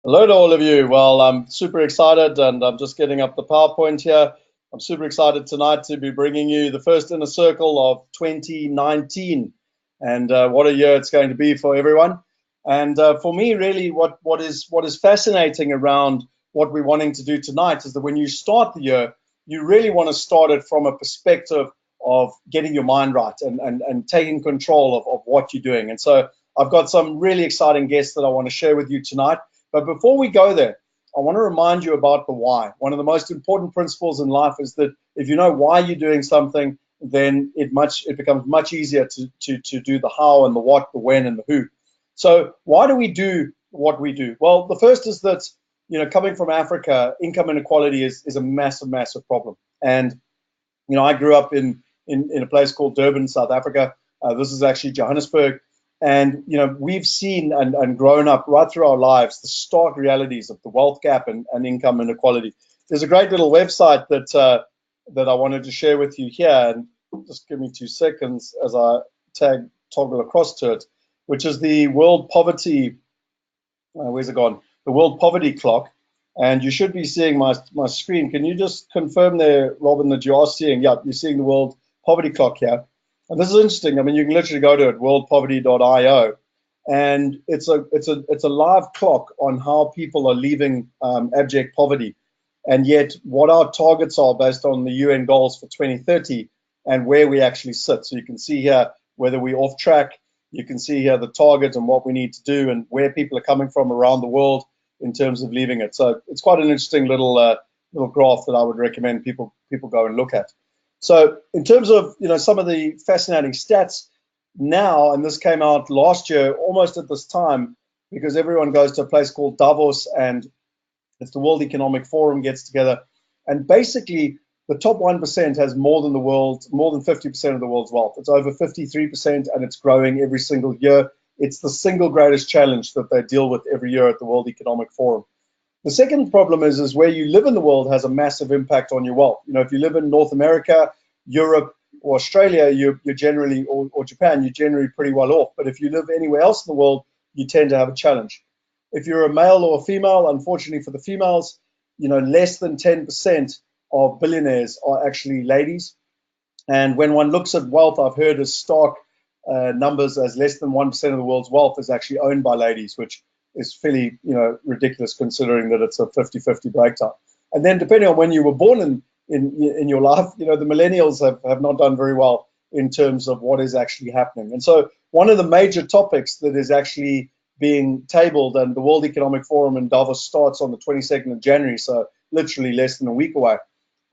Hello to all of you. Well, I'm super excited and I'm just getting up the PowerPoint here. I'm super excited tonight to be bringing you the first inner circle of 2019. And what a year it's going to be for everyone. And for me, really, what is fascinating around what we're wanting to do tonight is that when you start the year, you really want to start it from a perspective of getting your mind right and taking control of what you're doing. And so I've got some really exciting guests that I want to share with you tonight. But before we go there, I want to remind you about the why. One of the most important principles in life is that if you know why you're doing something, then it becomes much easier to do the how and the what, the when, and the who. So why do we do what we do? Well, the first is that coming from Africa, income inequality is a massive problem. And I grew up in a place called Durban, South Africa. This is actually Johannesburg. And we've seen and grown up right through our lives the stark realities of the wealth gap and income inequality. There's a great little website that I wanted to share with you here, and just give me 2 seconds as I toggle across to it, which is the World Poverty. Where's it gone? The World Poverty Clock, and you should be seeing my screen. Can you just confirm there, Robin, that you are seeing? Yeah, you're seeing the World Poverty Clock here. And this is interesting. I mean, you can literally go to it, worldpoverty.io, and it's a live clock on how people are leaving abject poverty, and yet what our targets are based on the UN goals for 2030 and where we actually sit. So you can see here whether we're off track. You can see here the target and what we need to do and where people are coming from around the world in terms of leaving it. So it's quite an interesting little graph that I would recommend people go and look at. So in terms of some of the fascinating stats now, and this came out last year almost at this time, because everyone goes to a place called Davos, and it's the World Economic Forum gets together, and basically the top 1% has more than 50% of the world's wealth. It's over 53%, and it's growing every single year. It's the single greatest challenge that they deal with every year at the World Economic Forum. The second problem is where you live in the world has a massive impact on your wealth. If you live in North America, Europe, or Australia, you're generally, or Japan, you're generally pretty well off. But if you live anywhere else in the world, you tend to have a challenge. If you're a male or a female, unfortunately for the females, less than 10% of billionaires are actually ladies. And when one looks at wealth, I've heard as stark numbers as less than 1% of the world's wealth is actually owned by ladies, which is fairly, ridiculous considering that it's a 50-50 breakdown. And then depending on when you were born in your life, the millennials have not done very well in terms of what is actually happening. And so one of the major topics that is actually being tabled, and the World Economic Forum in Davos starts on the 22nd of January, so literally less than a week away.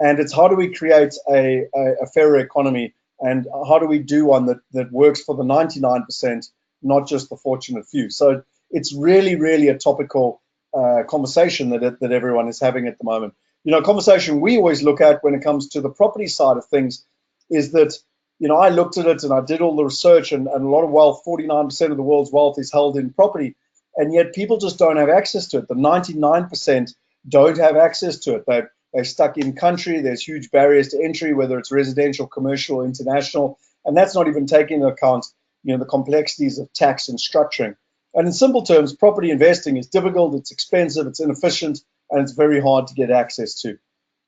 And it's how do we create a fairer economy, and how do we do one that works for the 99%, not just the fortunate few. So it's really a topical conversation that everyone is having at the moment. A conversation we always look at when it comes to the property side of things is that, I looked at it and I did all the research, and a lot of wealth, 49% of the world's wealth is held in property, and yet people just don't have access to it. The 99% don't have access to it. They're stuck in country. There's huge barriers to entry, whether it's residential, commercial, international, and that's not even taking into account, the complexities of tax and structuring. And in simple terms, property investing is difficult, it's expensive, it's inefficient, and it's very hard to get access to.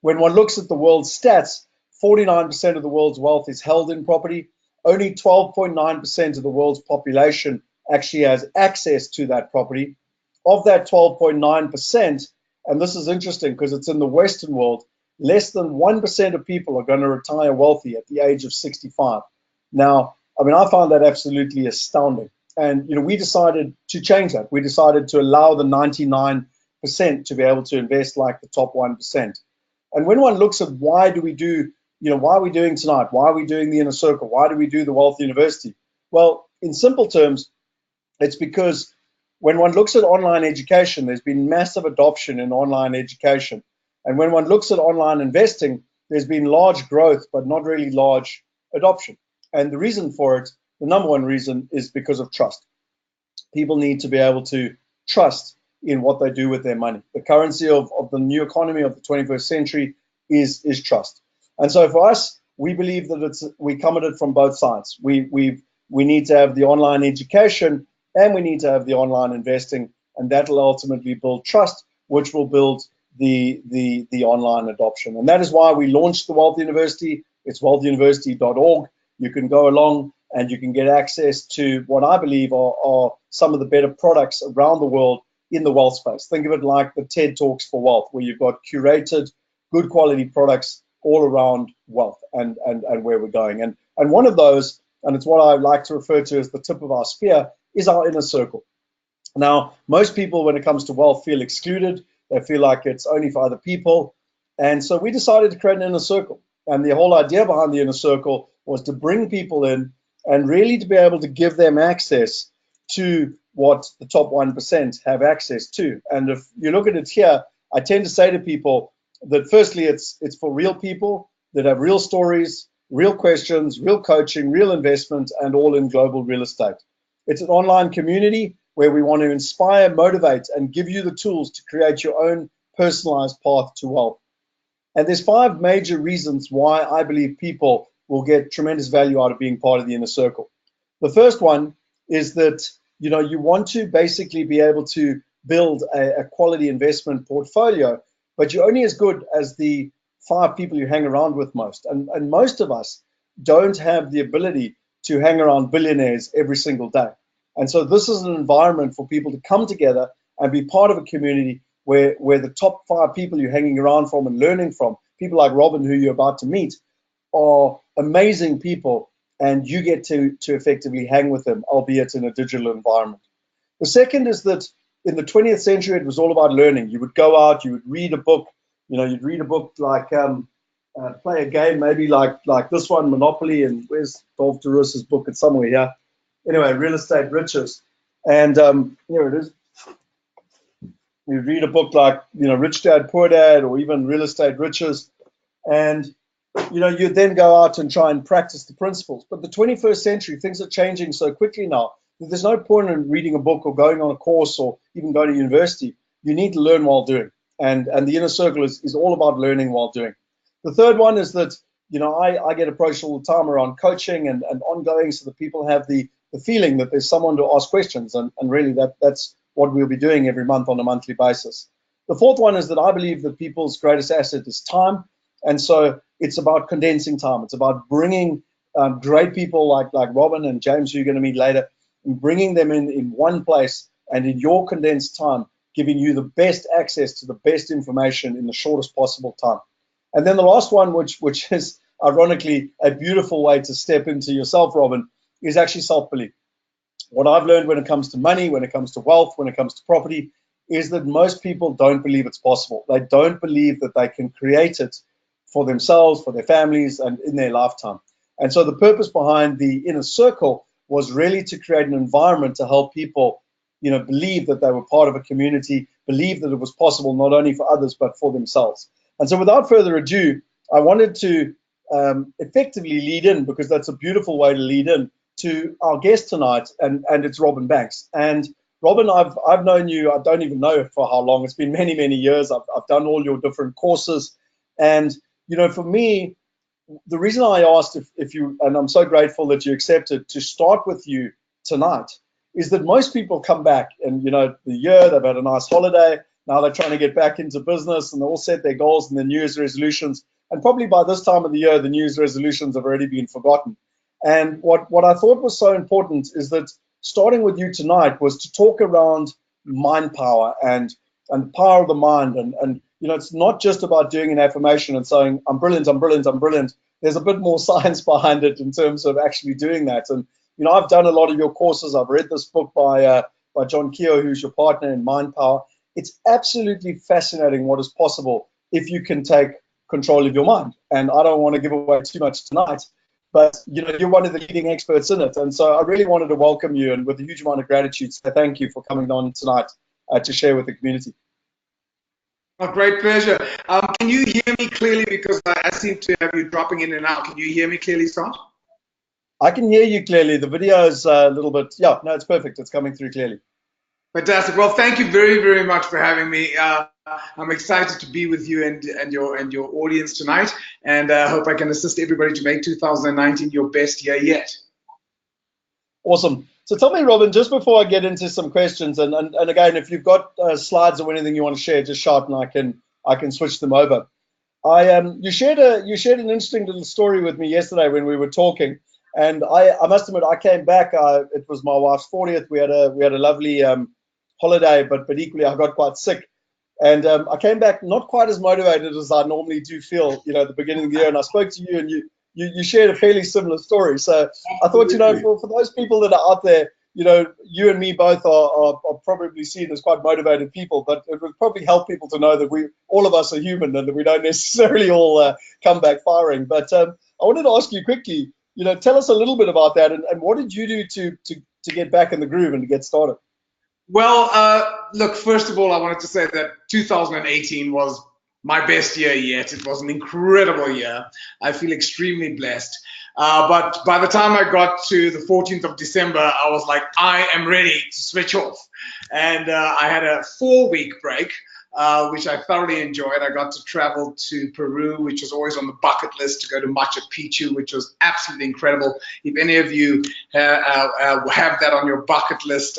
When one looks at the world's stats, 49% of the world's wealth is held in property. Only 12.9% of the world's population actually has access to that property. Of that 12.9%, and this is interesting because it's in the Western world, less than 1% of people are going to retire wealthy at the age of 65. Now, I found that absolutely astounding. And we decided to change that. We decided to allow the 99% to be able to invest like the top 1%. And when one looks at why are we doing tonight? Why are we doing the inner circle? Why do we do the Wealth University? Well, in simple terms, it's because when one looks at online education, there's been massive adoption in online education. And when one looks at online investing, there's been large growth, but not really large adoption. And the reason for it, the number one reason, is because of trust. People need to be able to trust in what they do with their money. The currency of the new economy of the 21st century is trust. And so for us, we believe that we come at it from both sides. We need to have the online education, and we need to have the online investing and that will ultimately build trust, which will build the online adoption. And that is why we launched the Wealth University. It's wealthuniversity.org. You can go along and you can get access to what I believe are some of the better products around the world in the wealth space. Think of it like the TED Talks for wealth, where you've got curated, good quality products all around wealth and where we're going. And one of those, and it's what I like to refer to as the tip of our spear, is our inner circle. Now, most people, when it comes to wealth, feel excluded. They feel like it's only for other people. And so we decided to create an inner circle. And the whole idea behind the inner circle was to bring people in and really to be able to give them access to what the top 1% have access to. And if you look at it here, I tend to say to people that firstly, it's for real people that have real stories, real questions, real coaching, real investment, and all in global real estate. It's an online community where we want to inspire, motivate, and give you the tools to create your own personalized path to wealth. And there's 5 major reasons why I believe people will get tremendous value out of being part of the inner circle. The first one is that you want to basically be able to build a quality investment portfolio, but you're only as good as the 5 people you hang around with most. And most of us don't have the ability to hang around billionaires every single day. And so this is an environment for people to come together and be part of a community where the top 5 people you're hanging around from and learning from, people like Robin, who you're about to meet, are amazing people, and you get to effectively hang with them, albeit in a digital environment. The second is that in the 20th century, it was all about learning. You would go out, you would read a book, you'd read a book like play a game, maybe like this one, Monopoly, and where's Dolph DeRosa's book? It's somewhere here. Anyway, Real Estate Riches. And here it is. You read a book like, Rich Dad, Poor Dad, or even Real Estate Riches. And, you then go out and try and practice the principles. But the 21st century, things are changing so quickly now that there's no point in reading a book or going on a course or even going to university. You need to learn while doing. And the inner circle is all about learning while doing. The third one is that, I get approached all the time around coaching and ongoing, so that people have the feeling that there's someone to ask questions. And really that's what we'll be doing every month on a monthly basis. The fourth one is that I believe that people's greatest asset is time. And so it's about condensing time. It's about bringing great people like Robin and James, who you're going to meet later, and bringing them in one place and in your condensed time, giving you the best access to the best information in the shortest possible time. And then the last one, which is ironically a beautiful way to step into yourself, Robin, is actually self-belief. What I've learned when it comes to money, when it comes to wealth, when it comes to property, is that most people don't believe it's possible. They don't believe that they can create it for themselves, for their families, and in their lifetime. And so the purpose behind the inner circle was really to create an environment to help people, believe that they were part of a community, believe that it was possible not only for others, but for themselves. And so without further ado, I wanted to effectively lead in, because that's a beautiful way to lead in, to our guest tonight, and it's Robin Banks. And Robin, I've known you, I don't even know for how long. It's been many, many years. I've done all your different courses. And, for me, the reason I asked if you, and I'm so grateful that you accepted to start with you tonight, is that most people come back and, the year, they've had a nice holiday. Now they're trying to get back into business, and they all set their goals and their New Year's resolutions. And probably by this time of the year, the New Year's resolutions have already been forgotten. And what I thought was so important is that starting with you tonight was to talk around mind power and the power of the mind. And it's not just about doing an affirmation and saying, I'm brilliant, I'm brilliant, I'm brilliant. There's a bit more science behind it in terms of actually doing that. And, I've done a lot of your courses. I've read this book by John Keogh, who's your partner in Mind Power. It's absolutely fascinating what is possible if you can take control of your mind. And I don't want to give away too much tonight, but you're one of the leading experts in it. And so I really wanted to welcome you, and with a huge amount of gratitude, say thank you for coming on tonight to share with the community. A great pleasure. Can you hear me clearly? Because I seem to have you dropping in and out. Can you hear me clearly, Scott? I can hear you clearly. The video is a little bit, no, it's perfect. It's coming through clearly. Fantastic. Well, thank you very, very much for having me. I'm excited to be with you and your audience tonight, and I hope I can assist everybody to make 2019 your best year yet. Awesome. So tell me, Robin, just before I get into some questions, and again, if you've got slides or anything you want to share, just shout and I can switch them over. You shared an interesting little story with me yesterday when we were talking, and I must admit I came back. It was my wife's 40th. We had a lovely holiday, but equally I got quite sick, and I came back not quite as motivated as I normally do feel, at the beginning of the year. And I spoke to you, and you shared a fairly similar story. So I thought, for those people that are out there, you and me both are probably seen as quite motivated people, but it would probably help people to know that all of us are human and that we don't necessarily all come back firing. But I wanted to ask you quickly, tell us a little bit about that, and what did you do to get back in the groove and to get started? Well, look, first of all, I wanted to say that 2018 was my best year yet. It was an incredible year. I feel extremely blessed. But by the time I got to the 14th of December, I was like, I am ready to switch off. And I had a 4-week break, which I thoroughly enjoyed. I got to travel to Peru, which was always on the bucket list, to go to Machu Picchu, which was absolutely incredible. If any of you have that on your bucket list,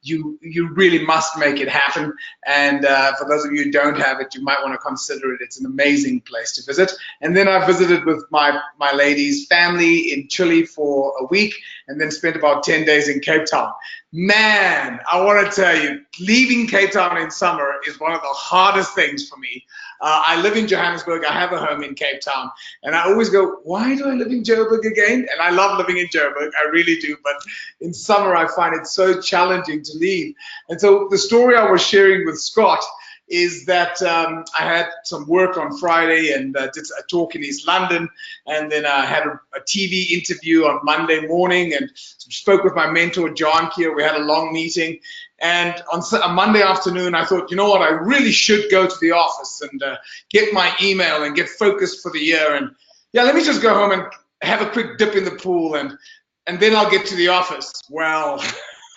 you really must make it happen. And for those of you who don't have it, you might want to consider it. It's an amazing place to visit. And then I visited with my lady's family in Chile for a week, and then spent about 10 days in Cape Town. Man, I want to tell you, leaving Cape Town in summer is one of the hardest things for me. I live in Johannesburg. I have a home in Cape Town. And I always go, why do I live in Joburg again? And I love living in Joburg. I really do. But in summer, I find it so challenging to leave. And so the story I was sharing with Scott is that I had some work on Friday and did a talk in East London, and then I had a TV interview on Monday morning and spoke with my mentor, John Keir. We had a long meeting, and on Monday afternoon, I thought, you know what, I really should go to the office and get my email and get focused for the year. And yeah, let me just go home and have a quick dip in the pool, and then I'll get to the office. Well,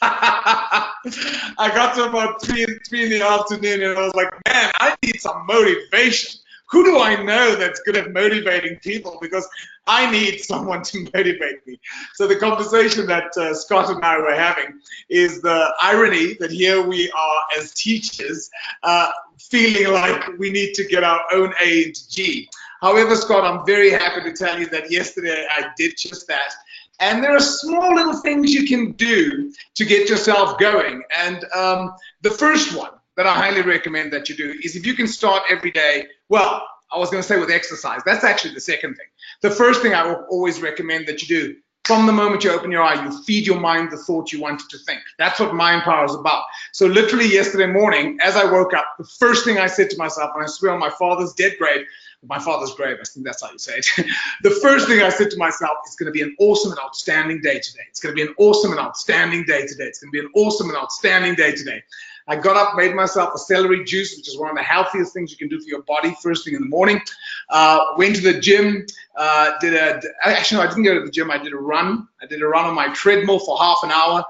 I got to about 3 in the afternoon, and I was like, man, I need some motivation. Who do I know that's good at motivating people? Because I need someone to motivate me. So the conversation that Scott and I were having is the irony that here we are as teachers feeling like we need to get our own A into G. However, Scott, I'm very happy to tell you that yesterday I did just that. And there are small little things you can do to get yourself going. And the first one that I highly recommend that you do is, if you can start every day, well, I was going to say with exercise. That's actually the second thing. The first thing I will always recommend that you do, from the moment you open your eye, you feed your mind the thought you want it to think. That's what mind power is about. So literally yesterday morning, as I woke up, the first thing I said to myself, and I swear on my father's dead grave, my father's grave, I think that's how you say it. The first thing I said to myself, it's going to be an awesome and outstanding day today. It's going to be an awesome and outstanding day today. It's going to be an awesome and outstanding day today. I got up, made myself a celery juice, which is one of the healthiest things you can do for your body first thing in the morning. Went to the gym, actually, no, I didn't go to the gym. I did a run. I did a run on my treadmill for half an hour.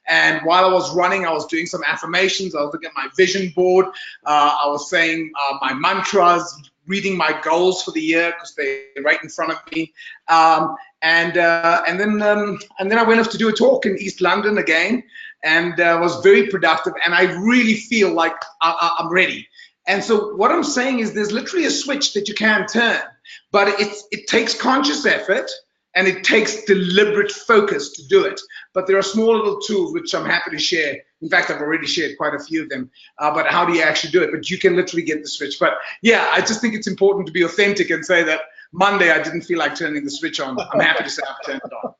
And while I was running, I was doing some affirmations. I was looking at my vision board. I was saying my mantras, reading my goals for the year because they're right in front of me. And then I went off to do a talk in East London again, and was very productive. And I really feel like I'm ready. And so what I'm saying is, there's literally a switch that you can turn, but it takes conscious effort and it takes deliberate focus to do it. But there are small little tools which I'm happy to share. In fact, I've already shared quite a few of them. But how do you actually do it? But you can literally get the switch. But yeah, I just think it's important to be authentic and say that Monday I didn't feel like turning the switch on. I'm happy to say I've turned it on.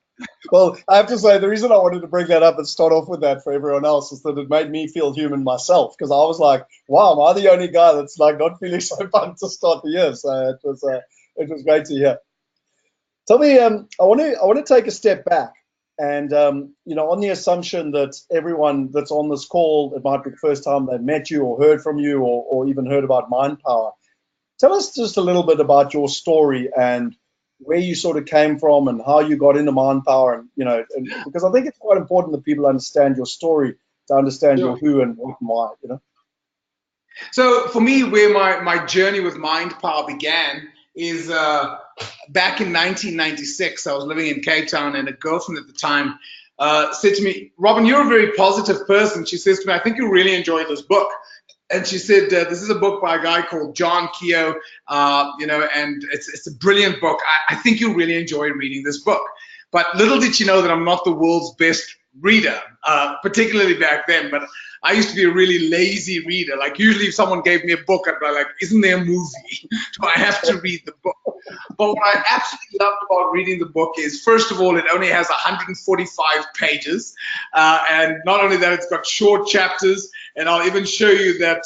Well, I have to say, the reason I wanted to bring that up and start off with that for everyone else is that it made me feel human myself, because I was like, wow, am I the only guy that's like not feeling so fun to start the year? So it was great to hear. Tell me, I want to take a step back, and on the assumption that everyone that's on this call, it might be the first time they met you or heard from you or even heard about Mind Power. Tell us just a little bit about your story and where you sort of came from and how you got into Mind Power, and because I think it's quite important that people understand your story to understand your who and what and why, So for me, where my journey with Mind Power began is back in 1996. I was living in Cape Town, and a girlfriend at the time said to me, Robin, you're a very positive person. She says to me, I think you'll really enjoy this book. And she said, this is a book by a guy called John Keogh, and it's a brilliant book. I think you'll really enjoy reading this book. But little did she know that I'm not the world's best reader, particularly back then. But I used to be a really lazy reader. Like usually if someone gave me a book, I'd be like, isn't there a movie? Do I have to read the book? But what I absolutely loved about reading the book is, first of all, it only has 145 pages. And not only that, it's got short chapters. And I'll even show you that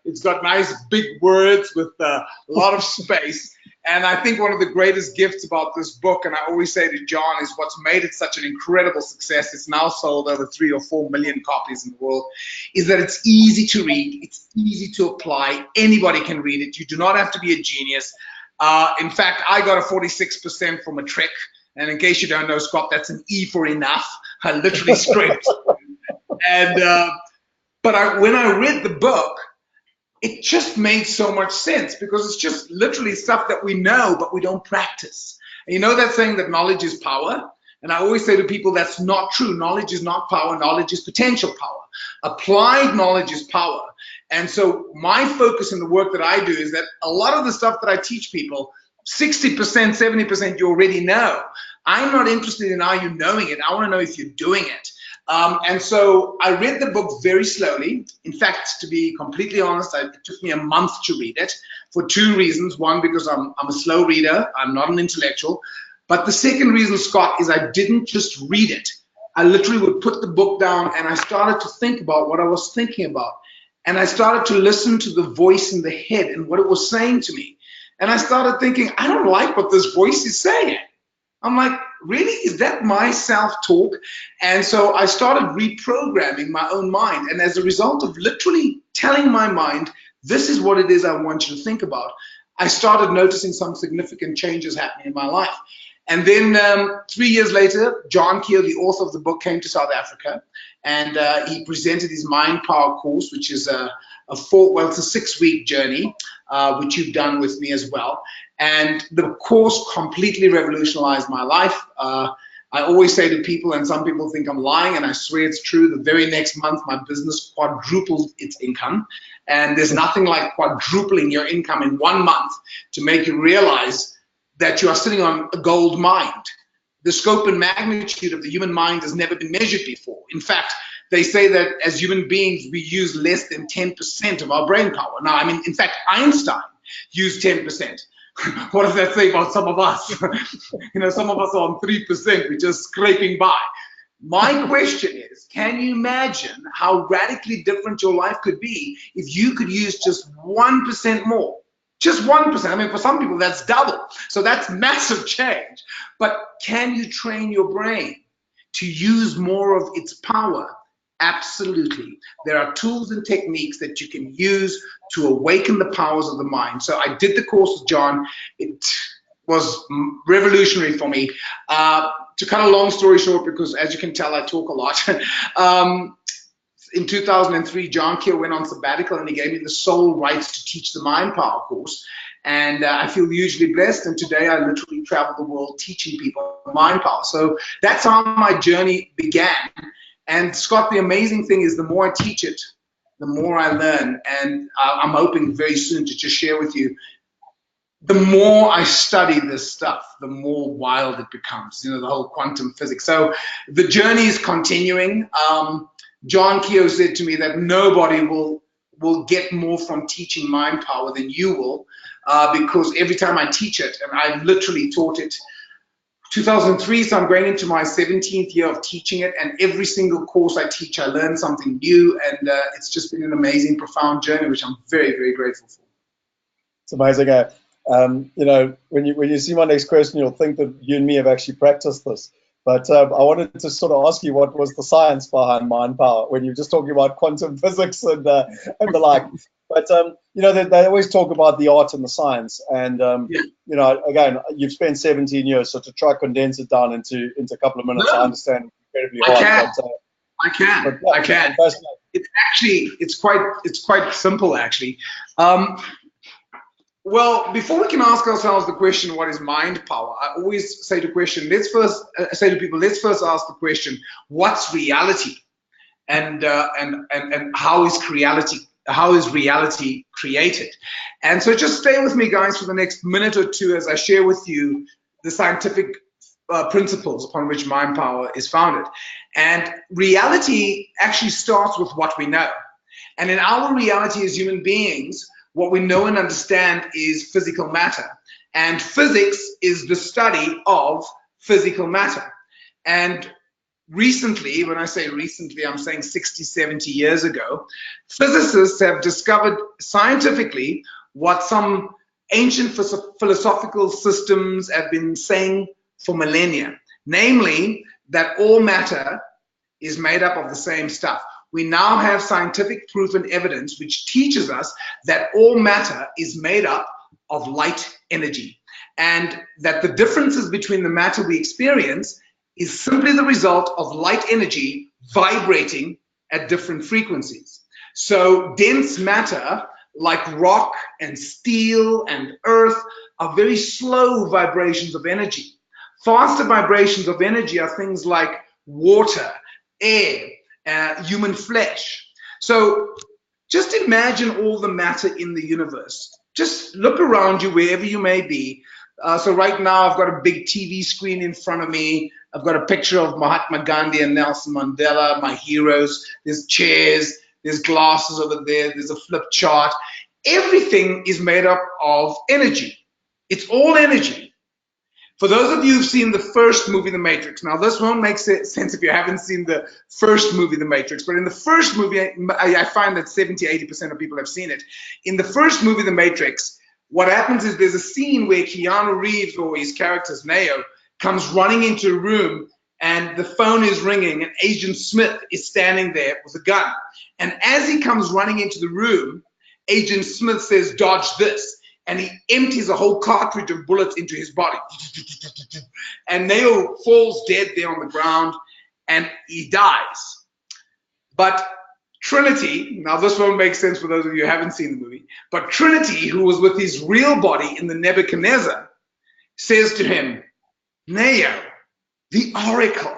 it's got nice big words with a lot of space. And I think one of the greatest gifts about this book, and I always say to John, is what's made it such an incredible success. It's now sold over 3 or 4 million copies in the world, is that it's easy to read. It's easy to apply. Anybody can read it. You do not have to be a genius. In fact, I got a 46% from a trick. And in case you don't know, Scott, that's an E for enough. I literally scraped. And when I read the book, it just made so much sense, because it's just literally stuff that we know, but we don't practice. And you know that saying that knowledge is power? And I always say to people, that's not true. Knowledge is not power. Knowledge is potential power. Applied knowledge is power. And so my focus in the work that I do is that a lot of the stuff that I teach people, 60%, 70% you already know. I'm not interested in are you knowing it. I want to know if you're doing it. And so I read the book very slowly. In fact, to be completely honest, it took me a month to read it for 2 reasons. One, because I'm a slow reader. I'm not an intellectual. But the second reason, Scott, is I didn't just read it. I literally would put the book down and I started to think about what I was thinking about. And I started to listen to the voice in the head and what it was saying to me. And I started thinking, I don't like what this voice is saying. I'm like, really? Is that my self-talk? And so I started reprogramming my own mind. And as a result of literally telling my mind, this is what it is I want you to think about, I started noticing some significant changes happening in my life. And then 3 years later, John Keogh, the author of the book, came to South Africa. And he presented his Mind Power course, which is it's a 6-week journey, which you've done with me as well. And the course completely revolutionized my life. I always say to people, and some people think I'm lying, and I swear it's true, the very next month my business quadrupled its income. And there's nothing like quadrupling your income in 1 month to make you realize that you are sitting on a gold mine. The scope and magnitude of the human mind has never been measured before. In fact, they say that as human beings, we use less than 10% of our brain power. Now, I mean, in fact, Einstein used 10%. What does that say about some of us? Some of us are on 3%. We're just scraping by. My question is, can you imagine how radically different your life could be if you could use just 1% more? Just 1%. I mean, for some people, that's double. So that's massive change. But can you train your brain to use more of its power? Absolutely. There are tools and techniques that you can use to awaken the powers of the mind. So I did the course with John. It was revolutionary for me. To cut a long story short, because as you can tell, I talk a lot. In 2003, John Keogh went on sabbatical and he gave me the sole rights to teach the Mind Power course. And I feel hugely blessed. And today I literally travel the world teaching people Mind Power. So that's how my journey began. And Scott, the amazing thing is the more I teach it, the more I learn. And I'm hoping very soon to just share with you, the more I study this stuff, the more wild it becomes, the whole quantum physics. So the journey is continuing. John Keogh said to me that nobody will get more from teaching Mind Power than you will, because every time I teach it, and I've literally taught it 2003, so I'm going into my 17th year of teaching it, and every single course I teach, I learn something new, and it's just been an amazing, profound journey, which I'm very, very grateful for. It's amazing. When you see my next question, you'll think that you and me have actually practiced this. But I wanted to sort of ask you, what was the science behind Mind Power when you're just talking about quantum physics and the like? But they always talk about the art and the science, and again, you've spent 17 years, so to try to condense it down into a couple of minutes, I understand it's incredibly hard. I can. It's quite simple actually. Well, before we can ask ourselves the question, what is mind power? I always say to people, let's first ask the question, what's reality? And how is reality created? And so just stay with me, guys, for the next minute or two as I share with you the scientific principles upon which mind power is founded. And reality actually starts with what we know. And in our reality as human beings, what we know and understand is physical matter. And physics is the study of physical matter. And recently, when I say recently, I'm saying 60, 70 years ago, physicists have discovered scientifically what some ancient philosophical systems have been saying for millennia, namely that all matter is made up of the same stuff. We now have scientific proof and evidence which teaches us that all matter is made up of light energy, and that the differences between the matter we experience is simply the result of light energy vibrating at different frequencies. So dense matter like rock and steel and earth are very slow vibrations of energy. Faster vibrations of energy are things like water, air, human flesh. So just imagine all the matter in the universe. Just look around you wherever you may be. So right now I've got a big TV screen in front of me. I've got a picture of Mahatma Gandhi and Nelson Mandela, my heroes. There's chairs, there's glasses over there, there's a flip chart. Everything is made up of energy. It's all energy. For those of you who've seen the first movie, The Matrix, now this won't make sense if you haven't seen the first movie, The Matrix, but in the first movie, I find that 70–80% of people have seen it. In the first movie, The Matrix, what happens is there's a scene where Keanu Reeves, or his character's Neo, comes running into a room and the phone is ringing and Agent Smith is standing there with a gun. And as he comes running into the room, Agent Smith says, "Dodge this." And he empties a whole cartridge of bullets into his body. And Neo falls dead there on the ground and he dies. But Trinity, now this won't make sense for those of you who haven't seen the movie, but Trinity, who was with his real body in the Nebuchadnezzar, says to him, "Neo, the Oracle,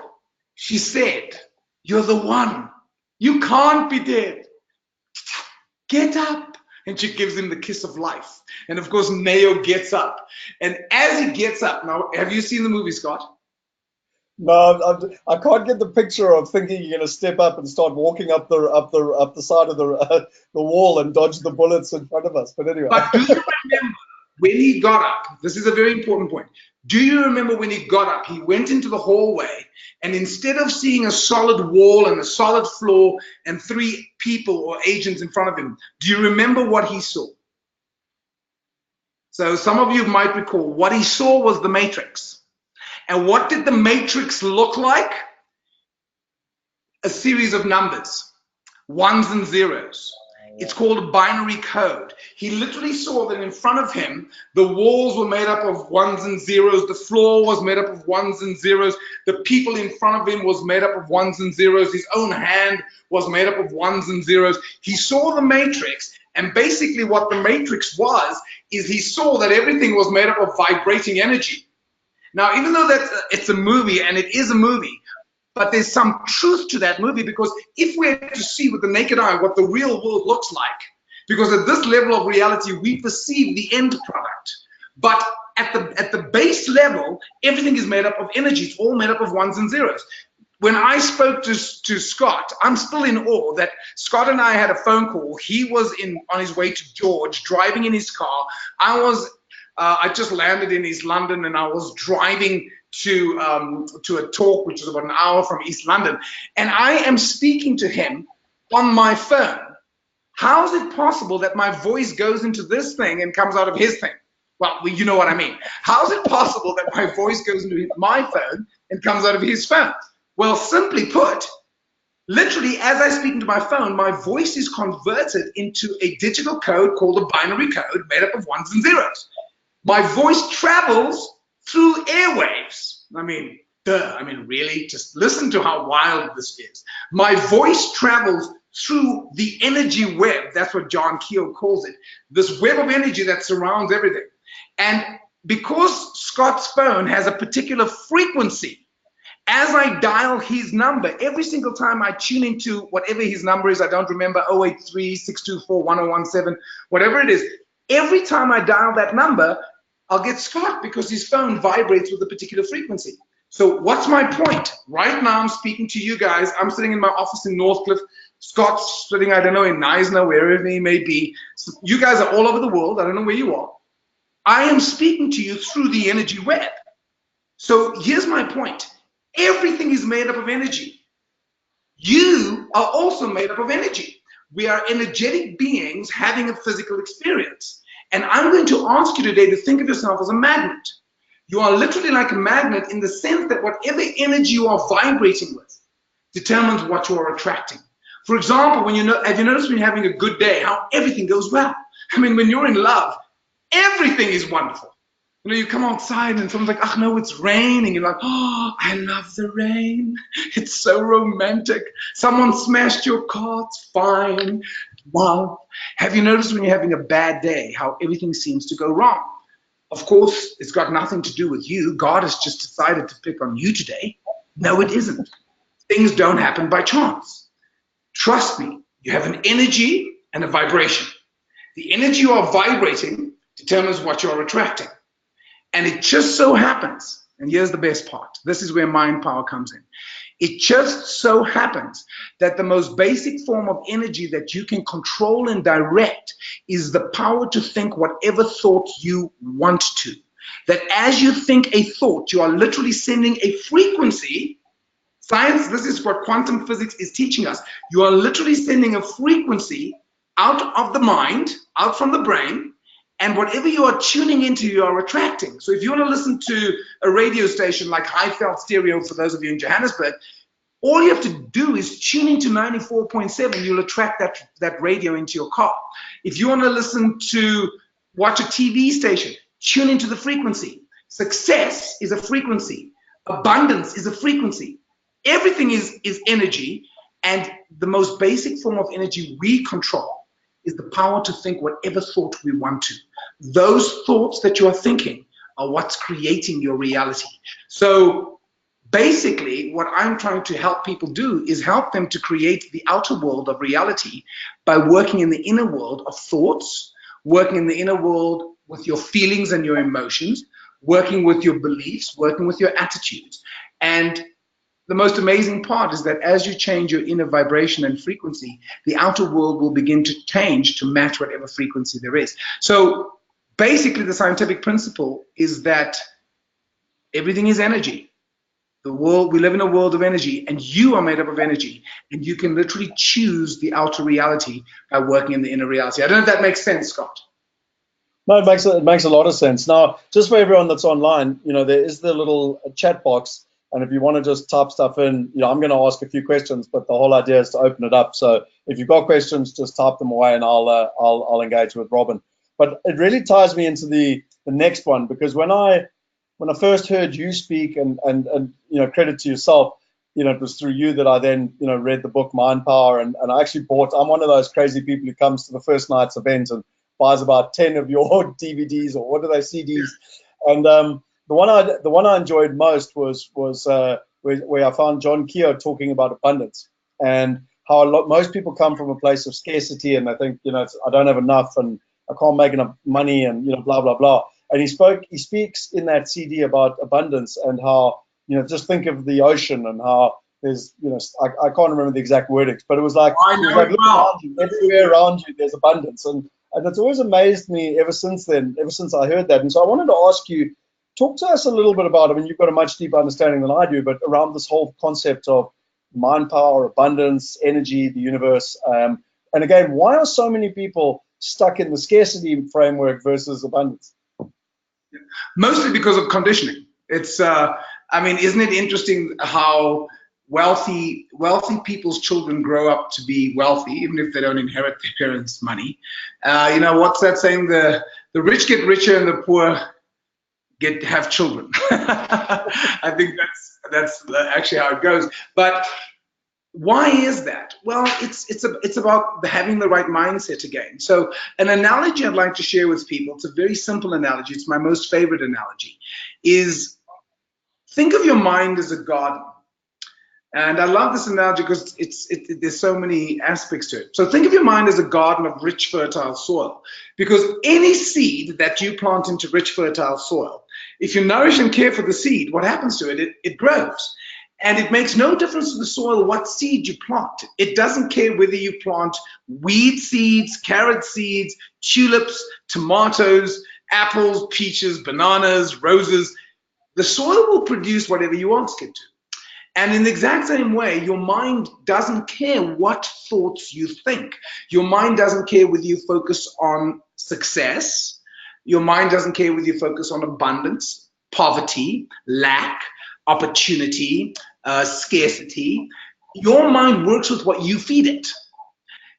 she said, you're the one. You can't be dead. Get up." And she gives him the kiss of life. And of course, Neo gets up. And as he gets up, now, have you seen the movie, Scott? No, I can't get the picture of thinking you're going to step up and start walking up the side of the wall and dodge the bullets in front of us. But anyway. But do you remember when he got up? This is a very important point. Do you remember when he got up? He went into the hallway, and instead of seeing a solid wall and a solid floor and 3 people or agents in front of him, do you remember what he saw? So some of you might recall what he saw was the Matrix. And what did the Matrix look like? A series of numbers, ones and zeros. It's called a binary code. He literally saw that in front of him, the walls were made up of ones and zeros, the floor was made up of ones and zeros, the people in front of him was made up of ones and zeros, his own hand was made up of ones and zeros. He saw the Matrix, and basically what the Matrix was, is he saw that everything was made up of vibrating energy. Now, even though it's a movie, and it is a movie, but there's some truth to that movie, because if we're to see with the naked eye what the real world looks like, because at this level of reality, we perceive the end product. But at the base level, everything is made up of energy. It's all made up of ones and zeros. When I spoke to Scott, I'm still in awe that Scott and I had a phone call. He was on his way to George, driving in his car. I just landed in East London, and I was driving to a talk which is about an hour from East London, and I am speaking to him on my phone. How is it possible that my voice goes into this thing and comes out of his thing? Well, you know what I mean. How is it possible that my voice goes into my phone and comes out of his phone? Well, simply put, literally as I speak into my phone, my voice is converted into a digital code called a binary code made up of ones and zeros. My voice travels through airwaves. I mean, really? Just listen to how wild this is. My voice travels through the energy web. That's what John Keel calls it. This web of energy that surrounds everything. And because Scott's phone has a particular frequency, as I dial his number, every single time I tune into whatever his number is, I don't remember, 083-624-1017, whatever it is, every time I dial that number, I'll get Scott because his phone vibrates with a particular frequency. So what's my point? Right now I'm speaking to you guys. I'm sitting in my office in Northcliffe. Scott's sitting, I don't know, in Neisner, wherever he may be. So you guys are all over the world. I don't know where you are. I am speaking to you through the energy web. So here's my point. Everything is made up of energy. You are also made up of energy. We are energetic beings having a physical experience. And I'm going to ask you today to think of yourself as a magnet. You are literally like a magnet in the sense that whatever energy you are vibrating with determines what you are attracting. For example, have you noticed when you're having a good day, how everything goes well? I mean, when you're in love, everything is wonderful. You know, you come outside and someone's like, oh no, it's raining. You're like, oh, I love the rain. It's so romantic. Someone smashed your car, it's fine. Wow. Have you noticed when you're having a bad day, how everything seems to go wrong? Of course, it's got nothing to do with you. God has just decided to pick on you today. No, it isn't. Things don't happen by chance. Trust me, you have an energy and a vibration. The energy you are vibrating determines what you are attracting. And it just so happens, and here's the best part, this is where mind power comes in. It just so happens that the most basic form of energy that you can control and direct is the power to think whatever thought you want to. That as you think a thought, you are literally sending a frequency. Science, this is what quantum physics is teaching us. You are literally sending a frequency out of the mind, out from the brain, and whatever you are tuning into, you are attracting. So if you want to listen to a radio station like Highveld Stereo, for those of you in Johannesburg, all you have to do is tune into 94.7. You'll attract that radio into your car. If you want to watch a TV station, tune into the frequency. Success is a frequency. Abundance is a frequency. Everything is energy, and the most basic form of energy we control is the power to think whatever thought we want to. Those thoughts that you are thinking are what's creating your reality. So basically, what I'm trying to help people do is help them to create the outer world of reality by working in the inner world of thoughts, working in the inner world with your feelings and your emotions, working with your beliefs, working with your attitudes. And the most amazing part is that as you change your inner vibration and frequency, the outer world will begin to change to match whatever frequency there is. So basically, the scientific principle is that everything is energy. The world, we live in a world of energy, and you are made up of energy, and you can literally choose the outer reality by working in the inner reality. I don't know if that makes sense, Scott. No, it makes a lot of sense. Now, just for everyone that's online, you know, there is the little chat box. And if you want to just type stuff in, you know, I'm going to ask a few questions, but the whole idea is to open it up. So if you've got questions, just type them away, and I'll engage with Robin. But it really ties me into the next one, because when I first heard you speak, and you know, credit to yourself, you know, it was through you that I then, you know, read the book Mind Power, and I actually bought. I'm one of those crazy people who comes to the first night's event and buys about 10 of your DVDs, or what are they, CDs, and the one I enjoyed most was where I found John Keel talking about abundance, and how most people come from a place of scarcity, and I think, you know, I don't have enough, and I can't make enough money, and, you know, blah blah blah. And he speaks in that CD about abundance, and how, you know, just think of the ocean, and how there's, you know, I can't remember the exact wordings, but it was like, look around you, everywhere around you there's abundance, and it's always amazed me ever since then, ever since I heard that. And so I wanted to ask you, talk to us a little bit about, I mean, you've got a much deeper understanding than I do, but around this whole concept of mind power, abundance, energy, the universe. And again, why are so many people stuck in the scarcity framework versus abundance? Mostly because of conditioning. It's, I mean, isn't it interesting how wealthy people's children grow up to be wealthy, even if they don't inherit their parents' money? You know, what's that saying? The rich get richer and the poor have children. I think that's actually how it goes. But Why is that? Well, it's about having the right mindset again. So an analogy I'd like to share with people, it's a very simple analogy, it's my most favorite analogy, is think of your mind as a garden. And I love this analogy because there's so many aspects to it. So think of your mind as a garden of rich, fertile soil. Because any seed that you plant into rich, fertile soil, if you nourish and care for the seed, what happens to it? It grows. And it makes no difference to the soil what seed you plant. It doesn't care whether you plant weed seeds, carrot seeds, tulips, tomatoes, apples, peaches, bananas, roses. The soil will produce whatever you ask it to. And in the exact same way, your mind doesn't care what thoughts you think. Your mind doesn't care whether you focus on success. Your mind doesn't care whether you focus on abundance, poverty, lack, opportunity, scarcity. Your mind works with what you feed it.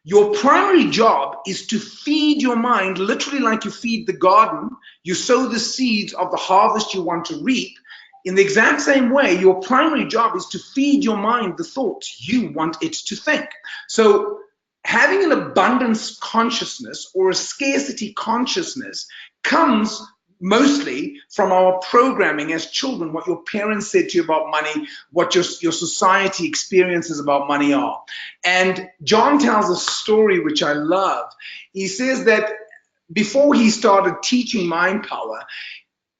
Your primary job is to feed your mind, literally like you feed the garden. You sow the seeds of the harvest you want to reap. In the exact same way, your primary job is to feed your mind the thoughts you want it to think. So having an abundance consciousness or a scarcity consciousness comes mostly from our programming as children, what your parents said to you about money, what your society experiences about money are. And John tells a story which I love. He says that before he started teaching mind power,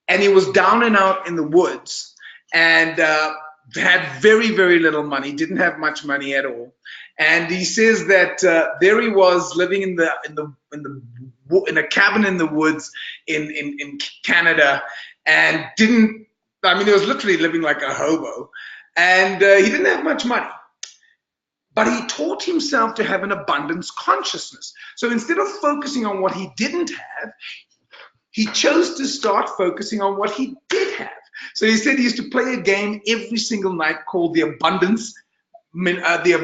and he was down and out in the woods and had very, very little money, didn't have much money at all. And he says that there he was living in a cabin in the woods in Canada, and he was literally living like a hobo, and he didn't have much money. But he taught himself to have an abundance consciousness. So instead of focusing on what he didn't have, he chose to start focusing on what he did have. So he said he used to play a game every single night called the abundance mindset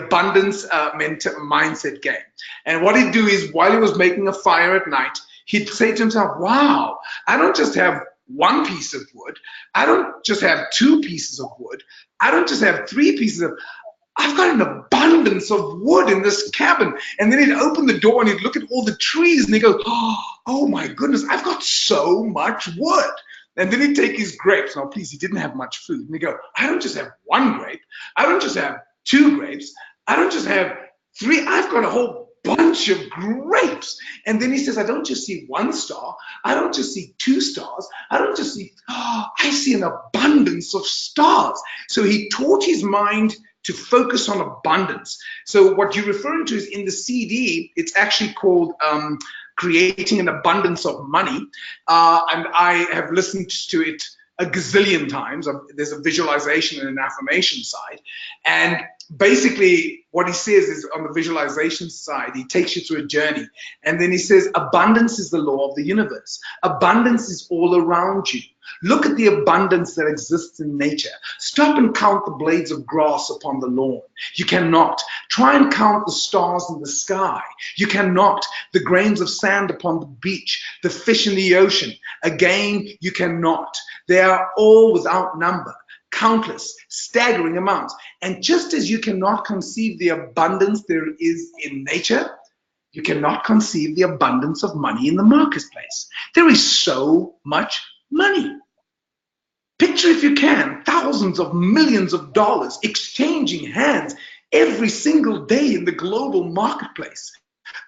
game. And what he'd do is, while he was making a fire at night, he'd say to himself, wow, I don't just have one piece of wood. I don't just have two pieces of wood. I don't just have three pieces of I've got an abundance of wood in this cabin. And then he'd open the door and he'd look at all the trees and he'd go, oh my goodness, I've got so much wood. And then he'd take his grapes. Now, please, he didn't have much food. And he'd go, I don't just have one grape. I don't just have two grapes. I don't just have three. I've got a whole bunch of grapes. And then he says, I don't just see one star. I don't just see two stars. I don't just see, I see an abundance of stars. So he taught his mind to focus on abundance. So what you're referring to is in the CD, it's actually called Creating an Abundance of Money. And I have listened to it a gazillion times. There's a visualization and an affirmation side. And basically what he says is, on the visualization side, he takes you through a journey. And then he says, abundance is the law of the universe. Abundance is all around you. Look at the abundance that exists in nature. Stop and count the blades of grass upon the lawn. You cannot. Try and count the stars in the sky. You cannot. The grains of sand upon the beach, the fish in the ocean. Again, you cannot. They are all without number, countless, staggering amounts. And just as you cannot conceive the abundance there is in nature, you cannot conceive the abundance of money in the marketplace. There is so much money. Picture, if you can, thousands of millions of dollars exchanging hands every single day in the global marketplace.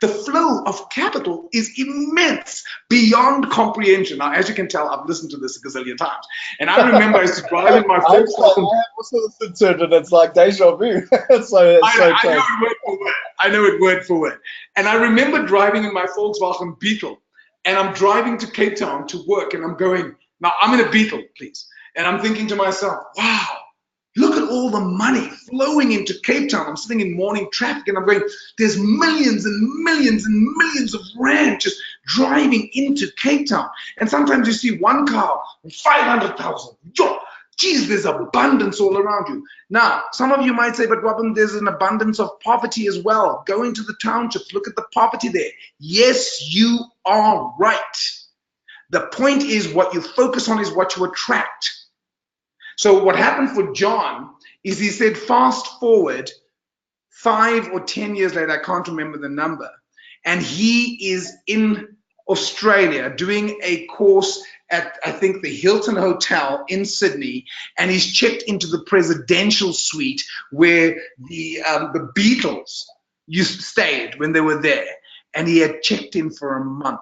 The flow of capital is immense, beyond comprehension. Now, as you can tell, I've listened to this a gazillion times. And I remember I used to drive in my Volkswagen. I have also listened to it, and it's like deja vu. I know it word for word. And I remember driving in my Volkswagen Beetle, and I'm driving to Cape Town to work, and I'm going, now I'm in a Beetle, please. And I'm thinking to myself, wow, look at all the money flowing into Cape Town. I'm sitting in morning traffic and I'm going, there's millions and millions and millions of rand just driving into Cape Town. And sometimes you see one car, 500,000. Geez, there's abundance all around you. Now, some of you might say, but Robin, there's an abundance of poverty as well. Go into the townships, look at the poverty there. Yes, you are right. The point is, what you focus on is what you attract. So what happened for John is he said, fast forward 5 or 10 years later, I can't remember the number, and he is in Australia doing a course at, I think, the Hilton Hotel in Sydney, and he's checked into the presidential suite where the Beatles stayed when they were there, and he had checked in for a month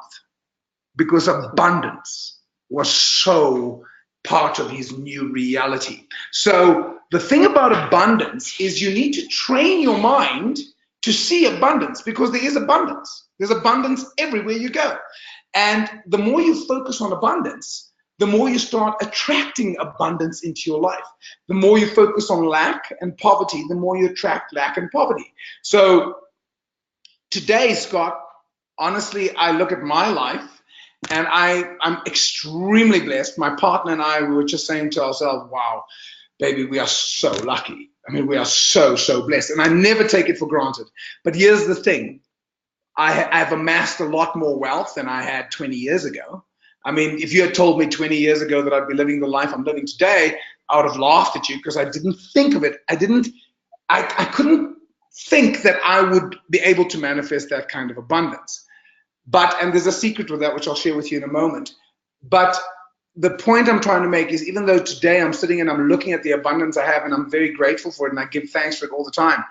because abundance was so part of his new reality. So the thing about abundance is you need to train your mind to see abundance, because there is abundance. There's abundance everywhere you go. And the more you focus on abundance, the more you start attracting abundance into your life. The more you focus on lack and poverty, the more you attract lack and poverty. So today, Scott, honestly, I look at my life and I'm extremely blessed. My partner and I, we were just saying to ourselves, wow, baby, we are so lucky. I mean, we are so, so blessed. And I never take it for granted. But here's the thing. I've amassed a lot more wealth than I had 20 years ago. I mean, if you had told me 20 years ago that I'd be living the life I'm living today, I would have laughed at you, because I didn't think of it. I couldn't think that I would be able to manifest that kind of abundance. And there's a secret with that, which I'll share with you in a moment. But the point I'm trying to make is, even though today I'm sitting and I'm looking at the abundance I have, and I'm very grateful for it, and I give thanks for it all the time,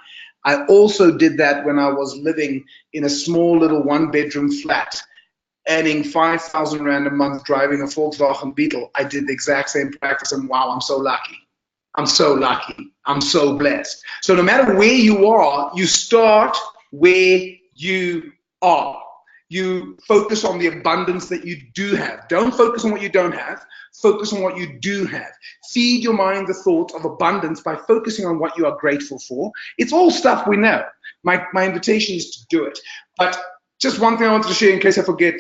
I also did that when I was living in a small little one-bedroom flat, earning 5,000 Rand a month, driving a Volkswagen Beetle. I did the exact same practice, and wow, I'm so lucky. I'm so lucky. I'm so blessed. So no matter where you are, you start where you are. You focus on the abundance that you do have. Don't focus on what you don't have. Focus on what you do have. Feed your mind the thought of abundance by focusing on what you are grateful for. It's all stuff we know. My invitation is to do it. But just one thing I wanted to share in case I forget,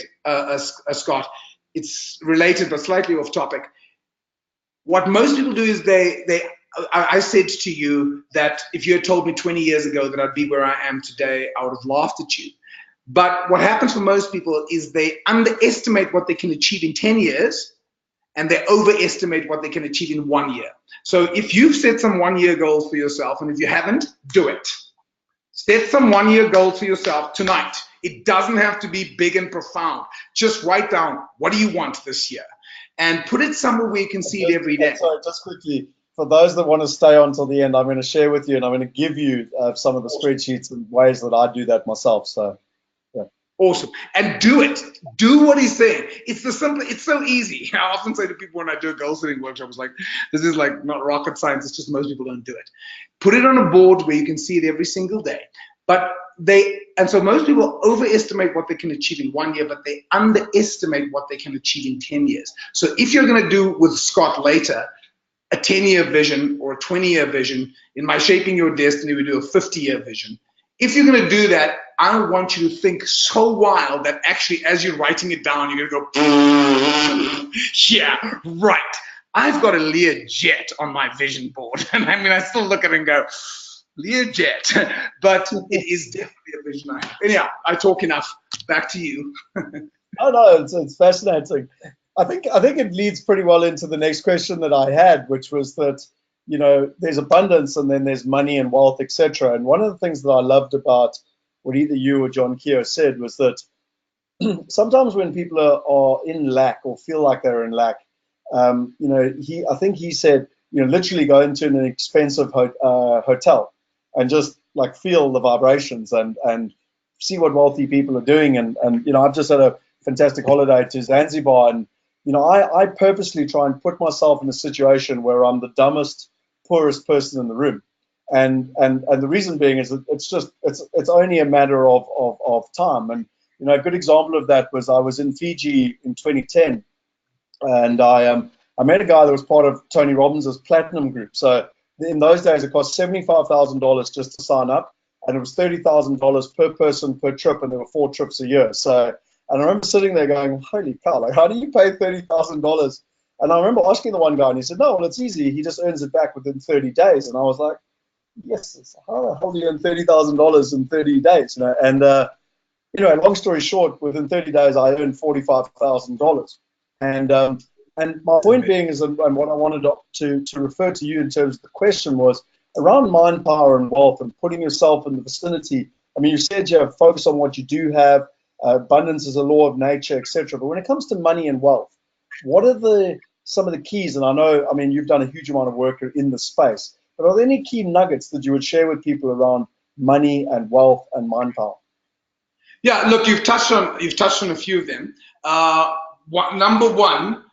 Scott. It's related but slightly off topic. What most people do is I said to you that if you had told me 20 years ago that I'd be where I am today, I would have laughed at you. But what happens for most people is they underestimate what they can achieve in 10 years, and they overestimate what they can achieve in 1 year. So if you've set some 1 year goals for yourself, and if you haven't, do it. Set some 1 year goals for yourself tonight. It doesn't have to be big and profound. Just write down, what do you want this year? And put it somewhere where you can see it every day. Sorry, just quickly, for those that want to stay on till the end, I'm going to share with you, and I'm going to give you some of the spreadsheets and ways that I do that myself. So. Awesome. And do it. Do what he's saying. It's so easy. I often say to people when I do a goal setting workshop, it's like, this is like not rocket science. It's just most people don't do it. Put it on a board where you can see it every single day. So most people overestimate what they can achieve in 1 year, but they underestimate what they can achieve in 10 years. So if you're going to do with Scott later, a 10-year vision or a 20-year vision, in my Shaping Your Destiny, we do a 50-year vision. If you're going to do that, I want you to think so wild that actually as you're writing it down, you're going to go, yeah, right. I've got a Learjet on my vision board. And I mean, I still look at it and go, Learjet. But it is definitely a vision I have. Anyhow, I talk enough. Back to you. Oh, no, it's fascinating. I think it leads pretty well into the next question that I had, which was that, you know, there's abundance and then there's money and wealth, etc. And one of the things that I loved about what either you or John Keogh said was that sometimes when people are in lack or feel like they're in lack, you know, I think he said, you know, literally go into an expensive hotel and just like feel the vibrations and see what wealthy people are doing. And you know, I've just had a fantastic holiday to Zanzibar, and you know, I purposely try and put myself in a situation where I'm the dumbest, poorest person in the room. And the reason being is that it's only a matter of time. And you know, a good example of that was I was in Fiji in 2010, and I met a guy that was part of Tony Robbins' Platinum Group. So in those days, it cost $75,000 just to sign up, and it was $30,000 per person per trip, and there were 4 trips a year. So, and I remember sitting there going, "Holy cow! Like, how do you pay $30,000?" And I remember asking the one guy, and he said, "No, well, it's easy. He just earns it back within 30 days." And I was like, "Yes, how the hell do you earn $30,000 in 30 days?" You know, and you know, long story short, within 30 days, I earned $45,000. And my point being is, and what I wanted to refer to you in terms of the question was, around mind power and wealth and putting yourself in the vicinity. I mean, you said you have focus on what you do have, abundance is a law of nature, etc. But when it comes to money and wealth, what are some of the keys? And I know, I mean, you've done a huge amount of work in the space, but are there any key nuggets that you would share with people around money and wealth and mind power? Yeah, look, you've touched on a few of them. Number one,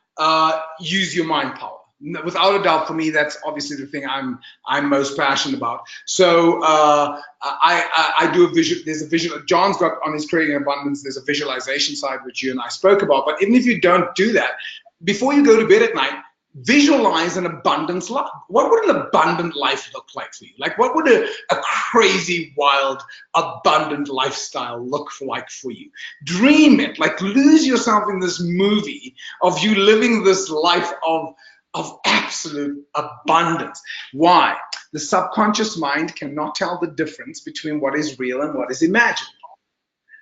use your mind power. Without a doubt, for me, that's obviously the thing I'm most passionate about. So I do a visual. There's a visual. John's got on his Creating Abundance. There's a visualization side which you and I spoke about. But even if you don't do that, before you go to bed at night, visualize an abundance life. What would an abundant life look like for you? Like, what would a crazy, wild, abundant lifestyle look like for you? Dream it. Like, lose yourself in this movie of you living this life of absolute abundance. Why? The subconscious mind cannot tell the difference between what is real and what is imagined.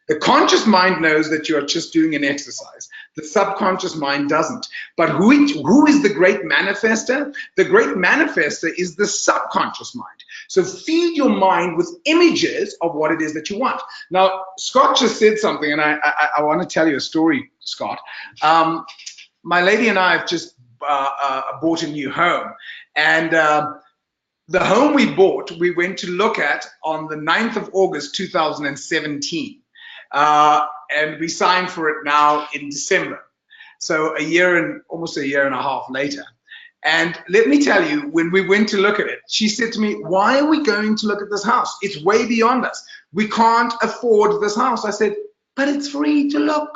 The conscious mind knows that you are just doing an exercise. The subconscious mind doesn't. But who is the great manifester? The great manifester is the subconscious mind. So feed your mind with images of what it is that you want. Now, Scott just said something, and I want to tell you a story, Scott. My lady and I have just bought a new home, and the home we bought, we went to look at on the 9th of August 2017, and we signed for it now in December, so almost a year and a half later. And let me tell you, when we went to look at it, she said to me, "Why are we going to look at this house? It's way beyond us. We can't afford this house." I said, "But it's free to look.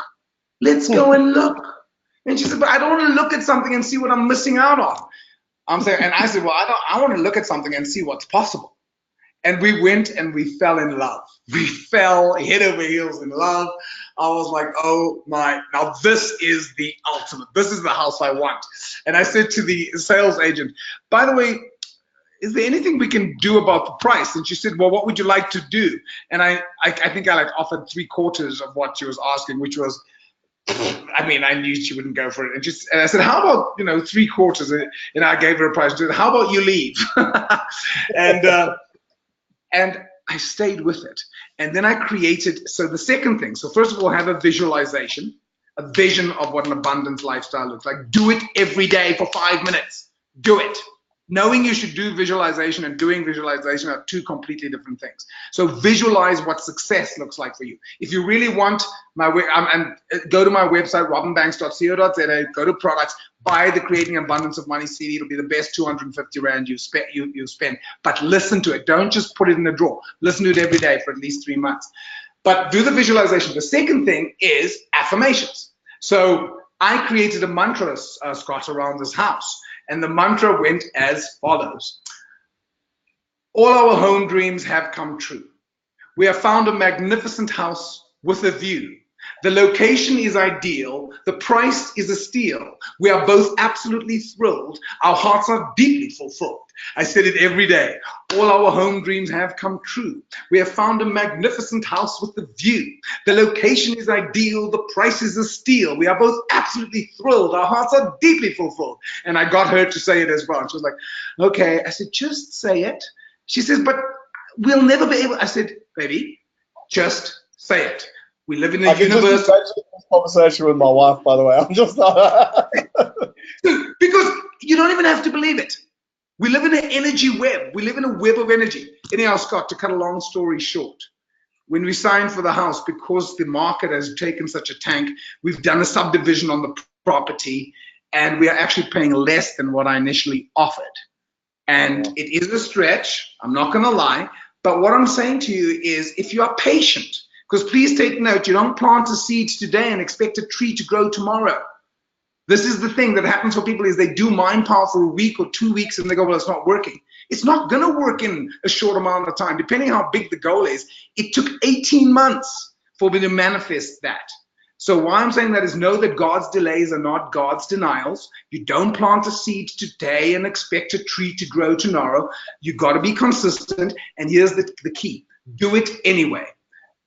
Let's go and look." And she said, "But I don't want to look at something and see what I'm missing out on." And I said, "Well, I want to look at something and see what's possible." And we went and we fell in love. We fell head over heels in love. I was like, "Oh my, now this is the ultimate. This is the house I want." And I said to the sales agent, "By the way, is there anything we can do about the price?" And she said, "Well, what would you like to do?" And I think I like offered 3/4 of what she was asking, which was, I mean, I knew she wouldn't go for it. And I said, "How about, 3/4?" And I gave her a price. She said, "How about you leave?" and I stayed with it. And then I created, so the second thing, so first of all, have a visualization, a vision of what an abundance lifestyle looks like. Do it every day for 5 minutes. Do it. Knowing you should do visualization and doing visualization are two completely different things. So visualize what success looks like for you. If you really want and go to my website, robinbanks.co.za, go to products, buy the Creating Abundance of Money CD. It'll be the best 250 Rand you spend. But listen to it. Don't just put it in a drawer. Listen to it every day for at least 3 months. But do the visualization. The second thing is affirmations. So I created a mantra, Scott, around this house. And the mantra went as follows: all our home dreams have come true. We have found a magnificent house with a view. The location is ideal. The price is a steal. We are both absolutely thrilled. Our hearts are deeply fulfilled. I said it every day. All our home dreams have come true. We have found a magnificent house with a view. The location is ideal. The price is a steal. We are both absolutely thrilled. Our hearts are deeply fulfilled. And I got her to say it as well. She was like, "Okay." I said, "Just say it." She says, "But we'll never be able." I said, "Baby, just say it. We live in a universe." This conversation with my wife, by the way. I'm just because you don't even have to believe it. We live in an energy web. We live in a web of energy. Anyhow, Scott, to cut a long story short, when we signed for the house, because the market has taken such a tank, we've done a subdivision on the property, and we are actually paying less than what I initially offered. And it is a stretch, I'm not going to lie, but what I'm saying to you is, if you are patient, because please take note, you don't plant a seed today and expect a tree to grow tomorrow. This is the thing that happens for people, is they do mind power for a week or 2 weeks and they go, "Well, it's not working." It's not going to work in a short amount of time. Depending how big the goal is, it took 18 months for me to manifest that. So why I'm saying that is, know that God's delays are not God's denials. You don't plant a seed today and expect a tree to grow tomorrow. You got to be consistent. And here's the key. Do it anyway.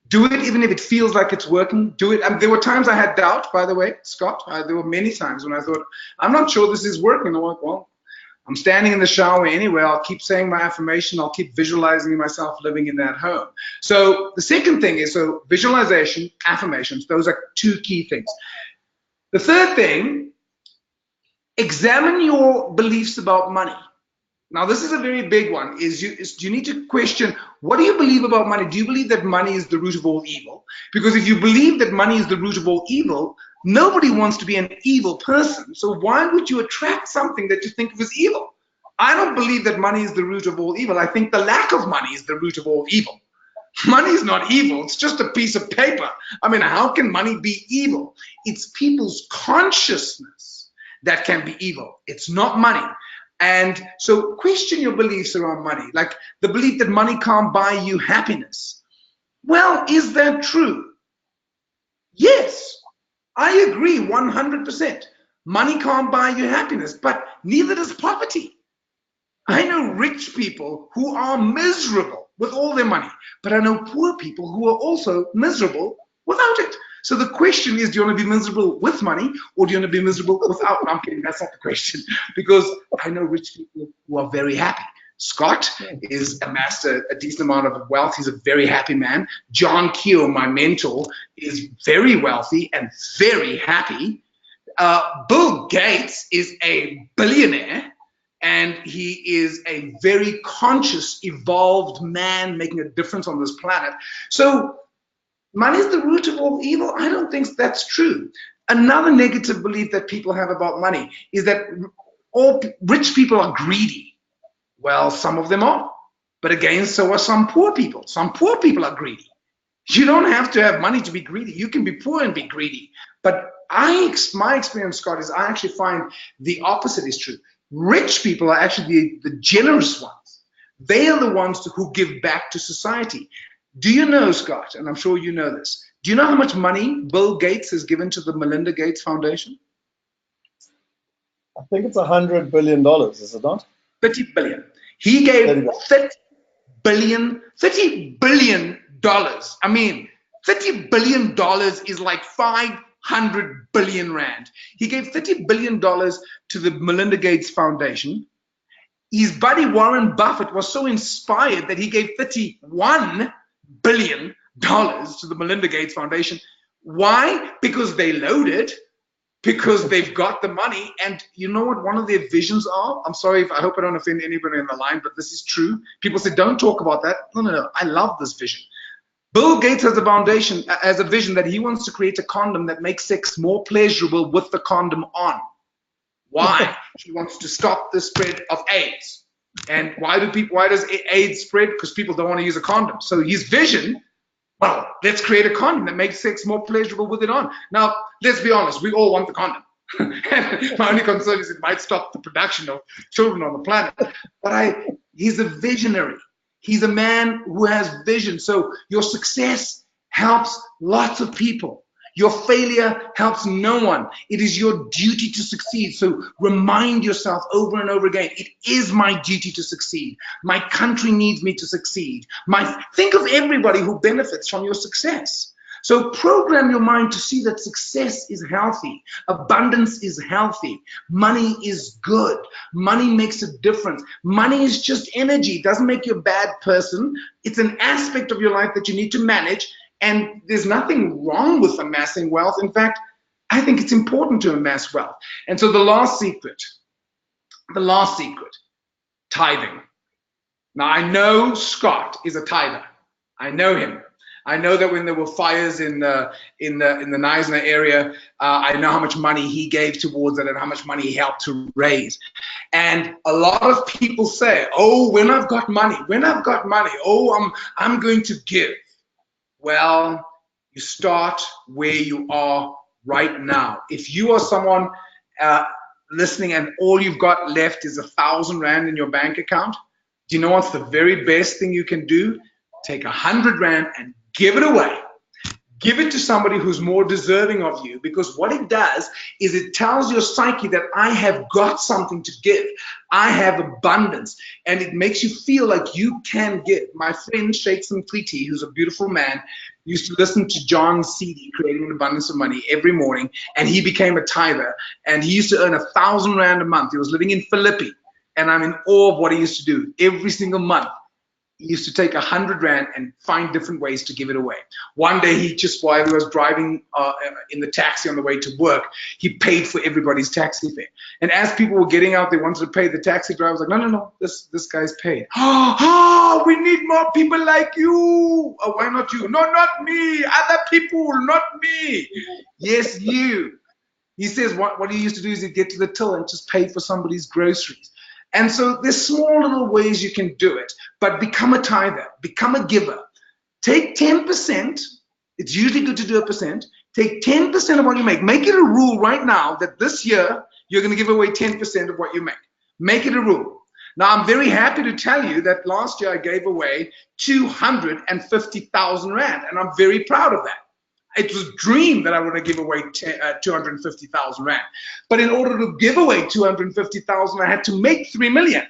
Do it even if it feels like it's working. Do it. There were times I had doubt, by the way, Scott. There were many times when I thought, "I'm not sure this is working." I'm like, "Well, I'm standing in the shower anyway, I'll keep saying my affirmation, I'll keep visualizing myself living in that home. So the second thing is, so visualization, affirmations, those are two key things. The third thing, examine your beliefs about money. Now, this is a very big one, is you need to question, what do you believe about money? Do you believe that money is the root of all evil? Because if you believe that money is the root of all evil, nobody wants to be an evil person. So why would you attract something that you think of as evil? I don't believe that money is the root of all evil. I think the lack of money is the root of all evil. Money is not evil. It's just a piece of paper. I mean, how can money be evil? It's people's consciousness that can be evil. It's not money. And so question your beliefs around money, like the belief that money can't buy you happiness. Well, is that true? Yes, I agree 100%. Money can't buy you happiness, but neither does poverty. I know rich people who are miserable with all their money, but I know poor people who are also miserable without it. So the question is, do you want to be miserable with money, or do you want to be miserable without? No, I'm kidding, that's not the question, because I know rich people who are very happy. Scott is amassed a decent amount of wealth. He's a very happy man. John Keogh, my mentor, is very wealthy and very happy. Bill Gates is a billionaire, and he is a very conscious, evolved man making a difference on this planet. So money is the root of all evil? I don't think that's true. Another negative belief that people have about money is that all rich people are greedy. Well, some of them are. But again, so are some poor people. Some poor people are greedy. You don't have to have money to be greedy. You can be poor and be greedy. But my experience, Scott, is I actually find the opposite is true. Rich people are actually the generous ones. They are the ones who give back to society. Do you know, Scott, and I'm sure you know this, do you know how much money Bill Gates has given to the Melinda Gates Foundation? I think it's $100 billion, is it not? 30 billion. He gave $30 billion. I mean, $30 billion is like 500 billion rand. He gave $30 billion to the Melinda Gates Foundation. His buddy Warren Buffett was so inspired that he gave $31 billion to the Melinda Gates Foundation. Why? Because they loaded, because they've got the money. And you know what one of their visions are? I'm sorry if I hope I don't offend anybody on the line, but this is true. People say, don't talk about that. No. I love this vision. Bill Gates has a vision that he wants to create a condom that makes sex more pleasurable with the condom on. Why? He wants to stop the spread of AIDS. And why does AIDS spread? Because people don't want to use a condom. So his vision, well, let's create a condom that makes sex more pleasurable with it on. Now, let's be honest, we all want the condom. My only concern is it might stop the production of children on the planet. But he's a visionary. He's a man who has vision. So your success helps lots of people. Your failure helps no one. It is your duty to succeed. So remind yourself over and over again, it is my duty to succeed. My country needs me to succeed. Think of everybody who benefits from your success. So program your mind to see that success is healthy. Abundance is healthy. Money is good. Money makes a difference. Money is just energy. It doesn't make you a bad person. It's an aspect of your life that you need to manage. And there's nothing wrong with amassing wealth. In fact, I think it's important to amass wealth. And so the last secret, tithing. Now, I know Scott is a tither. I know him. I know that when there were fires in the Knysna area, I know how much money he gave towards it and how much money he helped to raise. And a lot of people say, oh, when I've got money, oh, I'm going to give. Well, you start where you are right now. If you are someone listening and all you've got left is 1,000 Rand in your bank account, do you know what's the very best thing you can do? Take 100 Rand and give it away. Give it to somebody who's more deserving of you, because what it does is it tells your psyche that I have got something to give. I have abundance, and it makes you feel like you can give. My friend Shakespeare Treaty, who's a beautiful man, used to listen to John CD, Creating an Abundance of Money, every morning, and he became a tither, and he used to earn 1,000 Rand a month. He was living in Philippi, and I'm in awe of what he used to do. Every single month, he used to take 100 Rand and find different ways to give it away. One day, he just, while he was driving in the taxi on the way to work, he paid for everybody's taxi fare. And as people were getting out, they wanted to pay. The taxi driver was like, no, this guy's paid. Oh, we need more people like you. Oh, why not you? No, not me. Other people, not me. Yes, you. He says what he used to do is he'd get to the till and just pay for somebody's groceries. And so there's small little ways you can do it, but become a tither, become a giver. Take 10%. It's usually good to do a percent. Take 10% of what you make. Make it a rule right now that this year you're going to give away 10% of what you make. Make it a rule. Now, I'm very happy to tell you that last year I gave away 250,000 Rand, and I'm very proud of that. It was a dream that I would have given away 250,000 Rand. But in order to give away 250,000, I had to make 3 million.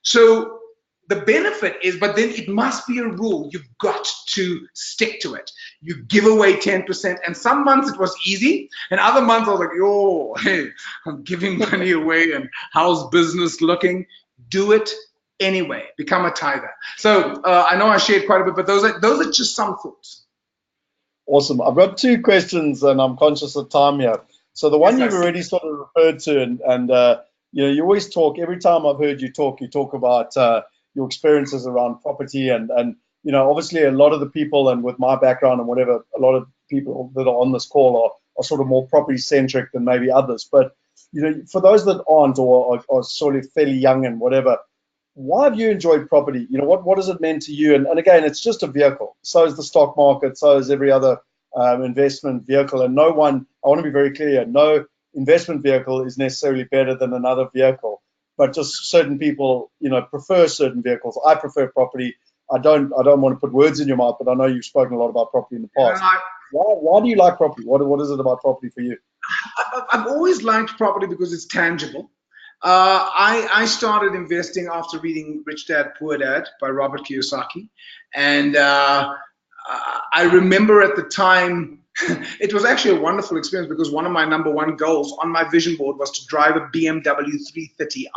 So the benefit is, but then it must be a rule. You've got to stick to it. You give away 10%. And some months it was easy. And other months I was like, yo, hey, I'm giving money away and how's business looking? Do it anyway. Become a tither. So I know I shared quite a bit, but those are just some thoughts. Awesome. I've got two questions, and I'm conscious of time here. So the one you've already sort of referred to, and you always talk. Every time I've heard you talk about your experiences around property, and obviously a lot of the people, and with my background and whatever, a lot of people that are on this call are sort of more property centric than maybe others. But for those that aren't or are sort of fairly young and whatever, why have you enjoyed property? What has it meant to you? And again, it's just a vehicle. So is the stock market. So is every other investment vehicle. And I want to be very clear, no investment vehicle is necessarily better than another vehicle. But just certain people, prefer certain vehicles. I prefer property. I don't want to put words in your mouth, but I know you've spoken a lot about property in the past. Why do you like property? What is it about property for you? I've always liked property because it's tangible. I started investing after reading Rich Dad, Poor Dad by Robert Kiyosaki. And I remember at the time, it was actually a wonderful experience because one of my number one goals on my vision board was to drive a BMW 330i.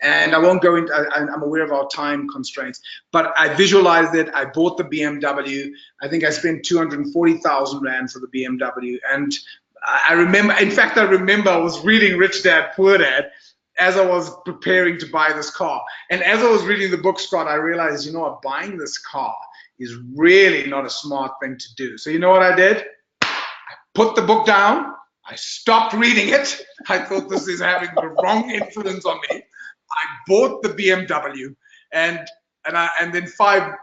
And I won't go into, I'm aware of our time constraints, but I visualized it. I bought the BMW. I think I spent 240,000 Rand for the BMW. And I remember I was reading Rich Dad, Poor Dad as I was preparing to buy this car. And as I was reading the book, Scott, I realized, buying this car is really not a smart thing to do. So you know what I did? I put the book down. I stopped reading it. I thought this is having the wrong influence on me. I bought the BMW, and then 5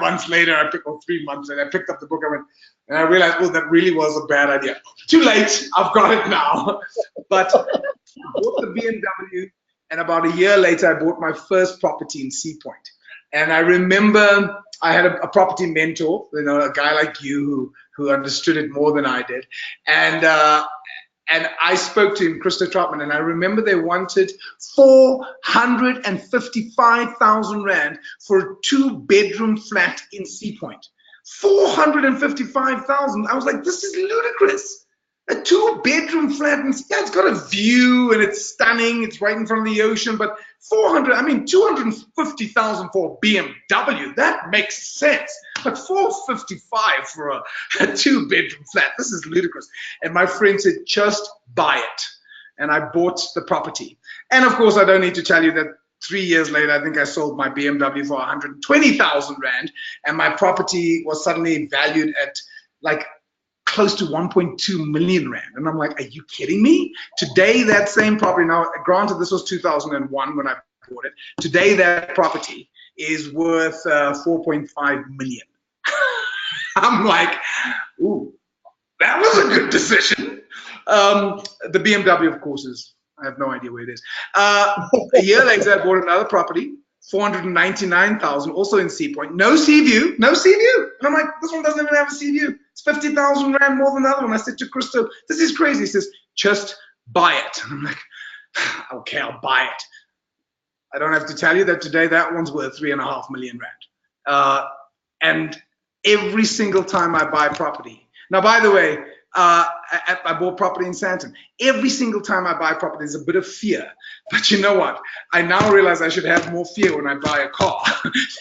months later, or 3 months later, I picked up the book. And I realized, oh, that really was a bad idea. Too late. I've got it now. But I bought the BMW, and about a year later, I bought my first property in Sea Point. And I remember I had a property mentor, a guy like you who understood it more than I did. And I spoke to him, Krista Troutman, and I remember they wanted 455,000 Rand for a 2-bedroom flat in Sea Point. 455,000. I was like, this is ludicrous. A 2-bedroom flat, and it's got a view and it's stunning. It's right in front of the ocean, but 250,000 for a BMW, that makes sense. But 455 for a 2-bedroom flat, this is ludicrous. And my friend said, just buy it. And I bought the property. And of course, I don't need to tell you that 3 years later, I think I sold my BMW for 120,000 Rand, and my property was suddenly valued at close to 1.2 million Rand. And I'm like, are you kidding me? Today, that same property, now granted this was 2001 when I bought it, today that property is worth 4.5 million. I'm like, ooh, that was a good decision. The BMW, of course, I have no idea where it is. A year later, I bought another property, 499,000, also in Sea Point. No sea view. And I'm like, this one doesn't even have a sea view. It's 50,000 Rand more than the other one. I said to Crystal, this is crazy. He says, just buy it. And I'm like, okay, I'll buy it. I don't have to tell you that today that one's worth 3.5 million Rand. And every single time I buy property. Now, by the way, I bought property in Santon. Every single time I buy property, there's a bit of fear. But you know what? I now realize I should have more fear when I buy a car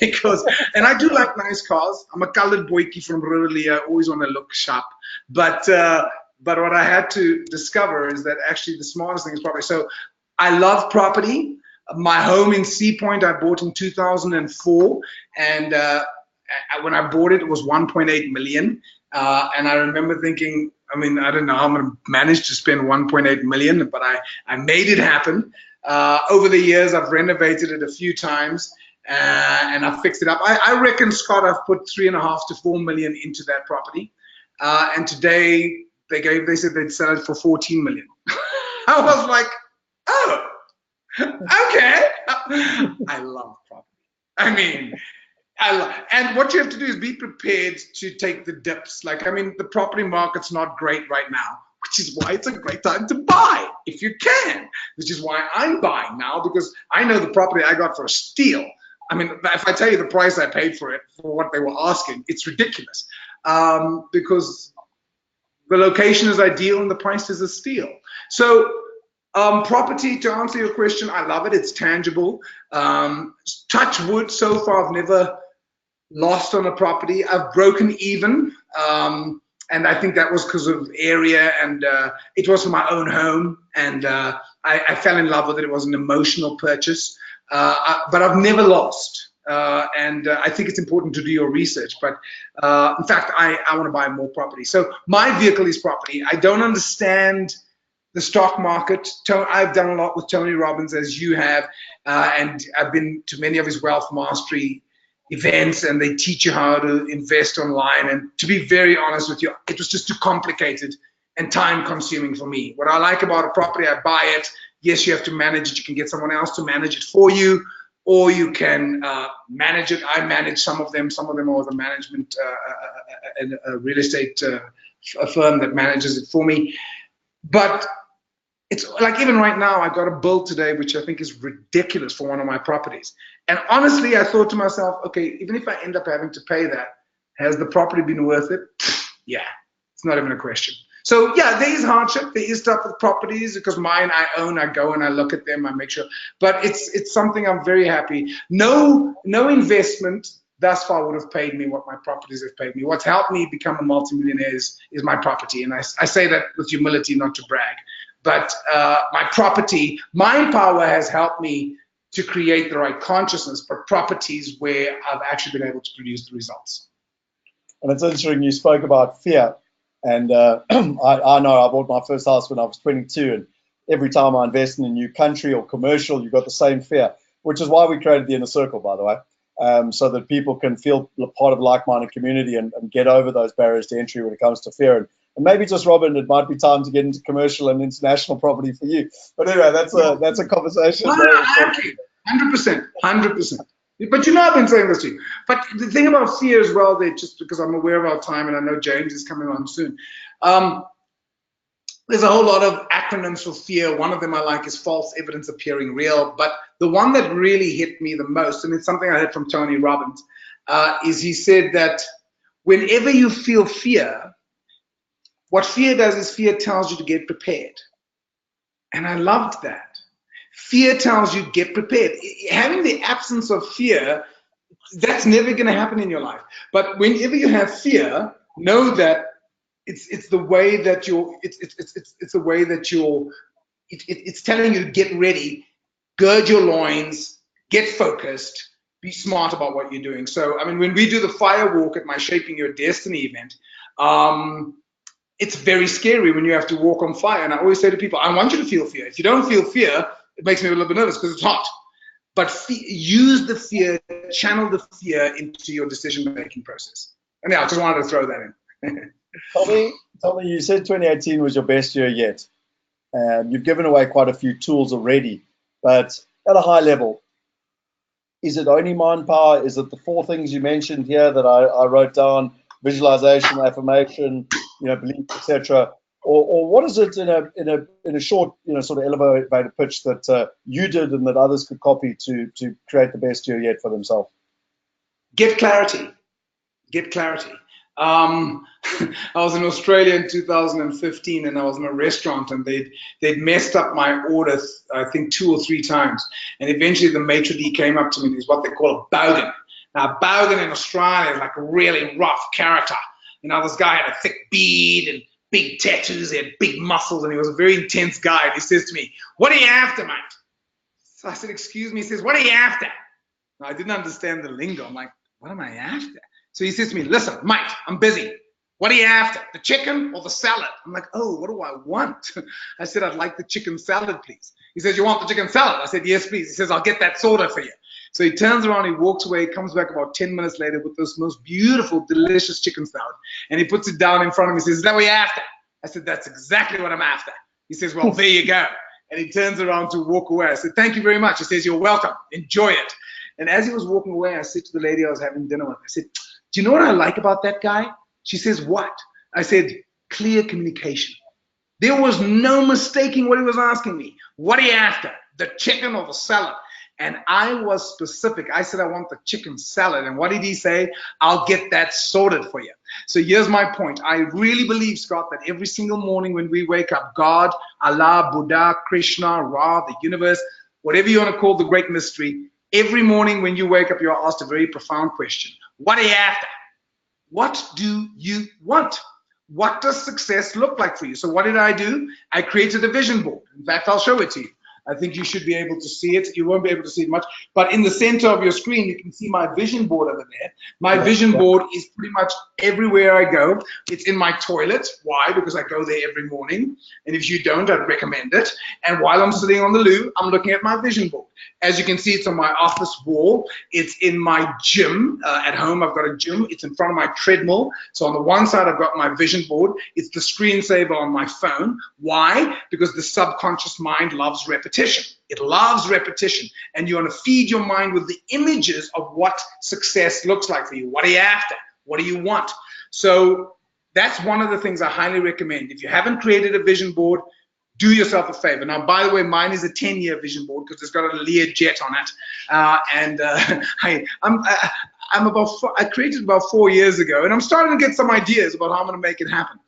and I do like nice cars. I'm a colored boykie from Rodelia, always want to look sharp. But what I had to discover is that actually the smartest thing is property. So I love property. My home in Sea Point I bought in 2004, and when I bought it, it was 1.8 million. And I remember thinking, I mean, I don't know how I'm going to manage to spend 1.8 million, but I made it happen. Over the years, I've renovated it a few times, and I've fixed it up. I reckon, Scott, I've put 3.5 to 4 million into that property. And today they said they'd sell it for 14 million. I was like, oh, okay. I love property. I mean, and what you have to do is be prepared to take the dips. Like, I mean, the property market's not great right now, which is why it's a great time to buy if you can, which is why I'm buying now, because I know the property I got for a steal. I mean, if I tell you the price I paid for it, for what they were asking, it's ridiculous, because the location is ideal and the price is a steal. So property, to answer your question, I love it. It's tangible. Touch wood, so far I've never lost on a property. I've broken even, and I think that was because of area, and it was for my own home, and I fell in love with it. It was an emotional purchase, but I've never lost. And I think it's important to do your research. But in fact, I want to buy more property. So my vehicle is property. I don't understand the stock market. I've done a lot with Tony Robbins, as you have, and I've been to many of his wealth mastery events, and they teach you how to invest online. And to be very honest with you, it was just too complicated and time consuming for me. What I like about a property, I buy it. Yes, you have to manage it. You can get someone else to manage it for you, or you can manage it. I manage some of them. Some of them are the management, a real estate a firm that manages it for me. But it's like, even right now, I got a bill today, which I think is ridiculous for one of my properties. And honestly, I thought to myself, okay, even if I end up having to pay that, has the property been worth it? Yeah, it's not even a question. So yeah, there is hardship. There is stuff with properties, because mine I own. I go and I look at them. I make sure. But it's something I'm very happy. No investment thus far would have paid me what my properties have paid me. What's helped me become a multimillionaire is my property. And I say that with humility, not to brag. But my property, mind power has helped me to create the right consciousness for properties where I've actually been able to produce the results. And it's interesting, you spoke about fear. And I know I bought my first house when I was 22, and every time I invest in a new country or commercial, you've got the same fear, which is why we created the Inner Circle, by the way, so that people can feel part of a like-minded community and get over those barriers to entry when it comes to fear. And maybe just, Robin, it might be time to get into commercial and international property for you. But anyway, that's a conversation. 100%. But you know, I've been saying this to you. But the thing about fear as well, that just because I'm aware of our time, and I know James is coming on soon, there's a whole lot of acronyms for fear. One of them I like is false evidence appearing real. But the one that really hit me the most, and it's something I heard from Tony Robbins, is he said that whenever you feel fear, what fear does is fear tells you to get prepared. And I loved that. Fear tells you get prepared. Having the absence of fear, that's never going to happen in your life. But whenever you have fear, know that it's the way that it's telling you to get ready, gird your loins, get focused, be smart about what you're doing. So, I mean, when we do the fire walk at my Shaping Your Destiny event, it's very scary when you have to walk on fire. And I always say to people, I want you to feel fear. If you don't feel fear, it makes me a little bit nervous because it's hot. But use the fear, channel the fear into your decision-making process. And yeah, I just wanted to throw that in. Tell me, you said 2018 was your best year yet. You've given away quite a few tools already. But at a high level, is it only mind power? Is it the 4 things you mentioned here that I wrote down? Visualization, affirmation, belief, etc. Or what is it in a short, sort of elevator pitch that you did and that others could copy to create the best year yet for themselves? Get clarity. Get clarity. I was in Australia in 2015, and I was in a restaurant, and they'd messed up my order, I think 2 or 3 times. And eventually the maitre d' came up to me, and he's what they call a bogan. Now, bogan in Australia is like a really rough character. You know, this guy had a thick beard and big tattoos, he had big muscles, and he was a very intense guy. And he says to me, "What are you after, mate?" So I said, "Excuse me." He says, "What are you after?" Now, I didn't understand the lingo. I'm like, what am I after? So he says to me, "Listen, mate, I'm busy. What are you after, the chicken or the salad?" I'm like, "Oh, what do I want?" I said, "I'd like the chicken salad, please." He says, "You want the chicken salad?" I said, "Yes, please." He says, "I'll get that sorted for you." So he turns around, he walks away, comes back about 10 minutes later with this most beautiful, delicious chicken salad. And he puts it down in front of me. He says, "Is that what you're after?" I said, "That's exactly what I'm after." He says, "Well, there you go." And he turns around to walk away. I said, "Thank you very much." He says, "You're welcome. Enjoy it." And as he was walking away, I said to the lady I was having dinner with, I said, "Do you know what I like about that guy?" She says, "What?" I said, "Clear communication." There was no mistaking what he was asking me. "What are you after, the chicken or the salad?" And I was specific. I said, "I want the chicken salad." And what did he say? "I'll get that sorted for you." So here's my point. I really believe, Scott, that every single morning when we wake up, God, Allah, Buddha, Krishna, Ra, the universe, whatever you want to call the great mystery, every morning when you wake up, you're asked a very profound question. What are you after? What do you want? What does success look like for you? So what did I do? I created a vision board. In fact, I'll show it to you. I think you should be able to see it. You won't be able to see it much, but in the center of your screen, you can see my vision board over there. My vision board is pretty much everywhere I go. It's in my toilet. Why? Because I go there every morning. And if you don't, I'd recommend it. And while I'm sitting on the loo, I'm looking at my vision board. As you can see, it's on my office wall. It's in my gym. At home, I've got a gym. It's in front of my treadmill. So on the one side, I've got my vision board. It's the screensaver on my phone. Why? Because the subconscious mind loves repetition. It loves repetition. And you want to feed your mind with the images of what success looks like for you. What are you after? What do you want? So that's one of the things I highly recommend. If you haven't created a vision board, do yourself a favor. Now, by the way, mine is a 10-year vision board because it's got a Learjet on it. I created it about 4 years ago, and I'm starting to get some ideas about how I'm going to make it happen.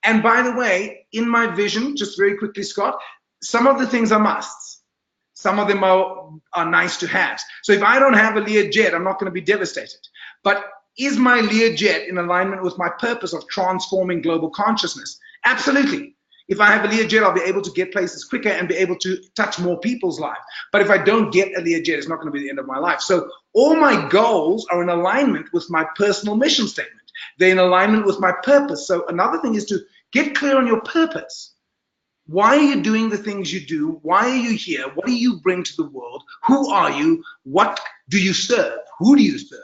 And by the way, in my vision, just very quickly, Scott, some of the things are musts. Some of them are nice to have. So if I don't have a Learjet, I'm not going to be devastated. But is my Learjet in alignment with my purpose of transforming global consciousness? Absolutely. If I have a Learjet, I'll be able to get places quicker and be able to touch more people's lives. But if I don't get a Learjet, it's not going to be the end of my life. So all my goals are in alignment with my personal mission statement. They're in alignment with my purpose. So another thing is to get clear on your purpose. Why are you doing the things you do? Why are you here? What do you bring to the world? Who are you? What do you serve? Who do you serve?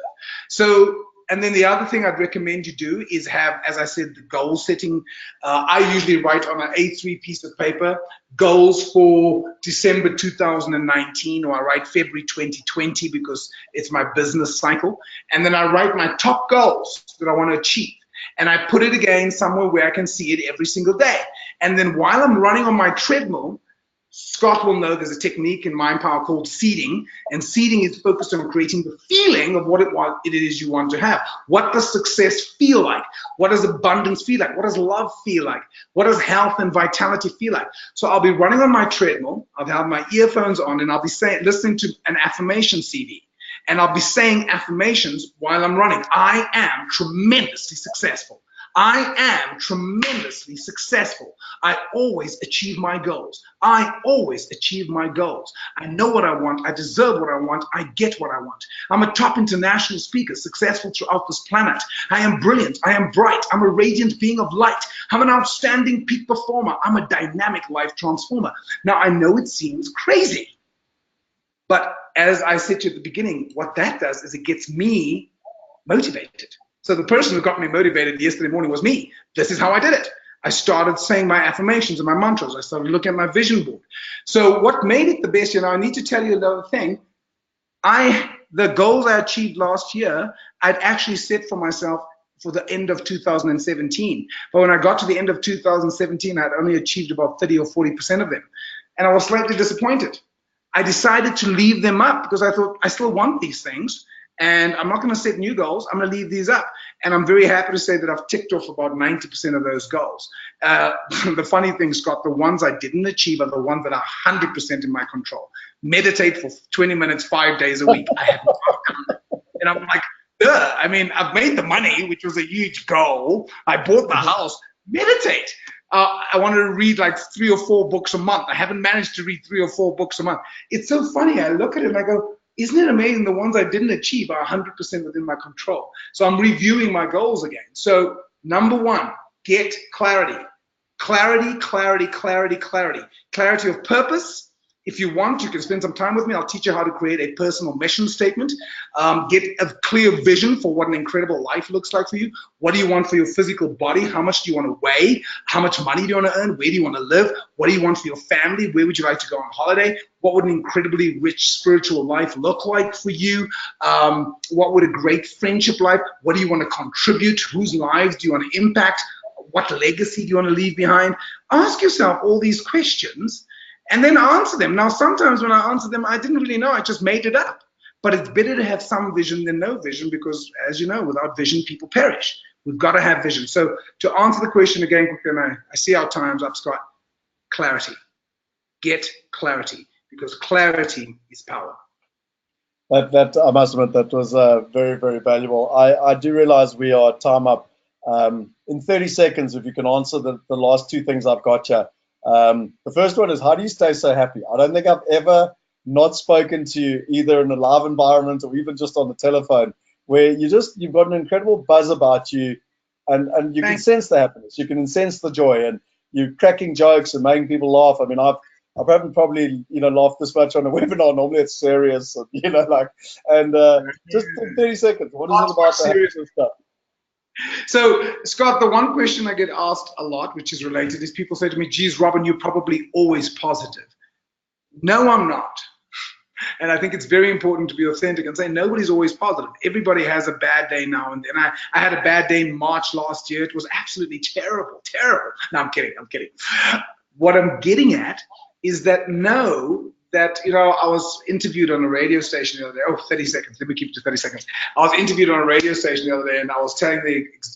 So, and then the other thing I'd recommend you do is have, as I said, the goal setting. I usually write on an A3 piece of paper, goals for December 2019, or I write February 2020 because it's my business cycle. And then I write my top goals that I want to achieve. And I put it again somewhere where I can see it every single day. And then while I'm running on my treadmill, Scott will know there's a technique in Mind Power called seeding. And seeding is focused on creating the feeling of what it is you want to have. What does success feel like? What does abundance feel like? What does love feel like? What does health and vitality feel like? So I'll be running on my treadmill. I'll have my earphones on, and I'll be listening to an affirmation CD. And I'll be saying affirmations while I'm running. I am tremendously successful. I am tremendously successful. I always achieve my goals. I always achieve my goals. I know what I want. I deserve what I want. I get what I want. I'm a top international speaker, successful throughout this planet. I am brilliant. I am bright. I'm a radiant being of light. I'm an outstanding peak performer. I'm a dynamic life transformer. Now, I know it seems crazy, but as I said to you at the beginning, what that does is it gets me motivated. So the person who got me motivated yesterday morning was me. This is how I did it. I started saying my affirmations and my mantras. I started looking at my vision board. So what made it the best, I need to tell you another thing. The goals I achieved last year, I'd actually set for myself for the end of 2017. But when I got to the end of 2017, I'd only achieved about 30 or 40% of them. And I was slightly disappointed. I decided to leave them up because I thought I still want these things. And I'm not going to set new goals. I'm going to leave these up. And I'm very happy to say that I've ticked off about 90% of those goals. The funny thing, Scott, the ones I didn't achieve are the ones that are 100% in my control. Meditate for 20 minutes, 5 days a week. I have not done it. And I'm like, duh. I mean, I've made the money, which was a huge goal. I bought the house. Meditate. I wanted to read like 3 or 4 books a month. I haven't managed to read 3 or 4 books a month. It's so funny. I look at it and I go, isn't it amazing? The ones I didn't achieve are 100% within my control. So I'm reviewing my goals again. So number 1, get clarity. Clarity, clarity, clarity, clarity. Clarity of purpose. If you want, you can spend some time with me. I'll teach you how to create a personal mission statement. Get a clear vision for what an incredible life looks like for you. What do you want for your physical body? How much do you want to weigh? How much money do you want to earn? Where do you want to live? What do you want for your family? Where would you like to go on holiday? What would an incredibly rich spiritual life look like for you? What would a great friendship like? What do you want to contribute? Whose lives do you want to impact? What legacy do you want to leave behind? Ask yourself all these questions and then answer them. Now, sometimes when I answer them, I didn't really know. I just made it up. But it's better to have some vision than no vision because, as you know, without vision, people perish. We've got to have vision. So to answer the question again quickly, and I see our time's up, Scott, clarity. Get clarity because clarity is power. That I must admit, that was very, very valuable. I do realize we are time up. In 30 seconds, if you can answer the last 2 things I've got here. The first one is, how do you stay so happy? I don't think I've ever not spoken to you either in a live environment or even just on the telephone where you've got an incredible buzz about you and you can sense the happiness, you can sense the joy, and you're cracking jokes and making people laugh. I mean, I haven't probably laughed this much on a webinar. Normally it's serious, just in 30 seconds, what is it about the happiness stuff? So, Scott, the one question I get asked a lot, which is related, is people say to me, geez, Robin, you're probably always positive. No, I'm not. And I think it's very important to be authentic and say nobody's always positive. Everybody has a bad day now and then. I had a bad day in March last year. It was absolutely terrible, terrible. No, I'm kidding. What I'm getting at is that I was interviewed on a radio station the other day. Oh, 30 seconds. Let me keep it to 30 seconds. I was interviewed on a radio station the other day, and I was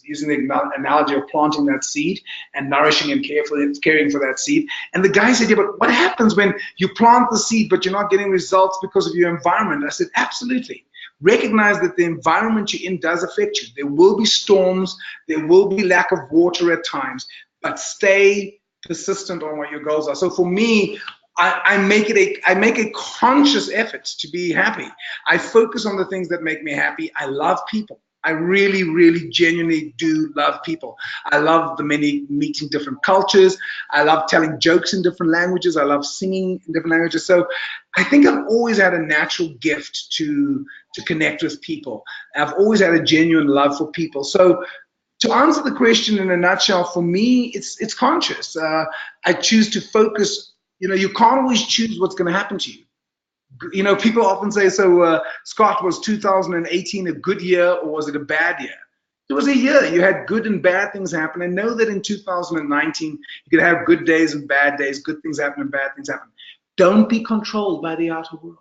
using the analogy of planting that seed and nourishing and caring for that seed. And the guy said, yeah, but what happens when you plant the seed, but you're not getting results because of your environment? I said, absolutely. Recognize that the environment you're in does affect you. There will be storms. There will be lack of water at times, but stay persistent on what your goals are. So for me, I make a conscious effort to be happy. I focus on the things that make me happy. I love people. I really, really genuinely do love people. I love meeting different cultures. I love telling jokes in different languages. I love singing in different languages. So I think I've always had a natural gift to connect with people. I've always had a genuine love for people. So to answer the question in a nutshell, for me, it's conscious. I choose to focus. You can't always choose what's going to happen to you. People often say, so Scott, was 2018 a good year or was it a bad year? It was a year. You had good and bad things happen. And know that in 2019, you could have good days and bad days, good things happen and bad things happen. Don't be controlled by the outer world.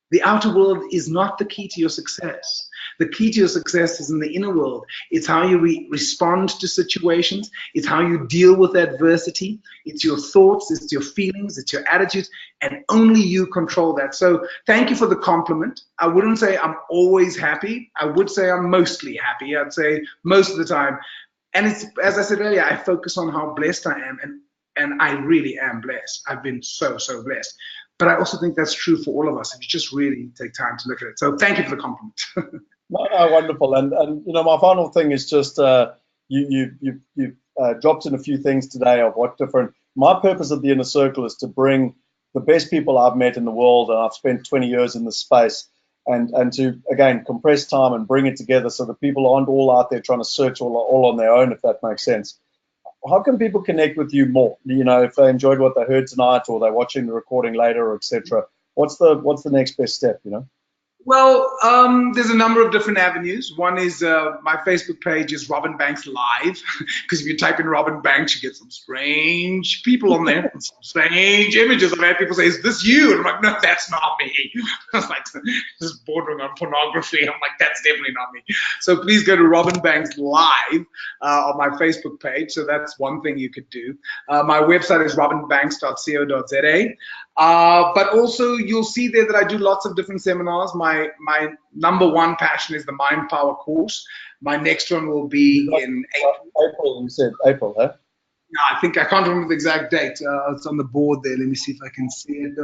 The outer world is not the key to your success. The key to your success is in the inner world. It's how you respond to situations. It's how you deal with adversity. It's your thoughts. It's your feelings. It's your attitudes. And only you control that. So thank you for the compliment. I wouldn't say I'm always happy. I would say I'm mostly happy. I'd say most of the time. And it's, as I said earlier, I focus on how blessed I am. And I really am blessed. I've been so, so blessed. But I also think that's true for all of us if you just really take time to look at it. So thank you for the compliment. No, wonderful. And my final thing is just you dropped in a few things today of what different. My purpose of the Inner Circle is to bring the best people I've met in the world, and I've spent 20 years in this space, and to again compress time and bring it together so that people aren't all out there trying to search all on their own, if that makes sense. How can people connect with you more? If they enjoyed what they heard tonight, or they're watching the recording later, or etc. What's the next best step? Well, there's a number of different avenues. One is my Facebook page is Robin Banks Live, because if you type in Robin Banks, you get some strange people on there, and some strange images. I've had people say, "Is this you?" And I'm like, "No, that's not me." I was like, "This is bordering on pornography." I'm like, "That's definitely not me." So please go to Robin Banks Live on my Facebook page. So that's one thing you could do. My website is robinbanks.co.za. But also you'll see there that I do lots of different seminars. My number one passion is the Mind Power course. My next one will be in April. April, you said April, huh? No, I think I can't remember the exact date. It's on the board there. Let me see if I can see it.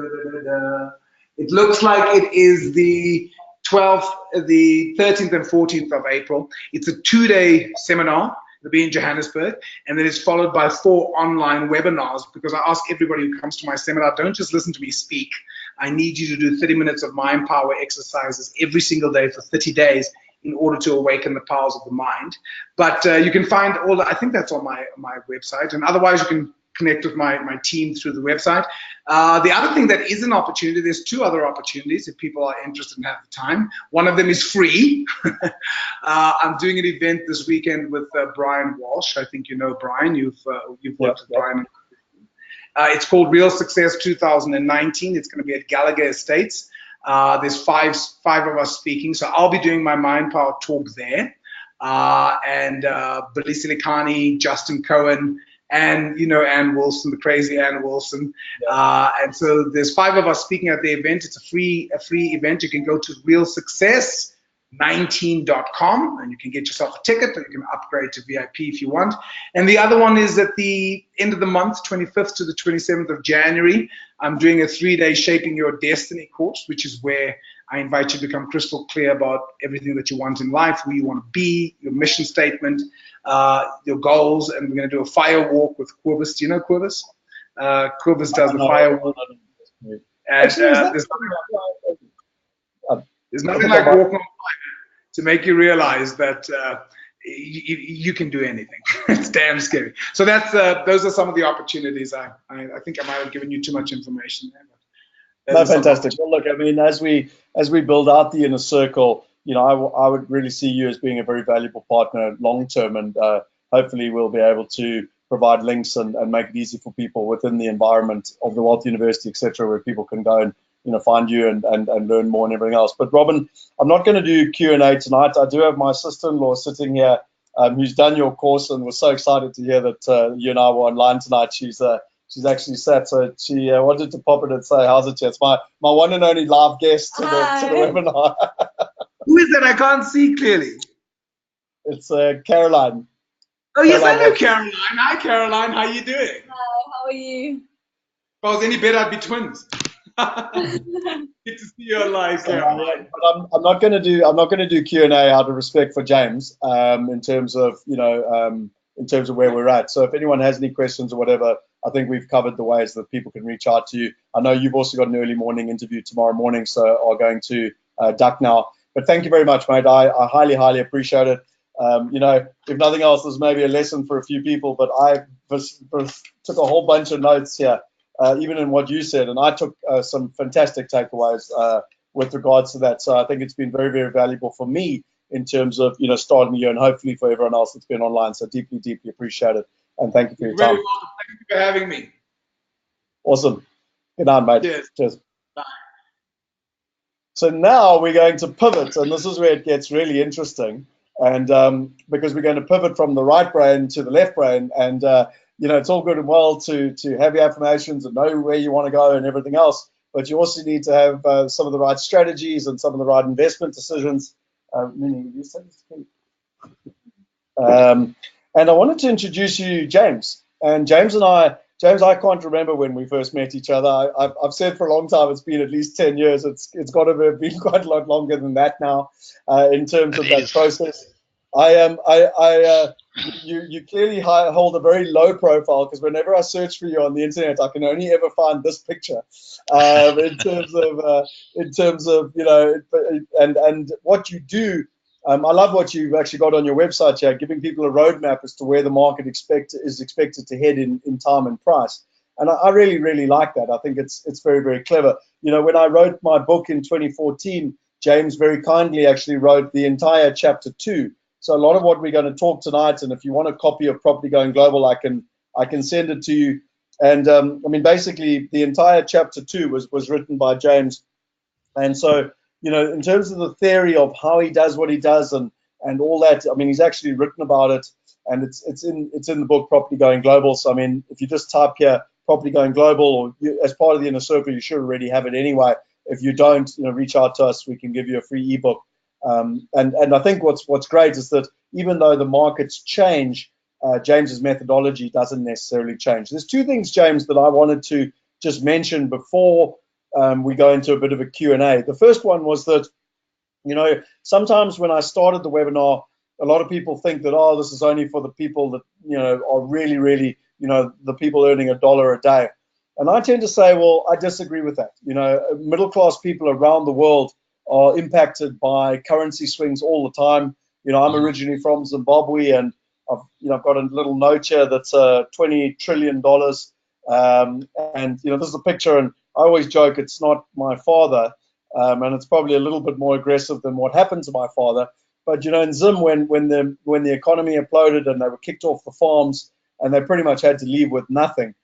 It looks like it is the 12th, the 13th and 14th of April. It's a 2-day seminar. It'll be in Johannesburg, and then it's followed by 4 online webinars, because I ask everybody who comes to my seminar, don't just listen to me speak. I need you to do 30 minutes of mind power exercises every single day for 30 days in order to awaken the powers of the mind. But you can find all that. I think that's on my website, and otherwise you can connect with my team through the website. The other thing that is an opportunity, there's 2 other opportunities if people are interested and have the time. One of them is free. I'm doing an event this weekend with Brian Walsh. I think you know Brian. You've worked with Brian. It's called Real Success 2019. It's going to be at Gallagher Estates. There's five of us speaking, so I'll be doing my Mind Power talk there. And Billy Silikani, Justin Cohen, and Ann Wilson, the crazy Ann Wilson. And so there's 5 of us speaking at the event. It's a free event. You can go to realsuccess19.com and you can get yourself a ticket, or you can upgrade to VIP if you want. And the other one is at the end of the month, 25th to the 27th of January. I'm doing a 3-day Shaping Your Destiny course, which is where I invite you to become crystal clear about everything that you want in life, who you want to be, your mission statement, your goals. And we're going to do a fire walk with Quibus. Do you know Quibus? Quibus does the fire walk. And there's nothing like walking on fire to make you realize that you can do anything. It's damn scary. So that's those are some of the opportunities. I think I might have given you too much information there. No, fantastic. Well, look, I mean, as we build out the inner circle, I would really see you as being a very valuable partner long term, and hopefully we'll be able to provide links and make it easy for people within the environment of the Wealth University, etc., where people can go and find you and learn more and everything else. But Robin, I'm not going to do Q&A tonight. I do have my sister-in-law sitting here who's done your course and was so excited to hear that you and I were online tonight. She's actually sat, so she wanted to pop in and say, how's it? It's my one and only live guest to the webinar. Who is that? I can't see clearly. It's Caroline. Oh, yes, I know Caroline. Hi, Caroline. How you doing? Hi, how are you? If I was any better, I'd be twins. Good to see you alive, Caroline. But I'm not going to do Q&A out of respect for James in terms of where we're at. So if anyone has any questions or whatever, I think we've covered the ways that people can reach out to you. I know you've also got an early morning interview tomorrow morning, so are going to duck now. But thank you very much, mate. I highly, highly appreciate it. If nothing else, there's maybe a lesson for a few people, but I took a whole bunch of notes here, even in what you said, and I took some fantastic takeaways with regards to that. So I think it's been very, very valuable for me in terms of starting the year, and hopefully for everyone else that's been online. So deeply, deeply appreciate it, and thank you for your time. Very welcome. Thank you for having me. Awesome. Good night, mate. Cheers. Cheers. Bye. So now we're going to pivot, and this is where it gets really interesting. And because we're going to pivot from the right brain to the left brain, and it's all good and well to have your affirmations and know where you want to go and everything else, but you also need to have some of the right strategies and some of the right investment decisions. And I wanted to introduce you, James. And James, I can't remember when we first met each other. I've said for a long time it's been at least 10 years. It's got to have been quite a lot longer than that now in terms of that process. You clearly hold a very low profile, because whenever I search for you on the internet, I can only ever find this picture in terms of and what you do. I love what you've actually got on your website here, giving people a roadmap as to where the market is expected to head in time and price. And I really, really like that. I think it's very, very clever. When I wrote my book in 2014, James very kindly actually wrote the entire chapter 2. So a lot of what we're going to talk tonight, and if you want a copy of Property Going Global, I can send it to you. And I mean, basically, the entire chapter 2 was written by James. And so, you know, in terms of the theory of how he does what he does and all that, I mean, he's actually written about it, and it's in the book Property Going Global. So I mean, if you just type here Property Going Global, or as part of the Inner Circle, you should already have it anyway. If you don't, you know, reach out to us. We can give you a free ebook. And I think what's great is that even though the markets change, James's methodology doesn't necessarily change. There's two things, James, that I wanted to just mention before we go into a bit of a Q&A. The first one was that, you know, sometimes when I started the webinar, a lot of people think that, oh, this is only for the people that, you know, are really, really, you know, the people earning $1 a day. And I tend to say, well, I disagree with that. You know, middle-class people around the world are impacted by currency swings all the time. You know, I'm originally from Zimbabwe, and I've got a little note here that's $20 trillion. And, you know, this is a picture, and I always joke it's not my father, and it's probably a little bit more aggressive than what happened to my father. But, you know, in Zim, when the economy imploded and they were kicked off the farms and they pretty much had to leave with nothing,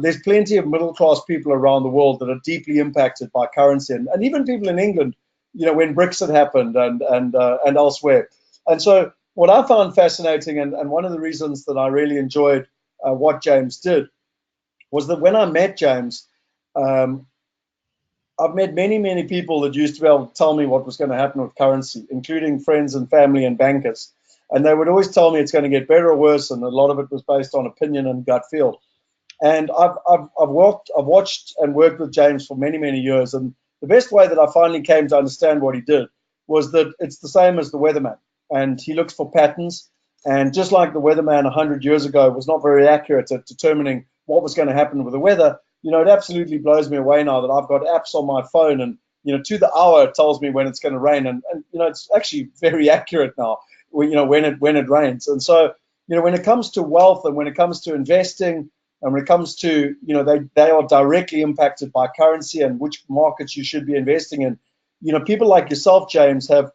there's plenty of middle-class people around the world that are deeply impacted by currency, and even people in England, you know, when Brexit happened and elsewhere. And so what I found fascinating, and one of the reasons that I really enjoyed what James did, was that when I met James, I've met many, many people that used to be able to tell me what was going to happen with currency, including friends and family and bankers. And they would always tell me it's going to get better or worse, and a lot of it was based on opinion and gut feel. And I've watched and worked with James for many, many years. And the best way that I finally came to understand what he did was that it's the same as the weatherman. And he looks for patterns. And just like the weatherman 100 years ago was not very accurate at determining what was going to happen with the weather, you know, it absolutely blows me away now that I've got apps on my phone, and, you know, to the hour it tells me when it's going to rain. And you know, it's actually very accurate now, you know, when it rains. And so, you know, when it comes to wealth and when it comes to investing, and when it comes to, you know, they are directly impacted by currency and which markets you should be investing in. You know, people like yourself, James, have,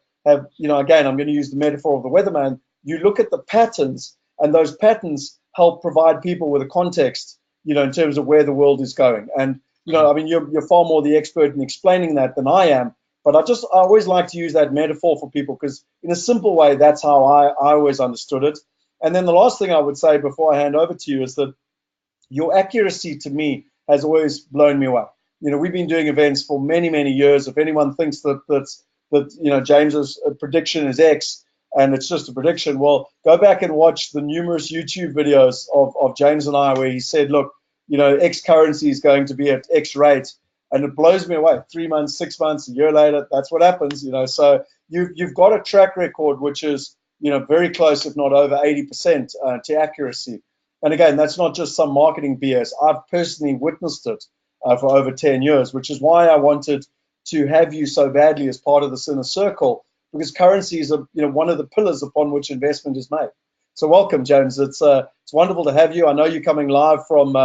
you know, again, I'm going to use the metaphor of the weatherman. You look at the patterns, and those patterns help provide people with a context, you know, in terms of where the world is going. And, you know, I mean, you're far more the expert in explaining that than I am. But I always like to use that metaphor for people, because in a simple way, that's how I always understood it. And then the last thing I would say before I hand over to you is that your accuracy to me has always blown me away. You know, we've been doing events for many, many years. If anyone thinks that you know, James's prediction is X and it's just a prediction, well, go back and watch the numerous YouTube videos of James and I where he said, look, you know, X currency is going to be at X rate. And it blows me away. 3 months, 6 months, a year later, that's what happens, you know. So you've got a track record which is, you know, very close, if not over 80% to accuracy. And again, that's not just some marketing BS. I've personally witnessed it for over 10 years, which is why I wanted to have you so badly as part of this Inner Circle, because currency is one of the pillars upon which investment is made. So welcome, James. It's wonderful to have you. I know you're coming live from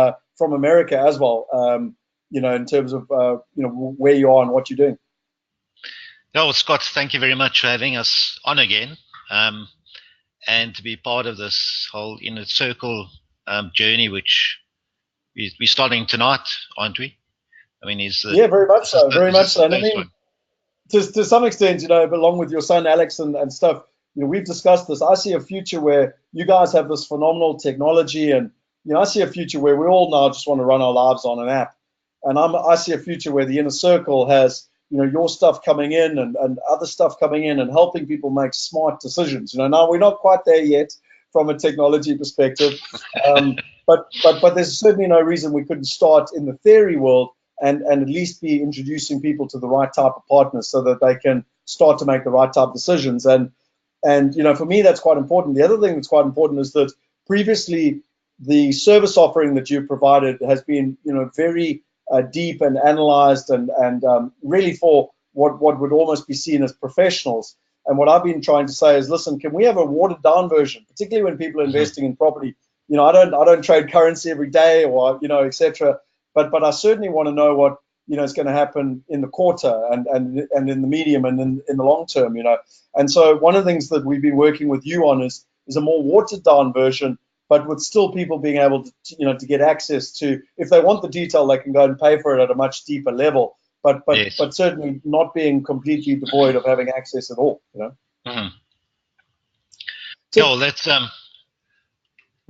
America as well, you know, in terms of, you know, where you are and what you're doing. Well, Scott, thank you very much for having us on again, and to be part of this whole Inner Circle journey, which we're starting tonight, aren't we? I mean, yeah, very much so, very much so. And I mean, to some extent, you know, along with your son Alex and stuff, you know, we've discussed this. I see a future where you guys have this phenomenal technology, and, you know, I see a future where we all now just want to run our lives on an app. And I see a future where the Inner Circle has, you know, your stuff coming in and other stuff coming in and helping people make smart decisions. You know, now we're not quite there yet from a technology perspective, but there's certainly no reason we couldn't start in the theory world and at least be introducing people to the right type of partners so that they can start to make the right type of decisions. And you know, for me, that's quite important. The other thing that's quite important is that previously the service offering that you provided has been, you know, very deep and analyzed and really for what would almost be seen as professionals. And what I've been trying to say is, listen, can we have a watered down version, particularly when people are investing in property? You know, I don't trade currency every day, or, you know, etc. But I certainly want to know what is going to happen in the quarter and in the medium and in the long term. And so one of the things that we've been working with you on is a more watered down version, but with still people being able to get access to, if they want the detail, they can go and pay for it at a much deeper level, but Yes. certainly not being completely devoid of having access at all. Mm-hmm. So, well, that's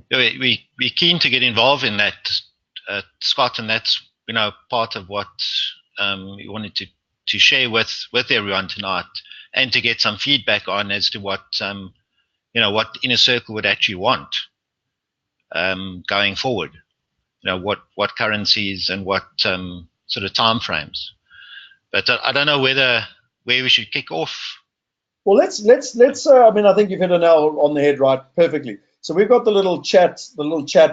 we're keen to get involved in that, Scott, and that's part of what we wanted to share with everyone tonight, and to get some feedback on as to what what Inner Circle would actually want going forward. What currencies and what sort of time frames. But I don't know where we should kick off. Well, let's. I mean, I think you've hit a nail on the head, right? Perfectly. So we've got the little chat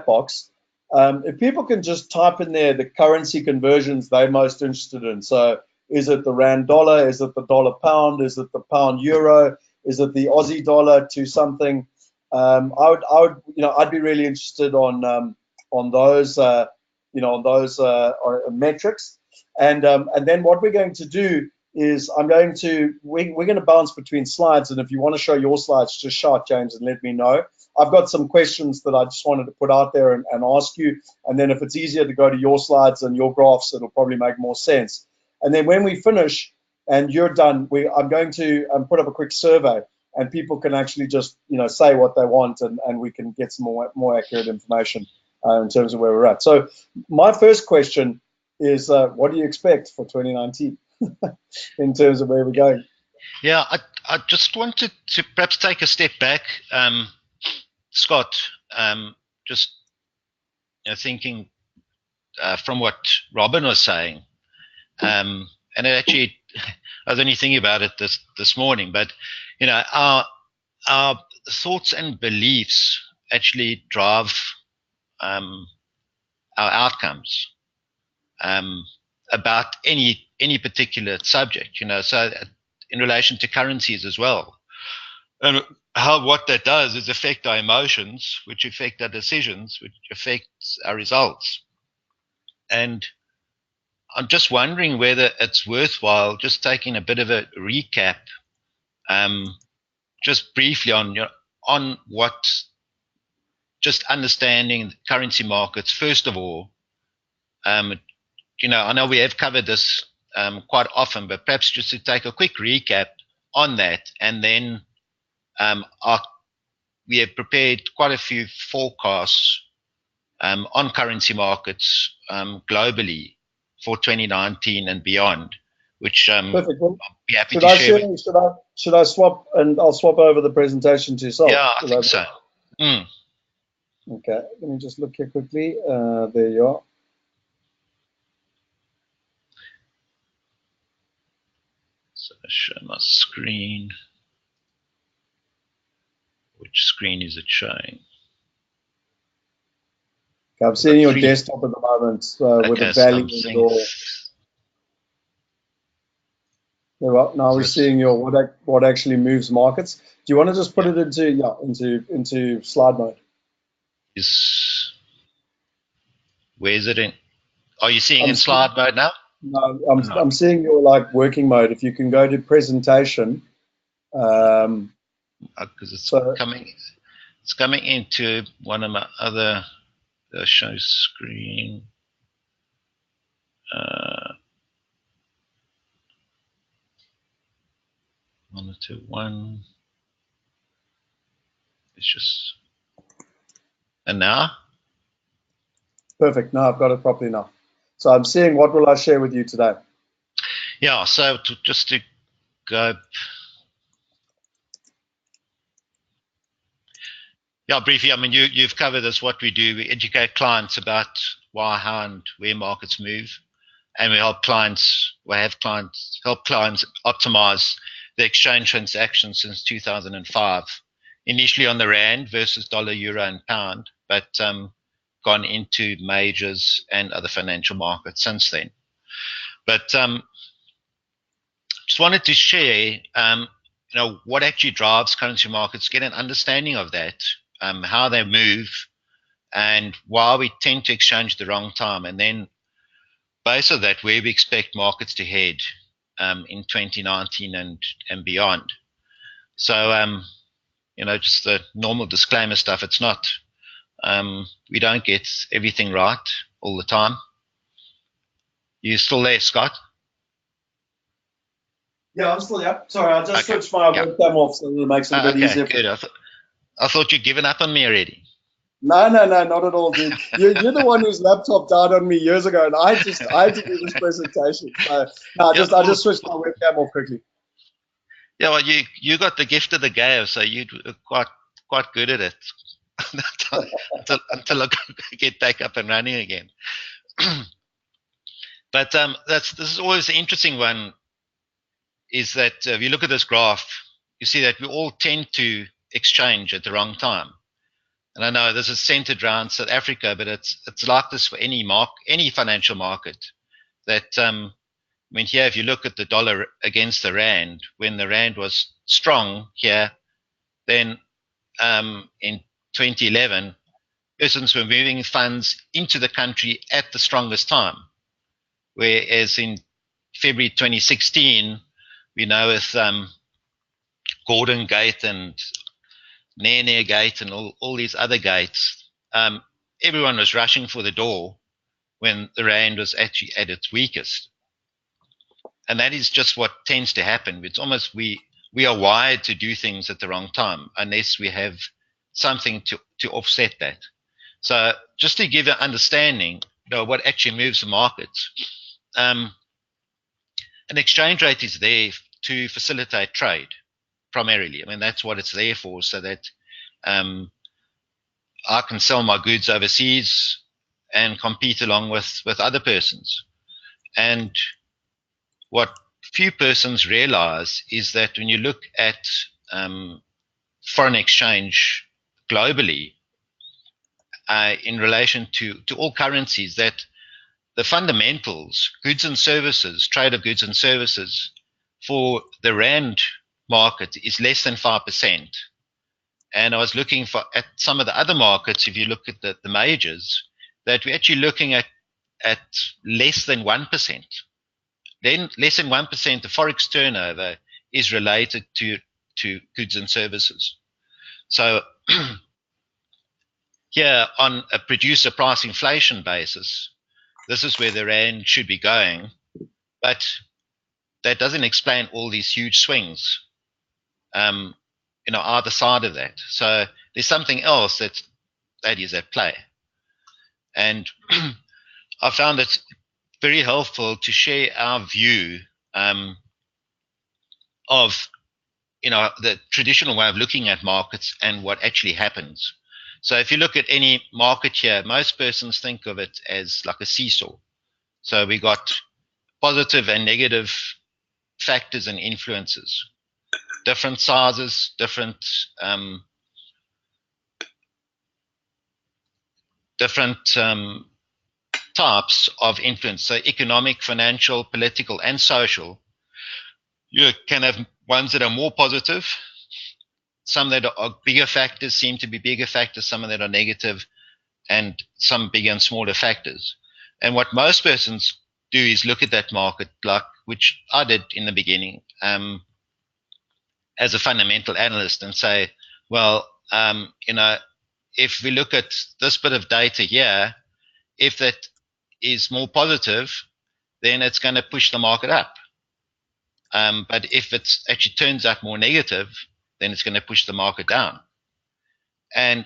box. If people can just type in there the currency conversions they're most interested in. So is it the rand dollar? Is it the dollar pound? Is it the pound euro? Is it the Aussie dollar to something? I'd be really interested on those metrics. And then what we're going to do is we're going to bounce between slides, and if you want to show your slides, just shout, James, and let me know. I've got some questions that I just wanted to put out there and ask you, and then if it's easier to go to your slides and your graphs, it'll probably make more sense. And then when we finish and you're done, I'm going to put up a quick survey, and people can actually just say what they want, and we can get some more accurate information in terms of where we're at. So my first question is, what do you expect for 2019 in terms of where we're going? Yeah, I just wanted to perhaps take a step back, Scott, just thinking from what Robin was saying, and actually I was only thinking about it this morning, but our thoughts and beliefs actually drive our outcomes about any particular subject, so in relation to currencies as well. And what that does is affect our emotions, which affect our decisions, which affects our results. And I'm just wondering whether it's worthwhile just taking a bit of a recap, just briefly on what, just understanding currency markets first of all. I know we have covered this quite often, but perhaps just to take a quick recap on that, and then we have prepared quite a few forecasts on currency markets globally for 2019 and beyond, which Perfect. I'll be happy to share. Should I swap, and I'll swap over the presentation to yourself? Yeah, I think so. Okay, let me just look here quickly. There you are. So show my screen. Which screen is it showing? Okay, I'm seeing your desktop at the moment with the value in your. Now we're seeing your what actually moves markets. Do you want to just put it into slide mode? Where is it in? Are you seeing in slide mode now? No, I'm seeing your working mode. If you can go to presentation. Because it's coming into one of my other show screen. 1, it's just, and now? Perfect. Now I've got it properly now. So I'm seeing what will I share with you today? Yeah, so just to go. Yeah, briefly, I mean, you've covered this, what we do. We educate clients about why, how, and where markets move. And we help clients optimize the exchange transactions since 2005. Initially on the rand versus dollar, euro, and pound, but gone into majors and other financial markets since then. But just wanted to share, what actually drives currency markets, get an understanding of that, how they move, and why we tend to exchange the wrong time, and then base of that, where we expect markets to head in 2019 and beyond. So, just the normal disclaimer stuff. It's not, we don't get everything right all the time. You still there, Scott? Yeah, I'm still here. Sorry, I just switched my webcam off so it makes it a bit easier. Good. I thought you'd given up on me already. No, not at all, dude. You're the one whose laptop died on me years ago, and I had to do this presentation. So no, I just switched my webcam off quickly. Yeah, well, you got the gift of the gab, so you're quite good at it until I get back up and running again. But this is always the interesting one. Is that if you look at this graph, you see that we all tend to exchange at the wrong time. And I know this is centered around South Africa, but it's like this for any financial market. That here, if you look at the dollar against the rand, when the rand was strong here, then in 2011, persons were moving funds into the country at the strongest time, whereas in February 2016, we know with Gordon Gate and Nairn Gate and all these other gates, everyone was rushing for the door when the rand was actually at its weakest. And that is just what tends to happen. It's almost we are wired to do things at the wrong time unless we have something to offset that. So just to give an understanding, what actually moves the markets, an exchange rate is there to facilitate trade primarily. I mean, that's what it's there for, so that I can sell my goods overseas and compete along with other persons. And what few persons realize is that when you look at foreign exchange globally in relation to all currencies, that the fundamentals, goods and services, trade of goods and services for the rand market is less than 5%. And I was looking at some of the other markets, if you look at the majors, that we're actually looking at less than 1%. Then less than 1% of forex turnover is related to goods and services. So here on a producer price inflation basis, this is where the rand should be going, but that doesn't explain all these huge swings, either side of that. So there's something else that is at play. And I found it very helpful to share our view of the traditional way of looking at markets and what actually happens. So if you look at any market here, most persons think of it as like a seesaw. So we got positive and negative factors and influences, different sizes, different types of influence. So economic, financial, political, and social. You can have ones that are more positive, some that are bigger factors, seem to be bigger factors, some that are negative, and some bigger and smaller factors. And what most persons do is look at that market, which I did in the beginning, as a fundamental analyst, and say, well, if we look at this bit of data here, if that is more positive, then it's going to push the market up. But if it actually turns out more negative, then it's going to push the market down. And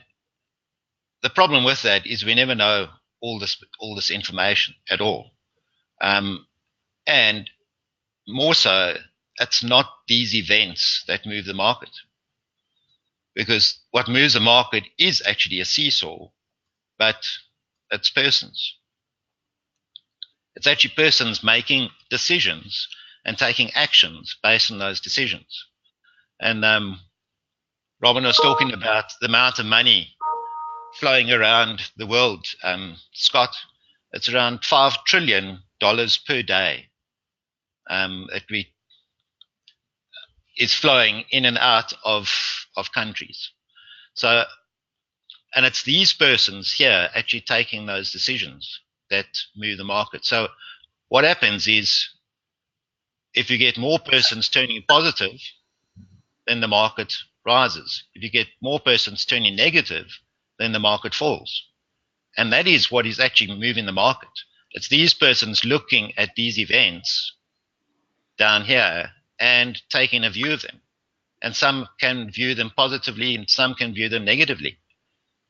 the problem with that is we never know all this information at all. And more so, it's not these events that move the market. Because what moves the market is actually a seesaw, but it's persons. It's actually persons making decisions and taking actions based on those decisions. And Robin was talking about the amount of money flowing around the world. Scott, it's around $5 trillion per day that is flowing in and out of countries. So, and it's these persons here actually taking those decisions that move the market. So what happens is if you get more persons turning positive, then the market rises. If you get more persons turning negative, then the market falls. And that is what is actually moving the market. It's these persons looking at these events down here and taking a view of them. And some can view them positively and some can view them negatively.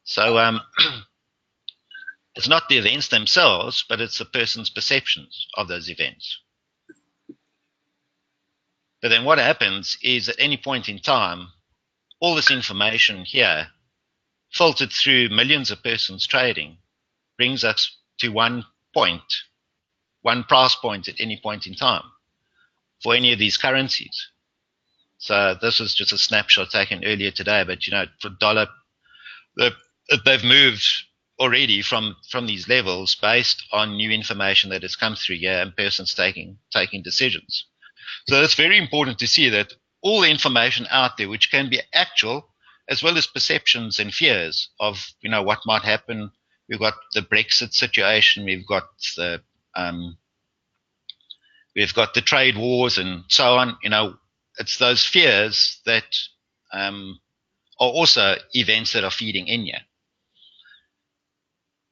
So it's not the events themselves, but it's the person's perceptions of those events. But then what happens is at any point in time, all this information here, filtered through millions of persons trading, brings us to one point, one price point at any point in time for any of these currencies. So this was just a snapshot taken earlier today, but for dollar, they've moved already from these levels based on new information that has come through here and persons taking decisions. So it's very important to see that all the information out there, which can be actual, as well as perceptions and fears of what might happen. We've got the Brexit situation, we've got the trade wars and so on. It's those fears that are also events that are feeding in here.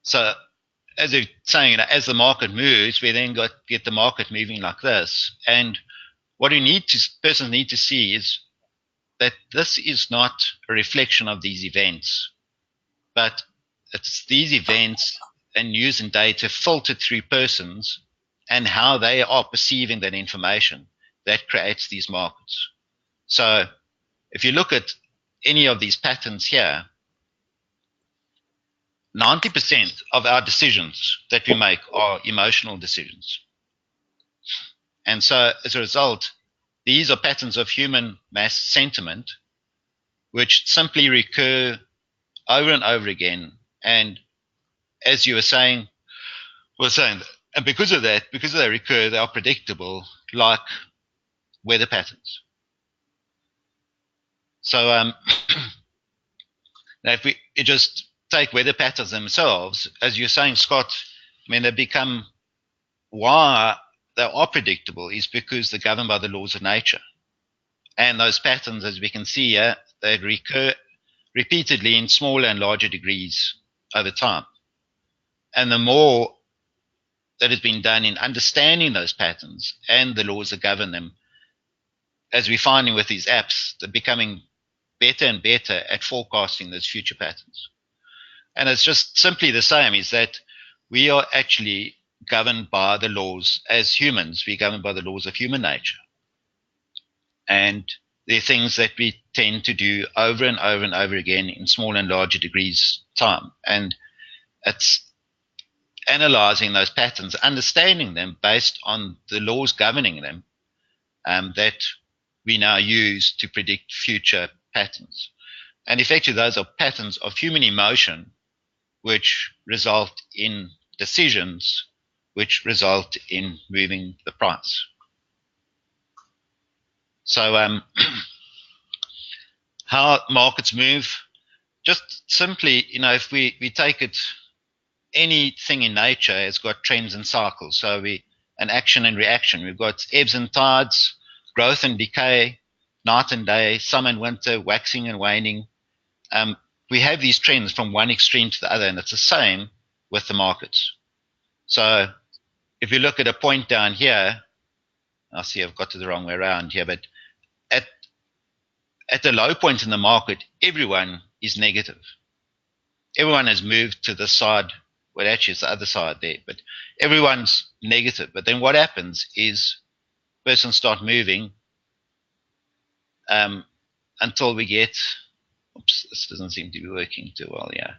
So as you're saying, as the market moves, we then get the market moving like this. And what persons need to see is that this is not a reflection of these events, but it's these events and news and data filtered through persons and how they are perceiving that information that creates these markets. So if you look at any of these patterns here, 90% of our decisions that we make are emotional decisions. And so as a result, these are patterns of human mass sentiment, which simply recur over and over again. And as you were saying, and because of they recur, they are predictable, like weather patterns. So now if we just take weather patterns themselves, as you're saying, Scott, they become, why they are predictable is because they're governed by the laws of nature. And those patterns, as we can see here, they recur repeatedly in smaller and larger degrees over time. And the more that has been done in understanding those patterns and the laws that govern them, as we're finding with these apps, they're becoming better and better at forecasting those future patterns. And it's just simply the same, is that we are actually governed by the laws as humans. We're governed by the laws of human nature. And there are things that we tend to do over and over and over again in smaller and larger degrees time. And it's analyzing those patterns, understanding them based on the laws governing them, that we now use to predict future patterns. And effectively, those are patterns of human emotion, which result in decisions, which result in moving the price. So how markets move, just simply, if we take it, anything in nature has got trends and cycles. So an action and reaction. We've got ebbs and tides, growth and decay, night and day, summer and winter, waxing and waning. We have these trends from one extreme to the other, and it's the same with the markets. So if you look at a point down here, I see I've got it the wrong way around here, but at the low point in the market, everyone is negative. Everyone has moved to the side, well, actually it's the other side there, but everyone's negative. But then what happens is persons start moving until we get, oops, this doesn't seem to be working too well, yeah.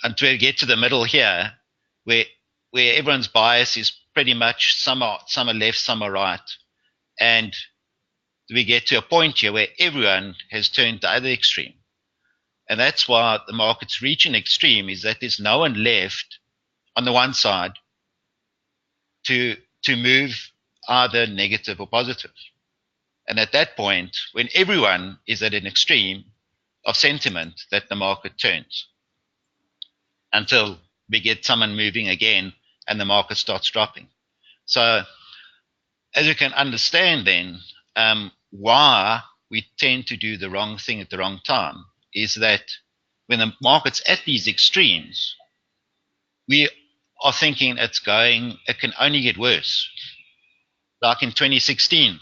Until we get to the middle here, where everyone's bias is pretty much some are left, some are right. And we get to a point here where everyone has turned the other extreme. And that's why the markets reach an extreme, is that there's no one left on the one side to move either negative or positive. And at that point, when everyone is at an extreme of sentiment, that the market turns until we get someone moving again and the market starts dropping. So as you can understand then, why we tend to do the wrong thing at the wrong time is that when the market's at these extremes, we are thinking it can only get worse. Like in 2016,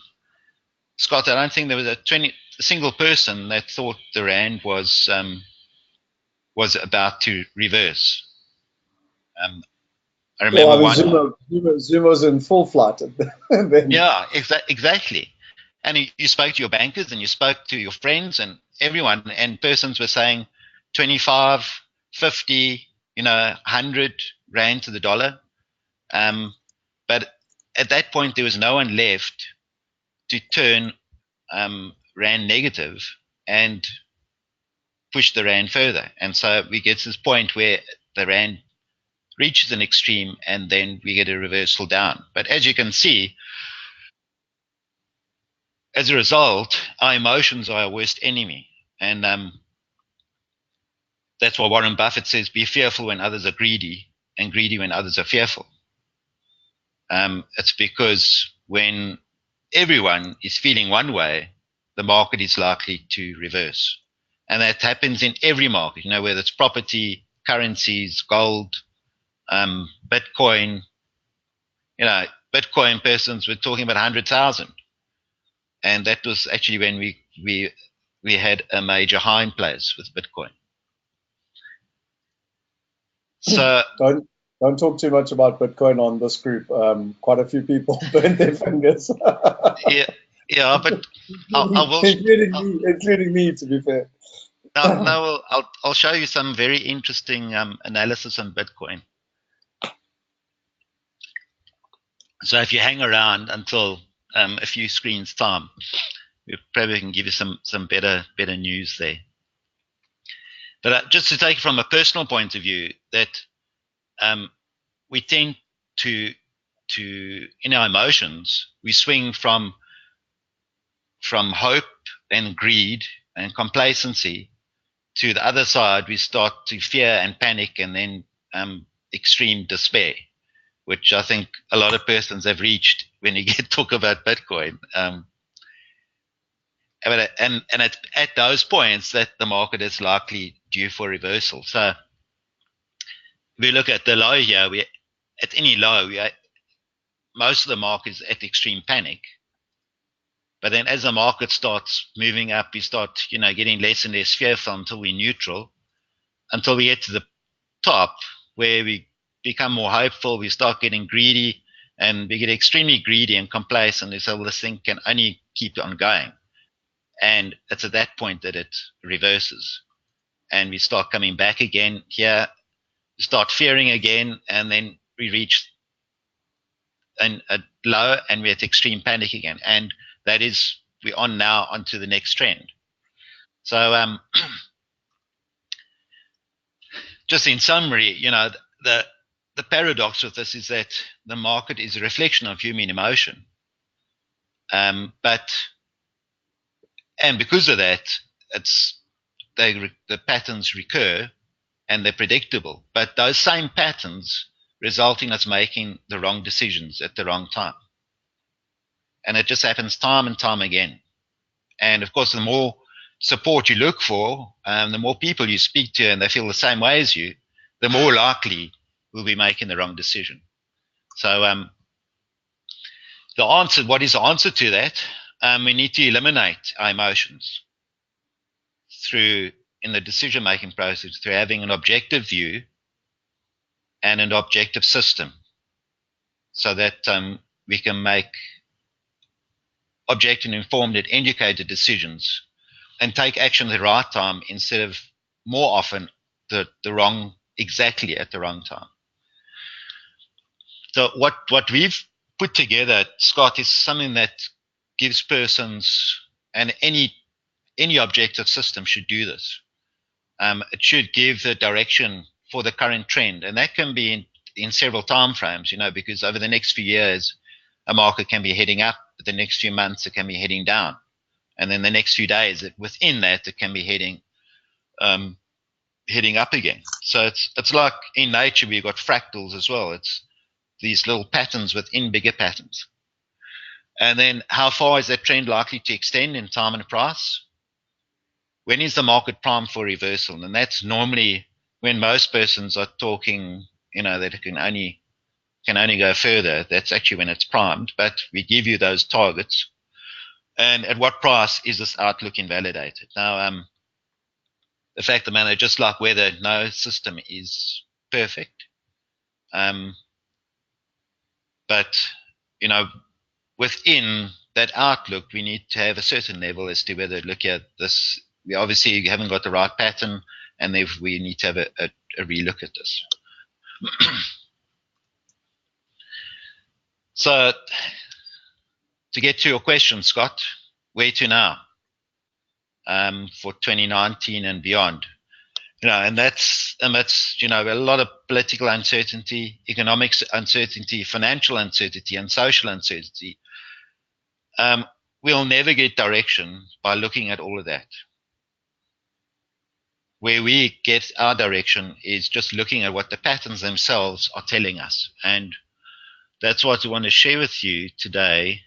Scott, I don't think there was a single person that thought the rand was about to reverse. I remember Zuma was in full flight then. Yeah, exactly. And you spoke to your bankers and you spoke to your friends and everyone, and persons were saying 25, 50, 100 rand to the dollar. But at that point, there was no one left to turn rand negative and push the rand further. And so we get to this point where the rand reaches an extreme and then we get a reversal down. But as you can see, as a result, our emotions are our worst enemy. And that's why Warren Buffett says, be fearful when others are greedy and greedy when others are fearful. It's because when everyone is feeling one way, the market is likely to reverse. And that happens in every market, whether it's property, currencies, gold, Bitcoin. Bitcoin persons were talking about 100,000. And that was actually when we had a major high in place with Bitcoin. So don't talk too much about Bitcoin on this group. Quite a few people burnt their fingers. yeah, but I will, including me, to be fair. No, I'll show you some very interesting analysis on Bitcoin. So if you hang around until a few screens time, we probably can give you some better news there. But just to take it from a personal point of view, that we tend to in our emotions, we swing from hope and greed and complacency to the other side. We start to fear and panic and then extreme despair, which I think a lot of persons have reached when you talk about Bitcoin. And at those points that the market is likely due for reversal. So if we look at the low here, at any low, most of the market is at extreme panic. But then as the market starts moving up, we start, getting less and less fearful until we're neutral, until we get to the top where we become more hopeful, we start getting greedy, and we get extremely greedy and complacent. And so, well, this thing can only keep on going. And it's at that point that it reverses. And we start coming back again here, we start fearing again, and then we reach a low and we're at extreme panic again. And that is, we're on now onto the next trend. So just in summary, the paradox with this is that the market is a reflection of human emotion. And because of that, the patterns recur and they're predictable. But those same patterns result in us making the wrong decisions at the wrong time. And it just happens time and time again. And of course, the more support you look for, the more people you speak to and they feel the same way as you, the more likely we'll be making the wrong decision. So what is the answer to that? We need to eliminate our emotions in the decision-making process through having an objective view and an objective system so that we can make objective, informed and educated decisions and take action at the right time instead of more often exactly at the wrong time. So what we've put together, Scott, is something that gives persons, and any objective system should do this. It should give the direction for the current trend, and that can be in several time frames, because over the next few years, a market can be heading up, but the next few months it can be heading down, and then the next few days within that it can be heading up again. So it's like in nature we've got fractals as well. these little patterns within bigger patterns. And then how far is that trend likely to extend in time and price? When is the market primed for reversal? And that's normally when most persons are talking, that it can only go further. That's actually when it's primed, but we give you those targets. And at what price is this outlook invalidated? Now, the fact of the matter, just like whether no system is perfect, but within that outlook, we need to have a certain level as to whether look at this. We obviously haven't got the right pattern, and we need to have a relook at this. So, to get to your question, Scott, where to now for 2019 and beyond? And that's amidst, a lot of political uncertainty, economic uncertainty, financial uncertainty, and social uncertainty. We'll never get direction by looking at all of that. Where we get our direction is just looking at what the patterns themselves are telling us. And that's what I want to share with you today,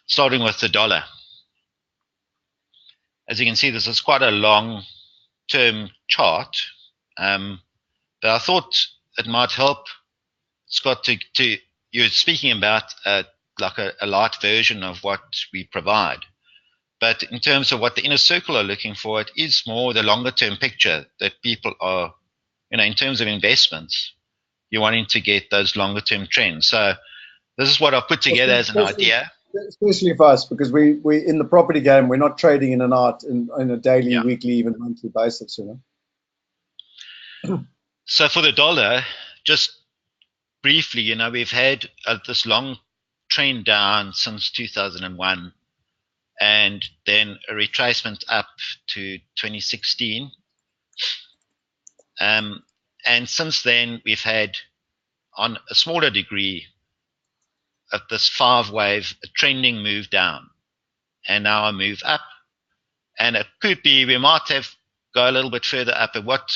starting with the dollar. As you can see, this is quite a long-term chart, but I thought it might help, Scott, you're speaking about like a light version of what we provide. But in terms of what the inner circle are looking for, it is more the longer term picture that people are, in terms of investments, you're wanting to get those longer term trends. So this is what I've put together as an idea. Especially for us, because we in the property game, we're not trading in and out in a daily, weekly, even monthly basis, So for the dollar, just briefly, we've had this long trend down since 2001. And then a retracement up to 2016. And since then, we've had, on a smaller degree, of this 5-wave, a trending move down, and now a move up. And it could be, we might have go a little bit further up. But what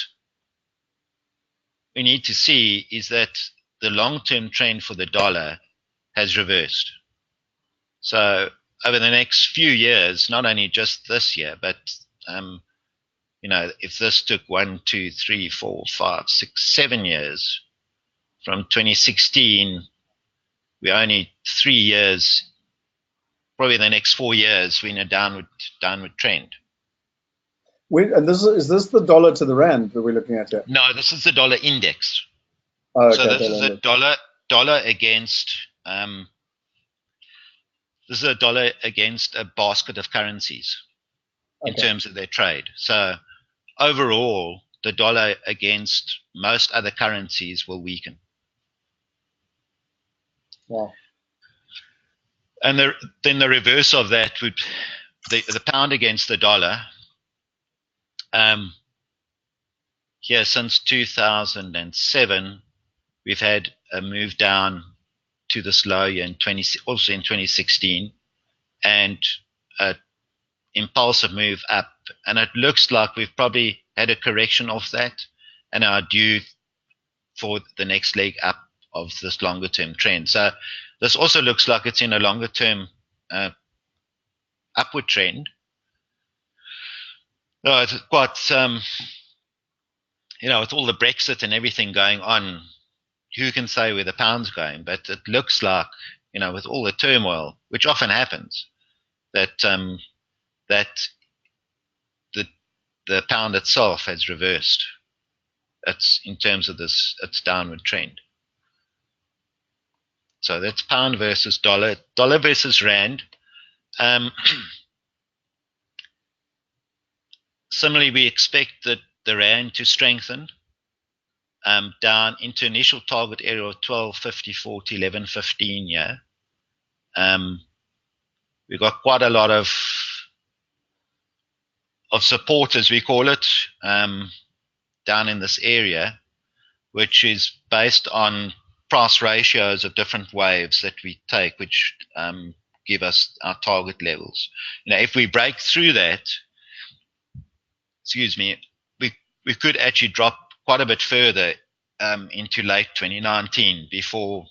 we need to see is that the long-term trend for the dollar has reversed. So over the next few years, not only just this year, but if this took 1, 2, 3, 4, 5, 6, 7 years, from 2016, we're only 3 years, probably the next 4 years, we're in a downward trend. And is this the dollar to the rand that we're looking at here? No, this is the dollar index. Oh, okay, so this is a dollar against. This is a dollar against a basket of currencies in terms of their trade. So overall, the dollar against most other currencies will weaken. Wow. And then the reverse of that would the pound against the dollar. Here since 2007, we've had a move down to this low year also in 2016, and an impulsive move up. And it looks like we've probably had a correction of that and are due for the next leg up of this longer term trend. So this also looks like it's in a longer term upward trend. It's quite, with all the Brexit and everything going on, who can say where the pound's going? But it looks like, with all the turmoil, which often happens, that the pound itself has reversed. It's in terms of its downward trend. So that's pound versus dollar versus rand. Similarly, we expect that the rand to strengthen down into initial target area of 12.54 to 11.15 here. We've got quite a lot of support, as we call it, down in this area, which is based on price ratios of different waves that we take, which give us our target levels. If we break through that, we could actually drop quite a bit further into late 2019 before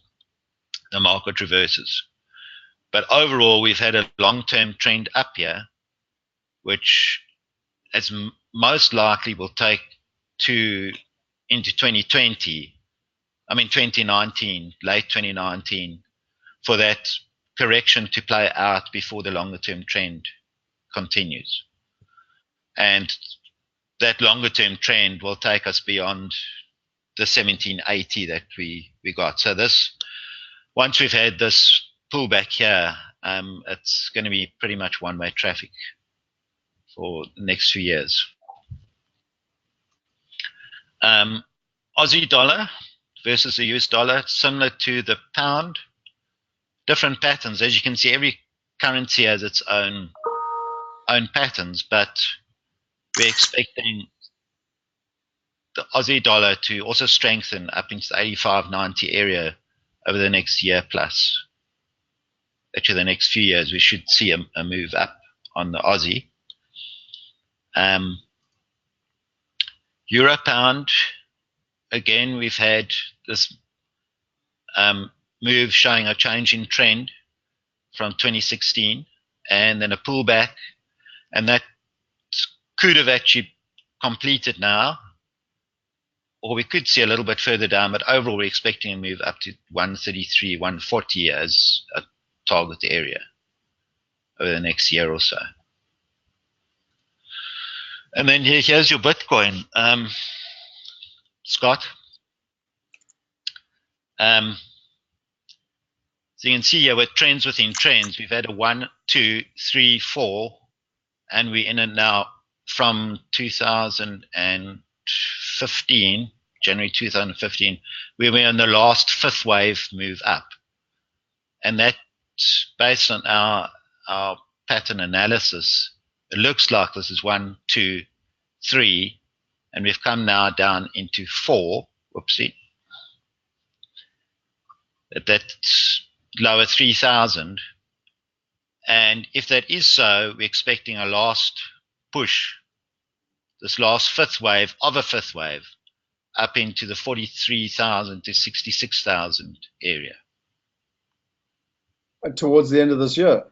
the market reverses. But overall, we've had a long-term trend up here, which as most likely will take into 2020, 2019, late 2019, for that correction to play out before the longer-term trend continues. And that longer-term trend will take us beyond the 1780 that we got. So this, once we've had this pullback here, it's going to be pretty much one-way traffic for the next few years. Aussie dollar versus the US dollar, similar to the pound, different patterns. As you can see, every currency has its own patterns, but we're expecting the Aussie dollar to also strengthen up into the 85-90 area over the next year plus. Actually, the next few years, we should see a move up on the Aussie. Euro pound, again, we've had this move showing a change in trend from 2016 and then a pullback, and that could have actually completed now, or we could see a little bit further down, but overall we're expecting a move up to 133, 140 as a target area over the next year or so. And then here's your Bitcoin, Scott. So you can see here with trends within trends, we've had a 1, 2, 3, 4, and we're in it now from 2015, January 2015, we were in the last fifth wave move up. And that, based on our pattern analysis, it looks like this is 1, 2, 3, and we've come now down into 4. Whoopsie. That's lower 3,000. And if that is so, we're expecting a last push, this last fifth wave of a fifth wave, up into the 43,000 to 66,000 area. Towards the end of this year,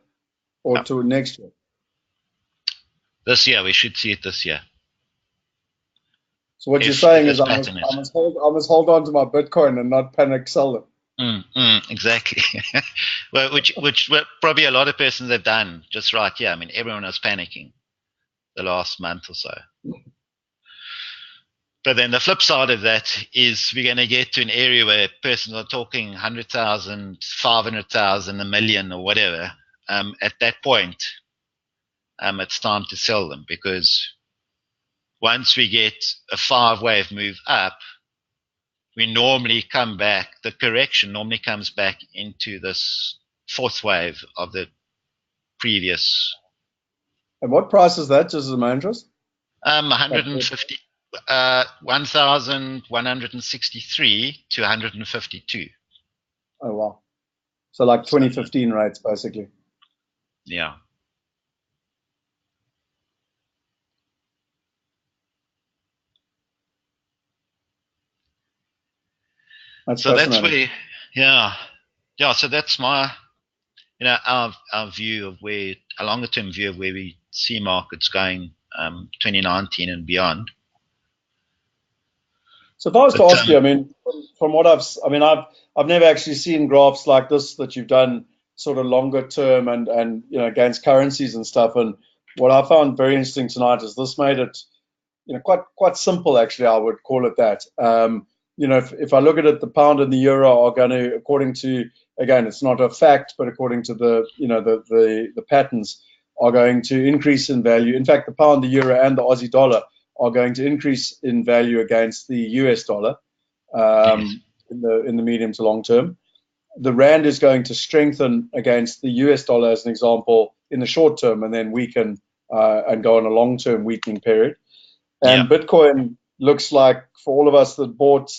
or to next year? This year, we should see it this year. So what you're saying is I must hold on to my Bitcoin and not panic sell them. Exactly. Well, which probably a lot of persons have done just right here. I mean, everyone was panicking the last month or so. But then the flip side of that is we're going to get to an area where persons are talking 100,000, 500,000, a million or whatever. At that point, it's time to sell them, because once we get a 5-wave move up, we normally come back, the correction normally comes back into this 4th wave of the previous. And what price is that, just as my interest? 150, 1,163 to 152. Oh, wow. So like 2015 rates, basically. Yeah. So that's where, yeah. So that's my, our view of where, a longer term view of where we see markets going, 2019 and beyond. So if I was to ask you, I mean, from what I've never actually seen graphs like this that you've done sort of longer term and against currencies and stuff. And what I found very interesting tonight is this made it, quite simple, actually, I would call it that. If I look at it, the pound and the euro are going to, according to, again, it's not a fact, but according to the patterns, are going to increase in value. In fact, the pound, the euro, and the Aussie dollar are going to increase in value against the US dollar in the medium to long term. The rand is going to strengthen against the US dollar, as an example, in the short term, and then weaken and go on a long-term weakening period. And Bitcoin looks like, for all of us that bought,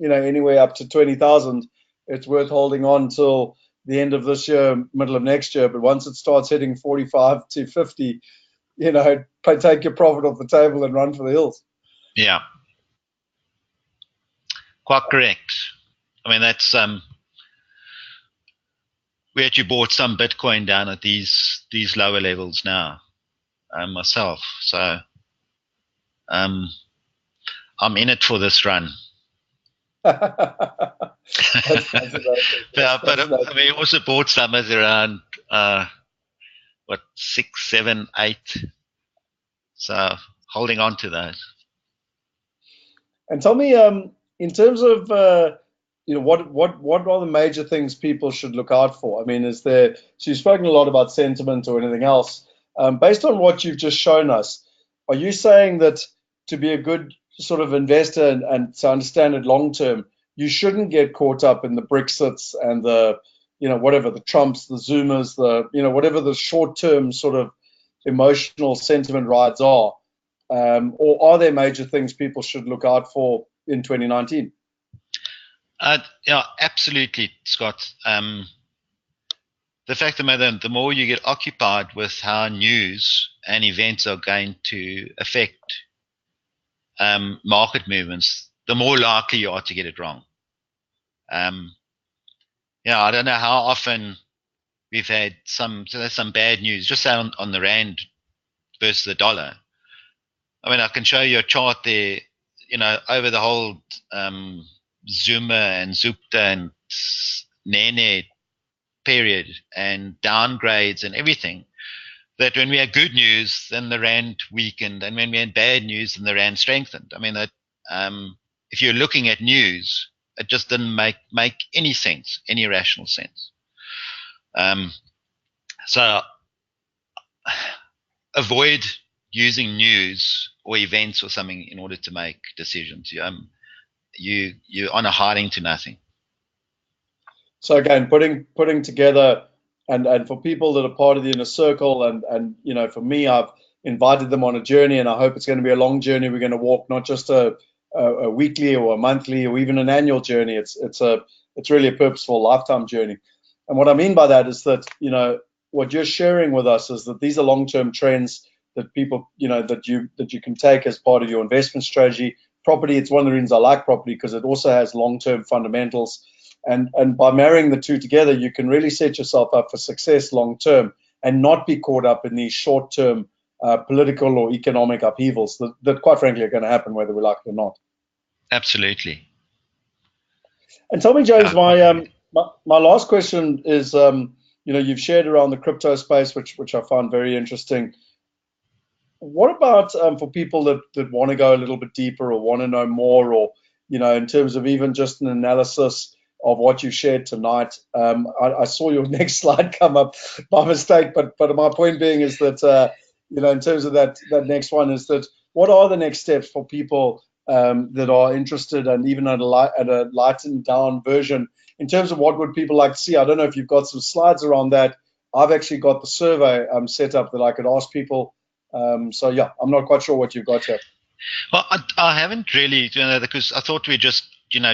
anywhere up to 20,000, it's worth holding on till the end of this year, middle of next year. But once it starts hitting 45 to 50, take your profit off the table and run for the hills. Yeah. Quite correct. I mean, that's we actually bought some Bitcoin down at these lower levels now myself. So I'm in it for this run. That's fascinating. But I mean, also bought some as around what 6, 7, 8. So holding on to that. And tell me, in terms of what are the major things people should look out for? I mean, is there? So you've spoken a lot about sentiment or anything else. Based on what you've just shown us, are you saying that to be a good sort of investor and to understand it long term, you shouldn't get caught up in the Brexits and the whatever the Trumps, the Zumas, the whatever the short term sort of emotional sentiment rides are? Or are there major things people should look out for in 2019? Yeah, absolutely, Scott. The fact of the matter, the more you get occupied with how news and events are going to affect market movements, the more likely you are to get it wrong. I don't know how often we've had some bad news, just on the rand versus the dollar. I mean, I can show you a chart there, over the whole Zuma and Zupta and Nene period and downgrades and everything, that when we had good news, then the rand weakened, and when we had bad news, then the rand strengthened. I mean, that if you're looking at news, it just didn't make any sense, any rational sense. So avoid using news or events or something in order to make decisions. You're on a hiding to nothing. So again, putting together, and for people that are part of the inner circle, and for me, I've invited them on a journey, and I hope it's going to be a long journey. We're going to walk not just a weekly or a monthly or even an annual journey. It's really a purposeful lifetime journey. And what I mean by that is that what you're sharing with us is that these are long-term trends that people that you can take as part of your investment strategy. Property, it's one of the reasons I like property, because it also has long-term fundamentals. And by marrying the two together, you can really set yourself up for success long term and not be caught up in these short term political or economic upheavals that quite frankly are going to happen whether we like it or not. Absolutely. And tell me, James, my last question is, you've shared around the crypto space, which I find very interesting. What about for people that want to go a little bit deeper or want to know more, or in terms of even just an analysis of what you shared tonight? I saw your next slide come up by mistake, but my point being is that in terms of that next one, is that what are the next steps for people that are interested, and even at a lightened down version, in terms of what would people like to see? I don't know if you've got some slides around that. I've actually got the survey set up that I could ask people. So yeah, I'm not quite sure what you've got here. Well, I haven't really, because I thought we'd just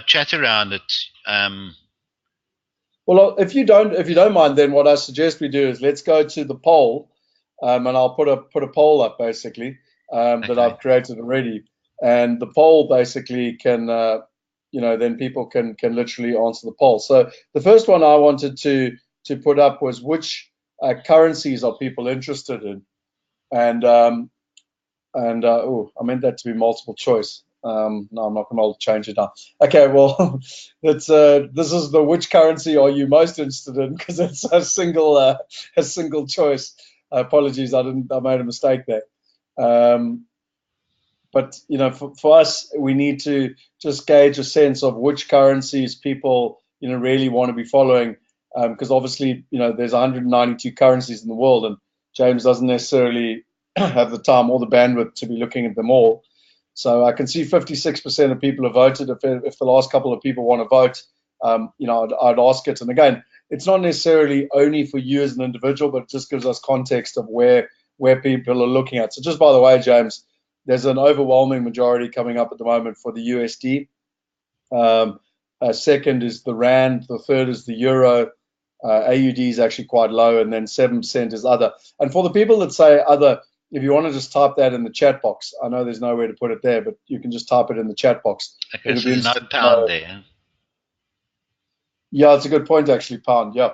chat around it. Well, if you don't mind, then what I suggest we do is let's go to the poll, and I'll put a poll up basically that I've created already, and the poll basically can then people can literally answer the poll. So the first one I wanted to put up was which currencies are people interested in, and I meant that to be multiple choice. No, I'm not going to change it now. Okay, well, this is the which currency are you most interested in, because it's a single choice. Apologies, I made a mistake there. But for us, we need to just gauge a sense of which currencies people really want to be following, because obviously there's 192 currencies in the world, and James doesn't necessarily have the time or the bandwidth to be looking at them all. So I can see 56% of people have voted. If the last couple of people want to vote, I'd ask it. And again, it's not necessarily only for you as an individual, but it just gives us context of where people are looking at. So just by the way, James, there's an overwhelming majority coming up at the moment for the USD. Second is the Rand. The third is the Euro. AUD is actually quite low, and then 7% is other. And for the people that say other, if you want to just type that in the chat box, I know there's nowhere to put it there, but you can just type it in the chat box. Okay, It'll so be there's no interesting to pound know. there. Yeah, it's a good point, actually, pound. Yeah,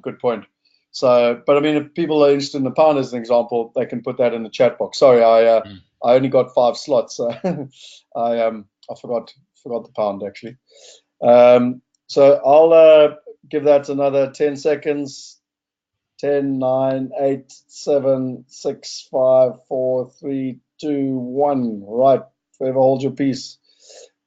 good point. So, but I mean, if people are interested in the pound as an example, they can put that in the chat box. Sorry, I only got 5 slots, so I forgot the pound actually. So I'll give that another 10 seconds. 10, 9, 8, 7, 6, 5, 4, 3, 2, 1. Right, forever hold your peace.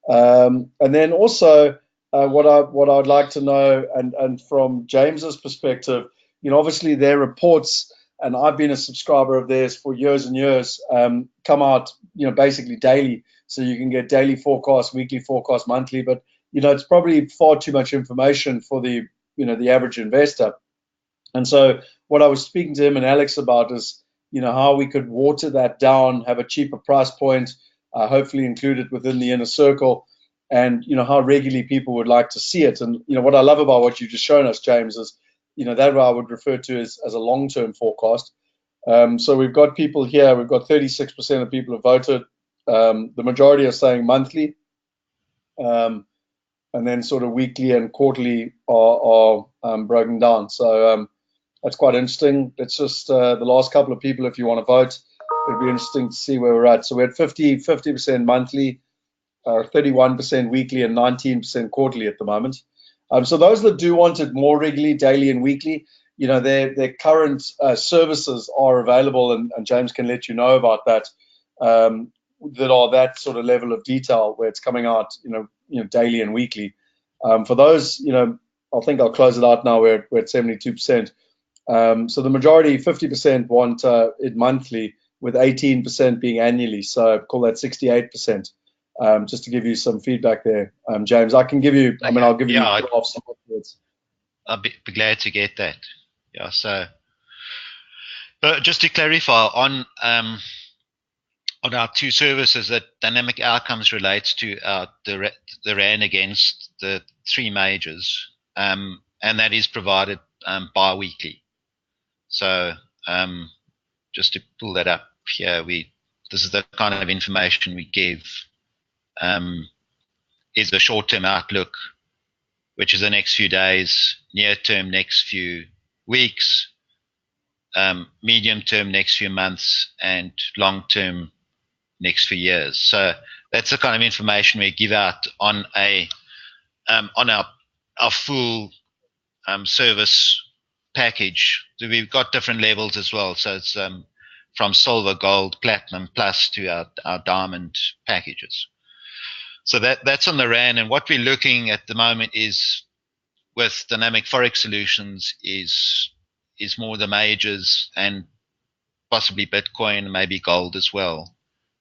And then also, what I'd like to know, and from James's perspective, obviously their reports, and I've been a subscriber of theirs for years and years, come out, basically daily. So you can get daily forecast, weekly forecast, monthly, but it's probably far too much information for the average investor. And so what I was speaking to him and Alex about is, how we could water that down, have a cheaper price point, hopefully include it within the inner circle, and how regularly people would like to see it. And what I love about what you've just shown us, James, is that what I would refer to as a long-term forecast. So we've got people here. We've got 36% of people have voted. The majority are saying monthly, and then sort of weekly and quarterly are broken down. So that's quite interesting. It's just the last couple of people, if you want to vote, it'd be interesting to see where we're at. So we're at 50% monthly, 31% weekly, and 19% quarterly at the moment. So those that do want it more regularly, daily and weekly, their current services are available, and James can let you know about that, that are that sort of level of detail where it's coming out, daily and weekly. For those, I think I'll close it out now. We're at 72%. So the majority, 50%, want it monthly, with 18% being annually. So call that 68%. Just to give you some feedback there, James. I can give you. Okay. I mean, I'll give you graphs afterwards. I'll be glad to get that. Yeah. So, but just to clarify on our two services, that dynamic outcomes relates to the RAND against the 3 majors, and that is provided bi-weekly. So just to pull that up here, this is the kind of information we give. Is the short-term outlook, which is the next few days, near-term next few weeks, medium-term next few months, and long-term next few years. So that's the kind of information we give out on our full service package. So we've got different levels as well. So it's from silver, gold, platinum, plus to our diamond packages. So that's on the RAN. And what we're looking at the moment is, with dynamic forex solutions, is more the majors and possibly Bitcoin, maybe gold as well,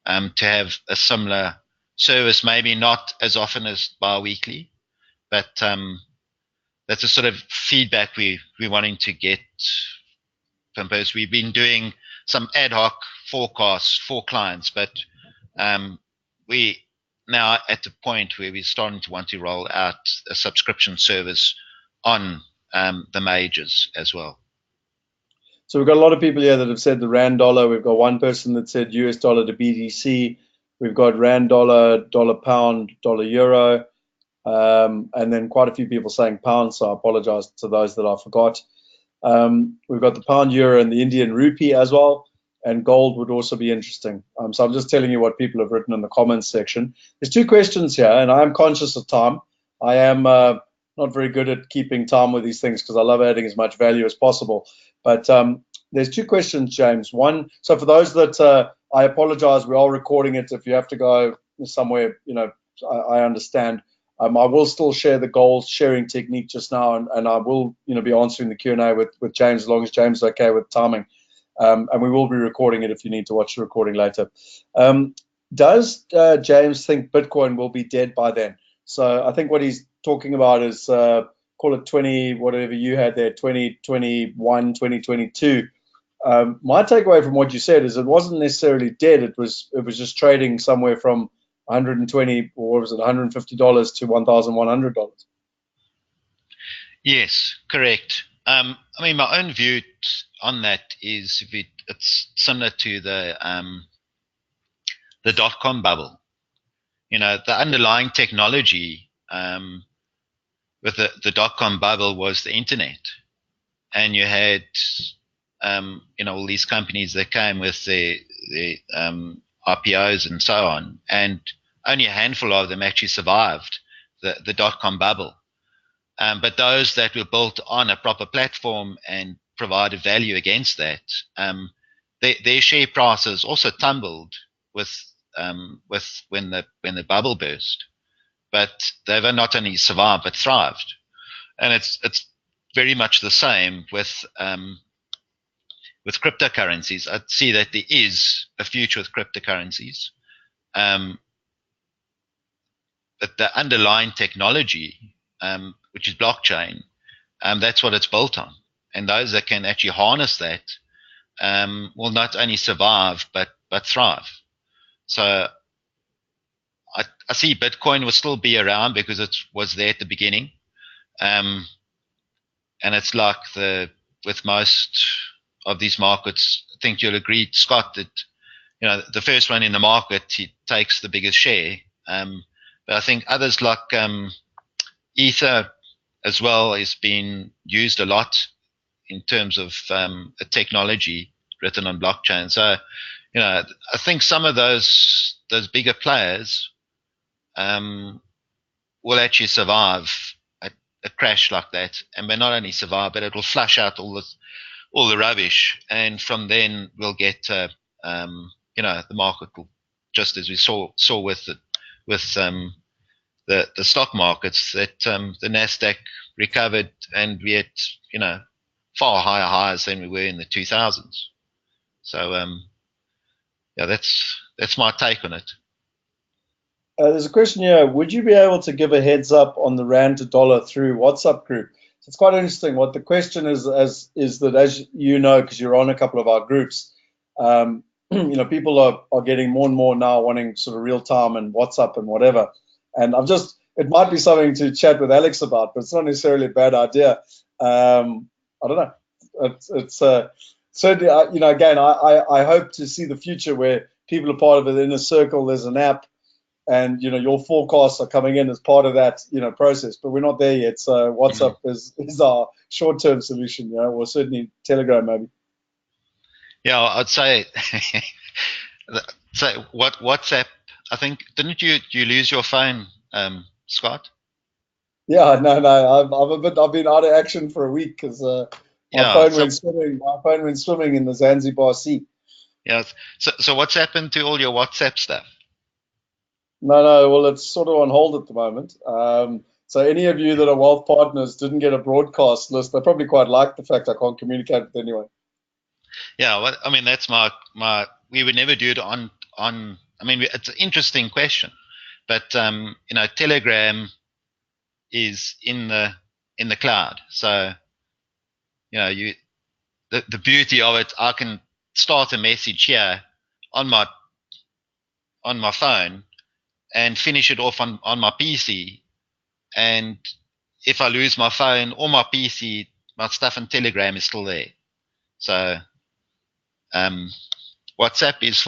to have a similar service, maybe not as often as bi-weekly, but that's a sort of feedback we're wanting to get from both. We've been doing some ad hoc forecasts for clients, but we now at the point where we're starting to want to roll out a subscription service on the majors as well. So we've got a lot of people here that have said the Rand dollar. We've got one person that said US dollar to BTC. We've got Rand dollar, dollar pound, dollar euro, and then quite a few people saying pound. So I apologize to those that I forgot. We've got the pound, euro, and the Indian rupee as well. And gold would also be interesting. So I'm just telling you what people have written in the comments section. There's 2 questions here, and I am conscious of time. I am not very good at keeping time with these things because I love adding as much value as possible. But there's 2 questions, James. One, so for those that I apologize, we are recording it. If you have to go somewhere, I understand. I will still share the goal sharing technique just now, and I will, be answering the Q&A with James, as long as James is okay with timing. And we will be recording it if you need to watch the recording later. Does James think Bitcoin will be dead by then? So I think what he's talking about is, call it 20, whatever you had there, 2021, 2022. My takeaway from what you said is it wasn't necessarily dead. It was just trading somewhere from 120, or what was it, $150 to $1,100. Yes, correct. I mean, my own view on that is, if we it's similar to the dot-com bubble. The underlying technology with the dot-com bubble was the internet, and you had all these companies that came with the IPOs and so on, and only a handful of them actually survived the dot-com bubble. But those that were built on a proper platform and provided value against that, their share prices also tumbled with when the bubble burst. But they've not only survived but thrived, and it's very much the same with cryptocurrencies. I see that there is a future with cryptocurrencies, but the underlying technology, which is blockchain, that's what it's built on. And those that can actually harness that will not only survive but thrive. So I see Bitcoin will still be around because it was there at the beginning, and it's like with most of these markets. I think you'll agree, Scott, that the first one in the market, he takes the biggest share. But I think others like Ether as well is being used a lot in terms of a technology written on blockchain. So, I think some of those bigger players will actually survive a crash like that, and may not only survive, but it will flush out all the rubbish, and from then we'll get the market will, just as we saw with the stock markets, that the Nasdaq recovered, and we had far higher highs than we were in the 2000s. So that's my take on it. There's a question here. Would you be able to give a heads up on the rand to dollar through WhatsApp group? So it's quite interesting. What the question is that, as you know, because you're on a couple of our groups, people are getting more and more now wanting sort of real time and WhatsApp and whatever. And it might be something to chat with Alex about, but it's not necessarily a bad idea. I don't know. It's certainly, again, I hope to see the future where people are part of it in a circle. There's an app, and your forecasts are coming in as part of that process. But we're not there yet. So WhatsApp is our short-term solution, or certainly Telegram maybe. Yeah, I'd say so. WhatsApp? I think, didn't you lose your phone, Scott? Yeah, no. I've been out of action for a week because my phone went swimming. My phone went swimming in the Zanzibar Sea. Yeah. So what's happened to all your WhatsApp stuff? No. Well, it's sort of on hold at the moment. So any of you that are wealth partners didn't get a broadcast list. They probably quite like the fact I can't communicate with anyone. Yeah, well, I mean, that's my. We would never do it on. I mean, it's an interesting question, but Telegram is in the cloud. So the beauty of it, I can start a message here on my phone and finish it off on my PC. And if I lose my phone or my PC, my stuff in Telegram is still there. So WhatsApp is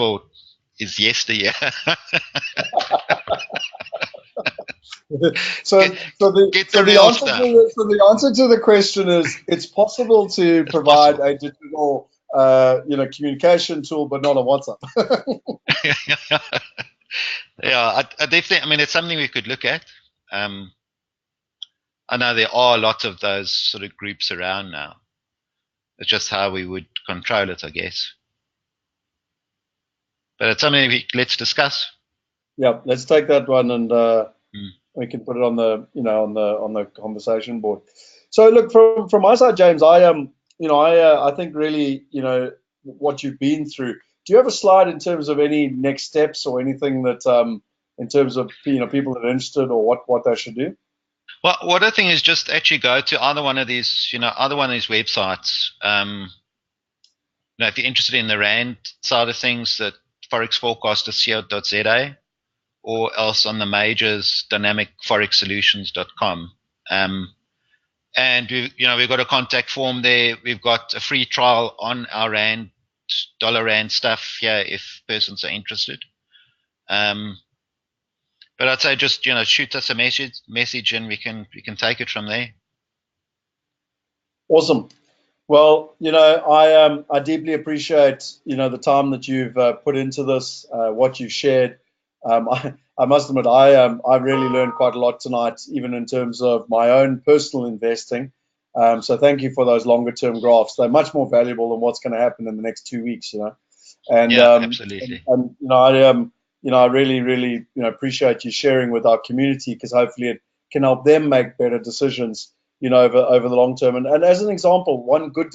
yesteryear. So the answer to the question is, it's possible to provide a digital communication tool, but not a WhatsApp. Yeah, I definitely. I mean, it's something we could look at. I know there are lots of those sort of groups around now. It's just how we would control it, I guess. But it's something let's discuss. Yeah, let's take that one, and we can put it on the on the conversation board. So look, from my side, James, I think really what you've been through. Do you have a slide in terms of any next steps or anything that in terms of people that are interested, or what they should do? Well, what I think is just actually go to either one of these websites. If you're interested in the Rand side of things, that forexforecast.co.za, or else on the majors, dynamicforexsolutions.com. And we've got a contact form there. We've got a free trial on our Rand dollar rand stuff here if persons are interested. But I'd say just shoot us a message and we can take it from there. Awesome. Well, I deeply appreciate the time that you've put into this, what you've shared. I must admit, I really learned quite a lot tonight, even in terms of my own personal investing. So thank you for those longer term graphs. They're much more valuable than what's going to happen in the next 2 weeks. And yeah, absolutely. I really appreciate you sharing with our community, because hopefully it can help them make better decisions over the long term. And as an example, one good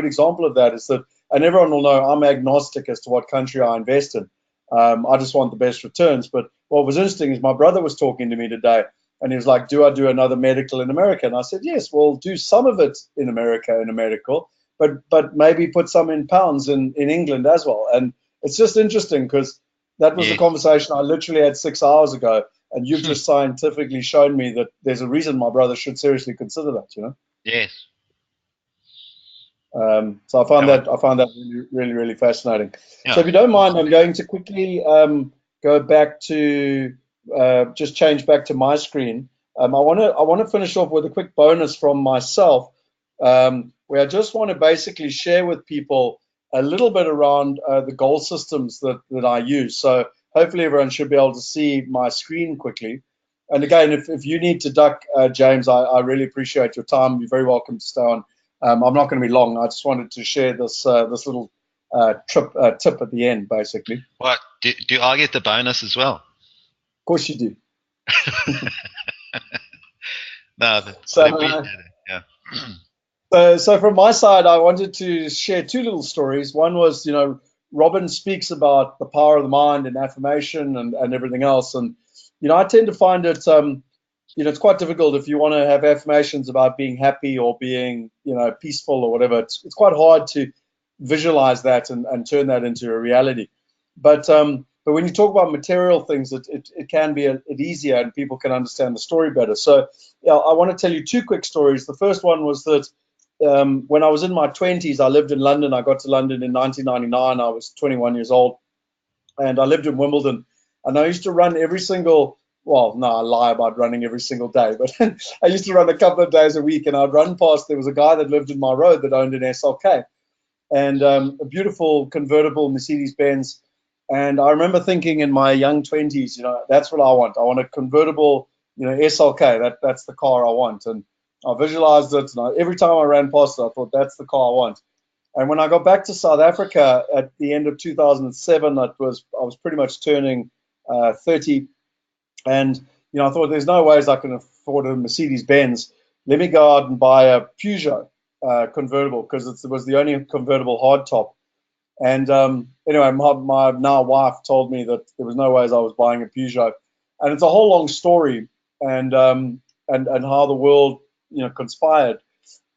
example of that is that, and everyone will know I'm agnostic as to what country I invest in. I just want the best returns. But what was interesting is my brother was talking to me today, and he was like, do I do another medical in America? And I said, yes, well, do some of it in America in a medical, but maybe put some in pounds in England as well. And it's just interesting, because that was the conversation I literally had 6 hours ago. And you've just scientifically shown me that there's a reason my brother should seriously consider that, Yes. So I found that really, really fascinating. Yeah. So if you don't mind, I'm going to quickly go back to just change back to my screen. I want to finish off with a quick bonus from myself, where I just want to basically share with people a little bit around the goal systems that I use. So hopefully everyone should be able to see my screen quickly. And again, if you need to duck, James, I really appreciate your time. You're very welcome to stay on. I'm not going to be long. I just wanted to share this little tip at the end, basically. What do I get the bonus as well? Of course you do. No, yeah. So from my side, I wanted to share two little stories. One was, Robin speaks about the power of the mind and affirmation and everything else. And, I tend to find it, it's quite difficult if you want to have affirmations about being happy or being, peaceful or whatever. It's quite hard to visualize that and turn that into a reality. But when you talk about material things, it can be easier and people can understand the story better. So I want to tell you two quick stories. The first one was that when I was in my 20s, I lived in London. I got to London in 1999. I was 21 years old, and I lived in Wimbledon. And I used to run well, no, I lie about running every single day, but I used to run a couple of days a week, and I'd run past, there was a guy that lived in my road that owned an SLK, and a beautiful convertible Mercedes-Benz. And I remember thinking in my young 20s, that's what I want. I want a convertible, SLK. That's the car I want. And I visualized it, and every time I ran past it, I thought, that's the car I want. And when I got back to South Africa at the end of 2007, I was pretty much turning 30, and I thought, there's no ways I can afford a Mercedes-Benz. Let me go out and buy a Peugeot convertible, because it was the only convertible hardtop. And anyway, my now wife told me that there was no ways I was buying a Peugeot, and it's a whole long story, and how the world conspired.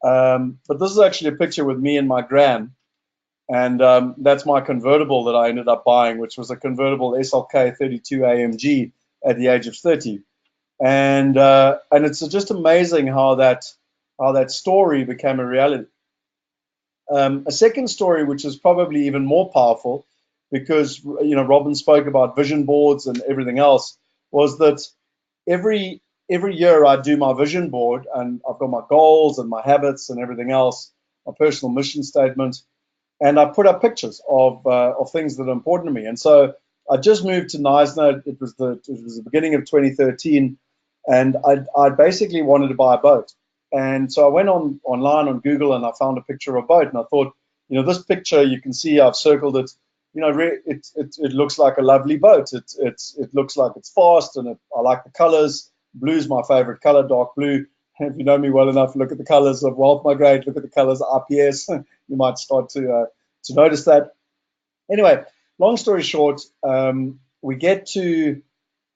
But this is actually a picture with me and my gran, and that's my convertible that I ended up buying, which was a convertible SLK 32 AMG at the age of 30. And it's just amazing how that story became a reality. A second story, which is probably even more powerful, because Robin spoke about vision boards and everything else, was that every year I do my vision board, and I've got my goals and my habits and everything else, my personal mission statement, and I put up pictures of things that are important to me. And so I just moved to Knysna. It was the beginning of 2013, and I basically wanted to buy a boat. And so I went online on Google, and I found a picture of a boat, and I thought, this picture, you can see I've circled it. It looks like a lovely boat. It looks like it's fast, and I like the colors. Blue's my favorite color, dark blue. If you know me well enough, look at the colors of Wealth Migrate, look at the colors of RPS. You might start to notice that. Anyway, long story short, we get to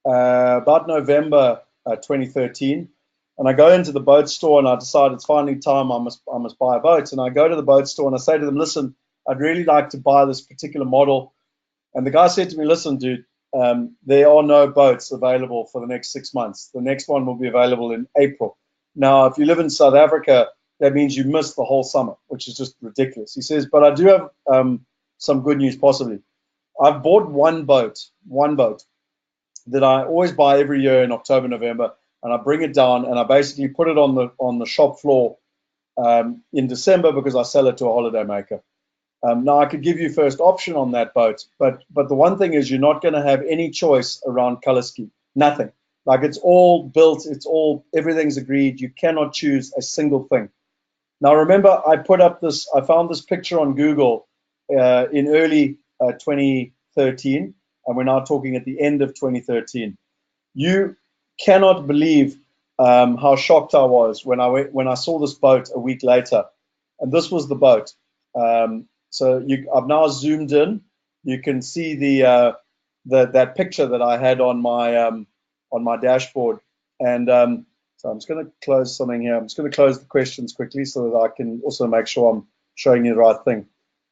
about November 2013, and I go into the boat store, and I decide it's finally time. I must buy a boat. And I go to the boat store, and I say to them, listen, I'd really like to buy this particular model. And the guy said to me, listen, dude, there are no boats available for the next 6 months. The next one will be available in April. Now, if you live in South Africa, that means you missed the whole summer, which is just ridiculous. He says, but I do have some good news possibly. I've bought one boat that I always buy every year in October, November, and I bring it down and I basically put it on the shop floor in December because I sell it to a holiday maker. Now I could give you first option on that boat, but the one thing is you're not going to have any choice around color scheme. Nothing. Like it's all built. Everything's agreed. You cannot choose a single thing. Now remember, I found this picture on Google in early 2013, and we're now talking at the end of 2013. You cannot believe how shocked I was when I saw this boat a week later, and this was the boat. I've now zoomed in. You can see that picture that I had on my dashboard, and so I'm just going to close something here. I'm just going to close the questions quickly so that I can also make sure I'm showing you the right thing.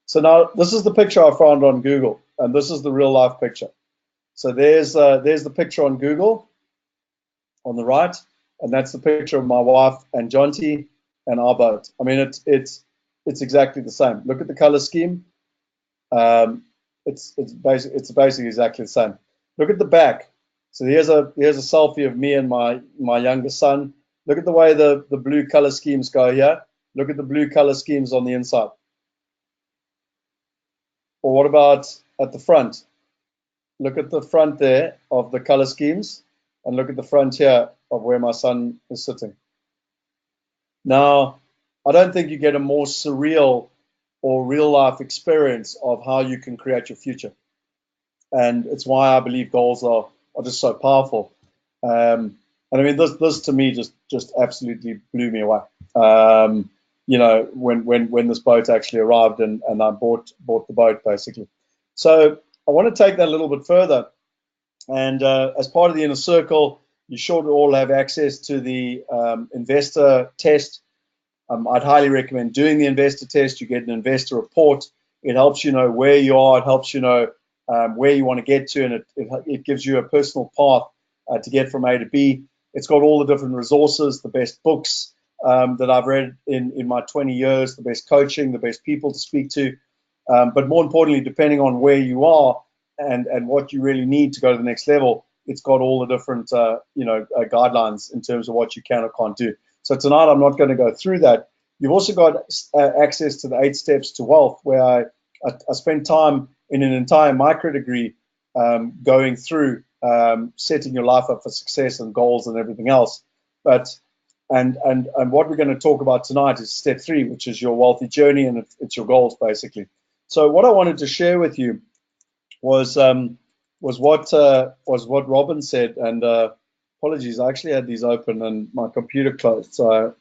So now this is the picture I found on Google, and this is the real life picture. So there's the picture on Google on the right, and that's the picture of my wife and Jonty and our boat. I mean, it's exactly the same. Look at the color scheme. It's basically exactly the same. Look at the back. So here's a selfie of me and my younger son. Look at the way the blue color schemes go here. Look at the blue color schemes on the inside. Or what about at the front? Look at the front there of the color schemes, and look at the front here of where my son is sitting. Now, I don't think you get a more surreal or real life experience of how you can create your future. And it's why I believe goals are just so powerful. And I mean, this to me just absolutely blew me away. You know, when this boat actually arrived and I bought the boat basically. So I want to take that a little bit further. And as part of the inner circle, you should all have access to the investor test. I'd highly recommend doing the investor test. You get an investor report. It helps you know where you are. It helps you know where you want to get to, and it gives you a personal path to get from A to B. It's got all the different resources, the best books that I've read in my 20 years, the best coaching, the best people to speak to. But more importantly, depending on where you are and what you really need to go to the next level, it's got all the different guidelines in terms of what you can or can't do. So tonight I'm not going to go through that. You've also got access to the 8 steps to wealth, where I spent time in an entire micro degree going through setting your life up for success and goals and everything else. But and what we're going to talk about tonight is step 3, which is your wealthy journey, and it's your goals basically. So what I wanted to share with you was what Robin said, and apologies, I actually had these open and my computer closed, so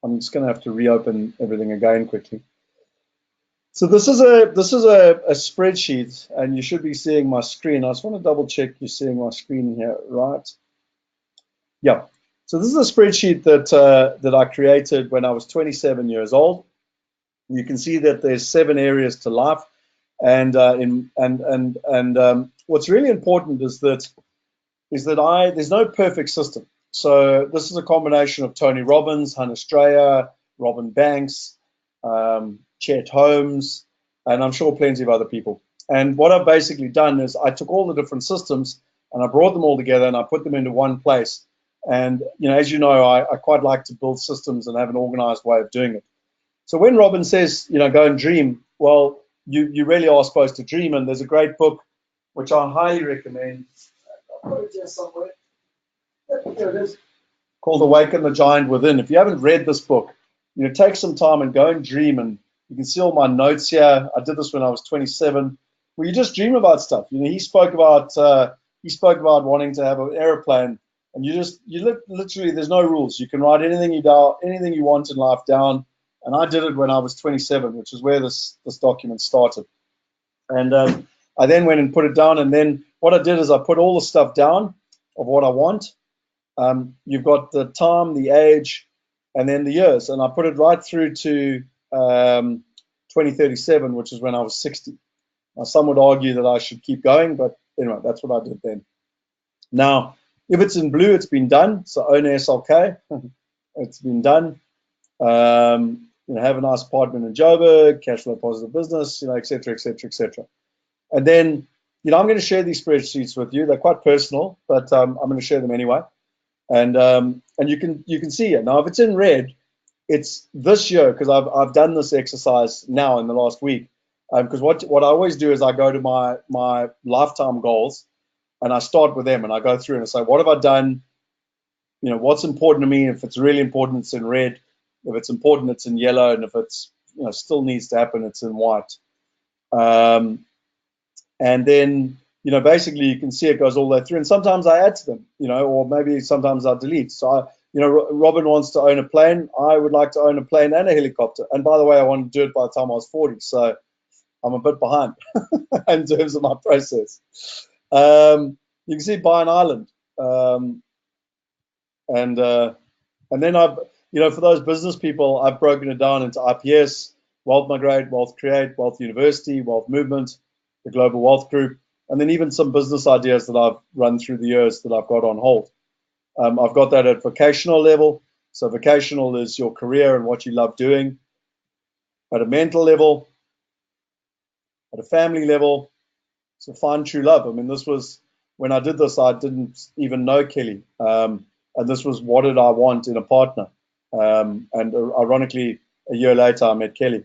I'm just going to have to reopen everything again quickly. So this is a spreadsheet, and you should be seeing my screen. I just want to double check you're seeing my screen here, right? Yeah. So this is a spreadsheet that I created when I was 27 years old. You can see that there's 7 areas to life, and what's really important is that there's no perfect system. So this is a combination of Tony Robbins, Hunter Strayer, Robin Banks, Chet Holmes, and I'm sure plenty of other people. And what I've basically done is I took all the different systems and I brought them all together and I put them into one place. And as you know, I quite like to build systems and have an organized way of doing it. So when Robin says, go and dream, well, you really are supposed to dream. And there's a great book which I highly recommend. I'll put it here somewhere. There it is, called Awaken the Giant Within. If you haven't read this book, take some time and go and dream. And you can see all my notes here. I did this when I was 27, where you just dream about stuff. He spoke about wanting to have an airplane, and you literally, there's no rules. You can write anything you want in life down. And I did it when I was 27, which is where this document started. And I then went and put it down. And then what I did is I put all the stuff down of what I want. You've got the time, the age, and then the years. And I put it right through to 2037, which is when I was 60. Now, some would argue that I should keep going, but anyway, that's what I did then. Now, if it's in blue, it's been done. So own SLK, it's been done. have a nice apartment in Joburg, cash flow positive business, et cetera, et cetera, et cetera. And then, I'm going to share these spreadsheets with you. They're quite personal, but I'm going to share them anyway. And you can see it now. If it's in red, it's this year, because I've done this exercise now in the last week. Because what I always do is I go to my lifetime goals, and I start with them, and I go through and I say, what have I done? What's important to me? If it's really important, it's in red. If it's important, it's in yellow. And if it's still needs to happen, it's in white. And then basically you can see it goes all the way through. And sometimes I add to them, or maybe sometimes I delete. So Robin wants to own a plane. I would like to own a plane and a helicopter. And by the way, I wanted to do it by the time I was 40. So I'm a bit behind in terms of my process. You can see buy an island. And then I've, for those business people, I've broken it down into IPS, Wealth Migrate, Wealth Create, Wealth University, Wealth Movement, the Global Wealth Group, and then even some business ideas that I've run through the years that I've got on hold. I've got that at vocational level. So vocational is your career and what you love doing. At a mental level, at a family level, so find true love. I mean, this was, when I did this, I didn't even know Kelly. And this was, what did I want in a partner? And ironically, a year later, I met Kelly.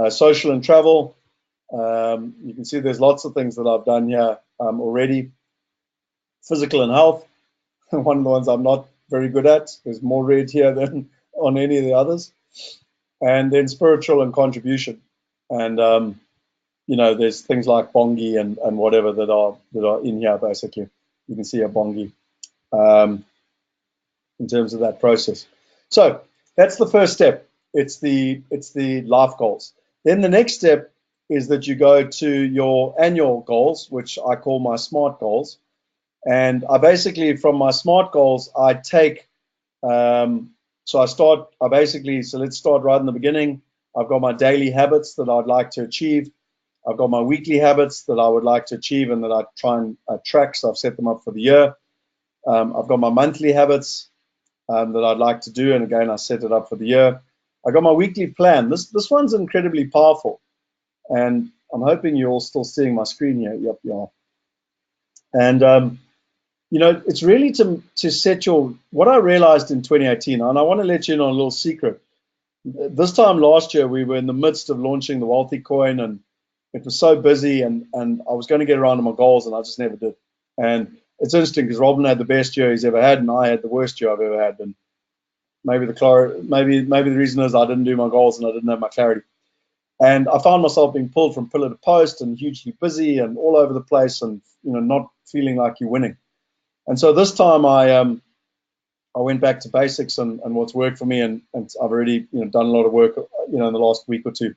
Social and travel. You can see there's lots of things that I've done here already. Physical and health. One of the ones I'm not very good at. There's more red here than on any of the others. And then spiritual and contribution. And, there's things like bongi and whatever that are in here, basically. You can see a bongi. In terms of that process. So that's the first step. It's the life goals. Then the next step is that you go to your annual goals, which I call my SMART goals. And I basically, from my SMART goals, I take, so let's start right in the beginning. I've got my daily habits that I'd like to achieve. I've got my weekly habits that I would like to achieve and that I try and track, so I've set them up for the year. I've got my monthly habits that I'd like to do, and again, I set it up for the year. I got my weekly plan. This one's incredibly powerful, and I'm hoping you're all still seeing my screen here. Yep, you are. And it's really to set your. What I realized in 2018, and I want to let you in on a little secret. This time last year, we were in the midst of launching the Wealthy Coin, and it was so busy, and I was going to get around to my goals, and I just never did. And it's interesting because Robin had the best year he's ever had, and I had the worst year I've ever had. And maybe the reason is I didn't do my goals and I didn't have my clarity. And I found myself being pulled from pillar to post and hugely busy and all over the place, and not feeling like you're winning. And so this time I went back to basics and what's worked for me, and I've already done a lot of work in the last week or two.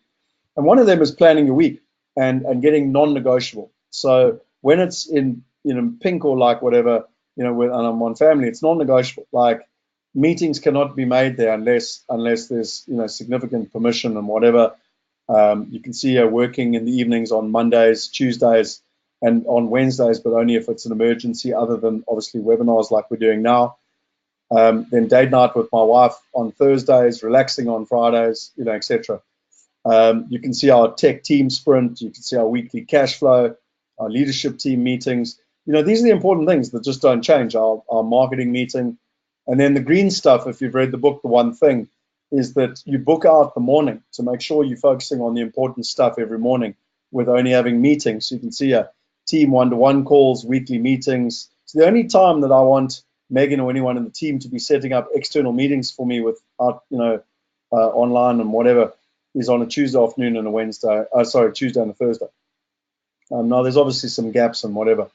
And one of them is planning your week and getting non-negotiable. So when it's in pink or like whatever, and I'm on family, it's non-negotiable. Like meetings cannot be made there unless there's significant permission and whatever. You can see her working in the evenings on Mondays, Tuesdays, and on Wednesdays, but only if it's an emergency, other than obviously webinars like we're doing now. Then date night with my wife on Thursdays, relaxing on Fridays, etc. You can see our tech team sprint. You can see our weekly cash flow, our leadership team meetings. These are the important things that just don't change. Our marketing meeting. And then the green stuff, if you've read the book, The One Thing, is that you book out the morning to make sure you're focusing on the important stuff every morning with only having meetings. So you can see a team one-to-one calls, weekly meetings. So the only time that I want Megan or anyone in the team to be setting up external meetings for me without, online and whatever, is on a Tuesday afternoon and a Wednesday. Tuesday and a Thursday. Now there's obviously some gaps and whatever.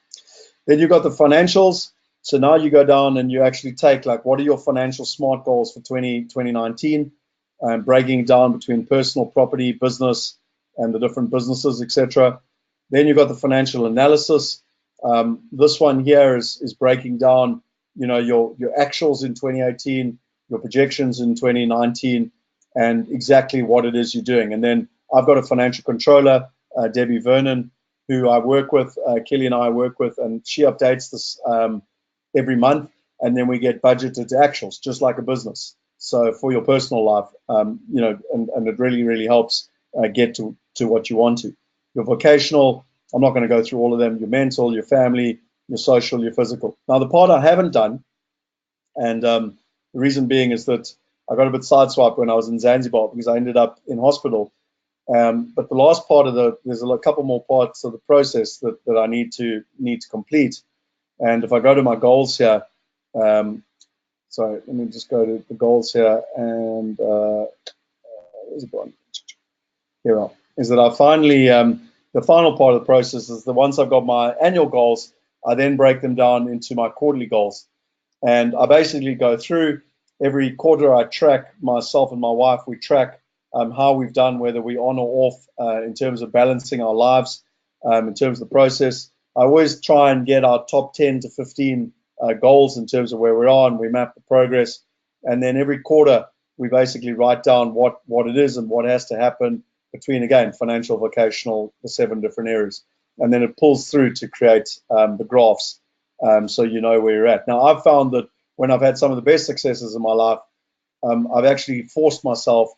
Then you've got the financials. So now you go down and you actually take what are your financial SMART goals for 2019, breaking it down between personal, property, business, and the different businesses, etc. Then you've got the financial analysis. This one here is breaking down, your actuals in 2018, your projections in 2019, and exactly what it is you're doing. And then I've got a financial controller, Debbie Vernon, who I work with, Kelly and I work with, and she updates this every month, and then we get budgeted to actuals, just like a business. So for your personal life, you know, and it really, really helps get to what you want to. Your vocational, I'm not going to go through all of them. Your mental, your family, your social, your physical. Now, the part I haven't done, and the reason being is that I got a bit sideswiped when I was in Zanzibar because I ended up in hospital. But the last part of there's a couple more parts of the process that I need to complete. And if I go to my goals here, sorry, let me just go to the goals here, and where's it gone? Here are, is that I finally, the final part of the process is that once I've got my annual goals, I then break them down into my quarterly goals. And I basically go through every quarter. I track myself and my wife. We track how we've done, whether we're on or off in terms of balancing our lives, in terms of the process. I always try and get our top 10 to 15 goals in terms of where we're on. We map the progress. And then every quarter, we basically write down what it is and what has to happen between, again, financial, vocational, the 7 different areas. And then it pulls through to create the graphs. So you know where you're at. Now, I've found that when I've had some of the best successes in my life, I've actually forced myself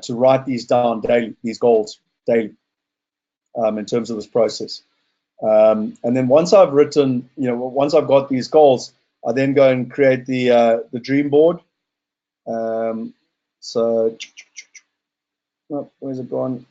to write these down daily, these goals daily, in terms of this process. And then once I've written, you know, once I've got these goals, I then go and create the dream board. So, oh, where's it gone?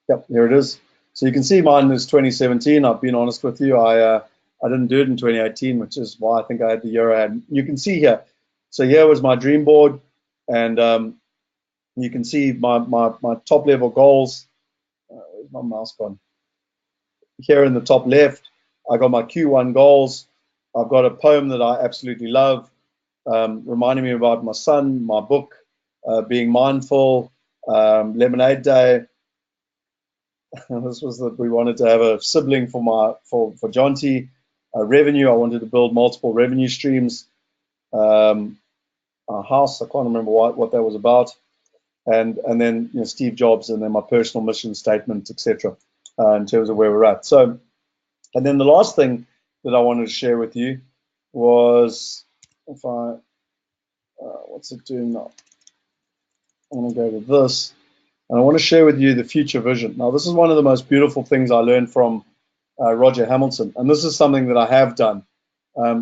Yep, here it is. So you can see mine is 2017. I've been honest with you. I didn't do it in 2018, which is why I think I had the year I had. You can see here. So here was my dream board, and you can see my top level goals. Where's my mouse gone? Here in the top left, I got my Q1 goals. I've got a poem that I absolutely love, reminding me about my son, my book, being mindful, Lemonade Day. This was that we wanted to have a sibling for Jonty. Revenue, I wanted to build multiple revenue streams. Our house, I can't remember what that was about. And then, you know, Steve Jobs, and then my personal mission statement, etc. In terms of where we're at. So, and then the last thing that I wanted to share with you was, if I, what's it doing now? I'm going to go to this, and I want to share with you the future vision. Now, this is one of the most beautiful things I learned from Roger Hamilton, and this is something that I have done,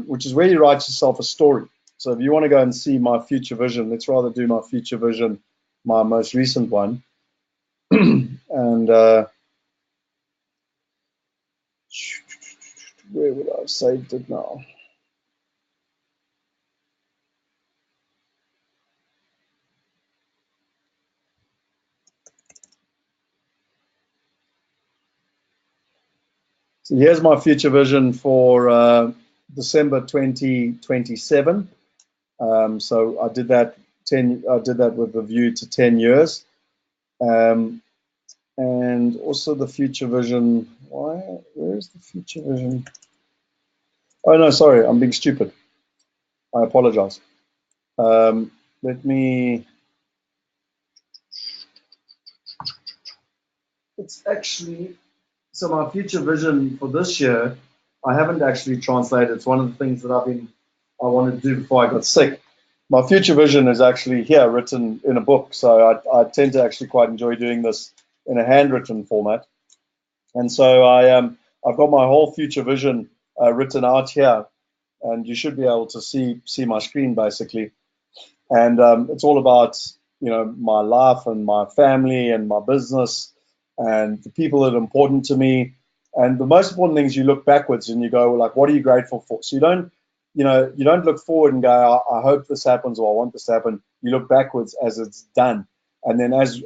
which is where you write yourself a story. So if you want to go and see my future vision, let's rather do my future vision, my most recent one. And where would I have saved it now? So here's my future vision for December 2027. So I did that with a view to 10 years. And also the future vision. Where's the future vision? Oh no, sorry, I'm being stupid. I apologize. Let me. It's actually, so my future vision for this year, I haven't actually translated. It's one of the things that I wanted to do before I got sick. My future vision is actually here, written in a book. So I tend to actually quite enjoy doing this in a handwritten format. And so I've got my whole future vision written out here, and you should be able to see my screen basically. And it's all about, you know, my life and my family and my business and the people that are important to me. And the most important thing is you look backwards and you go, well, like, what are you grateful for? So you don't look forward and go, I hope this happens or I want this to happen. You look backwards as it's done. And then as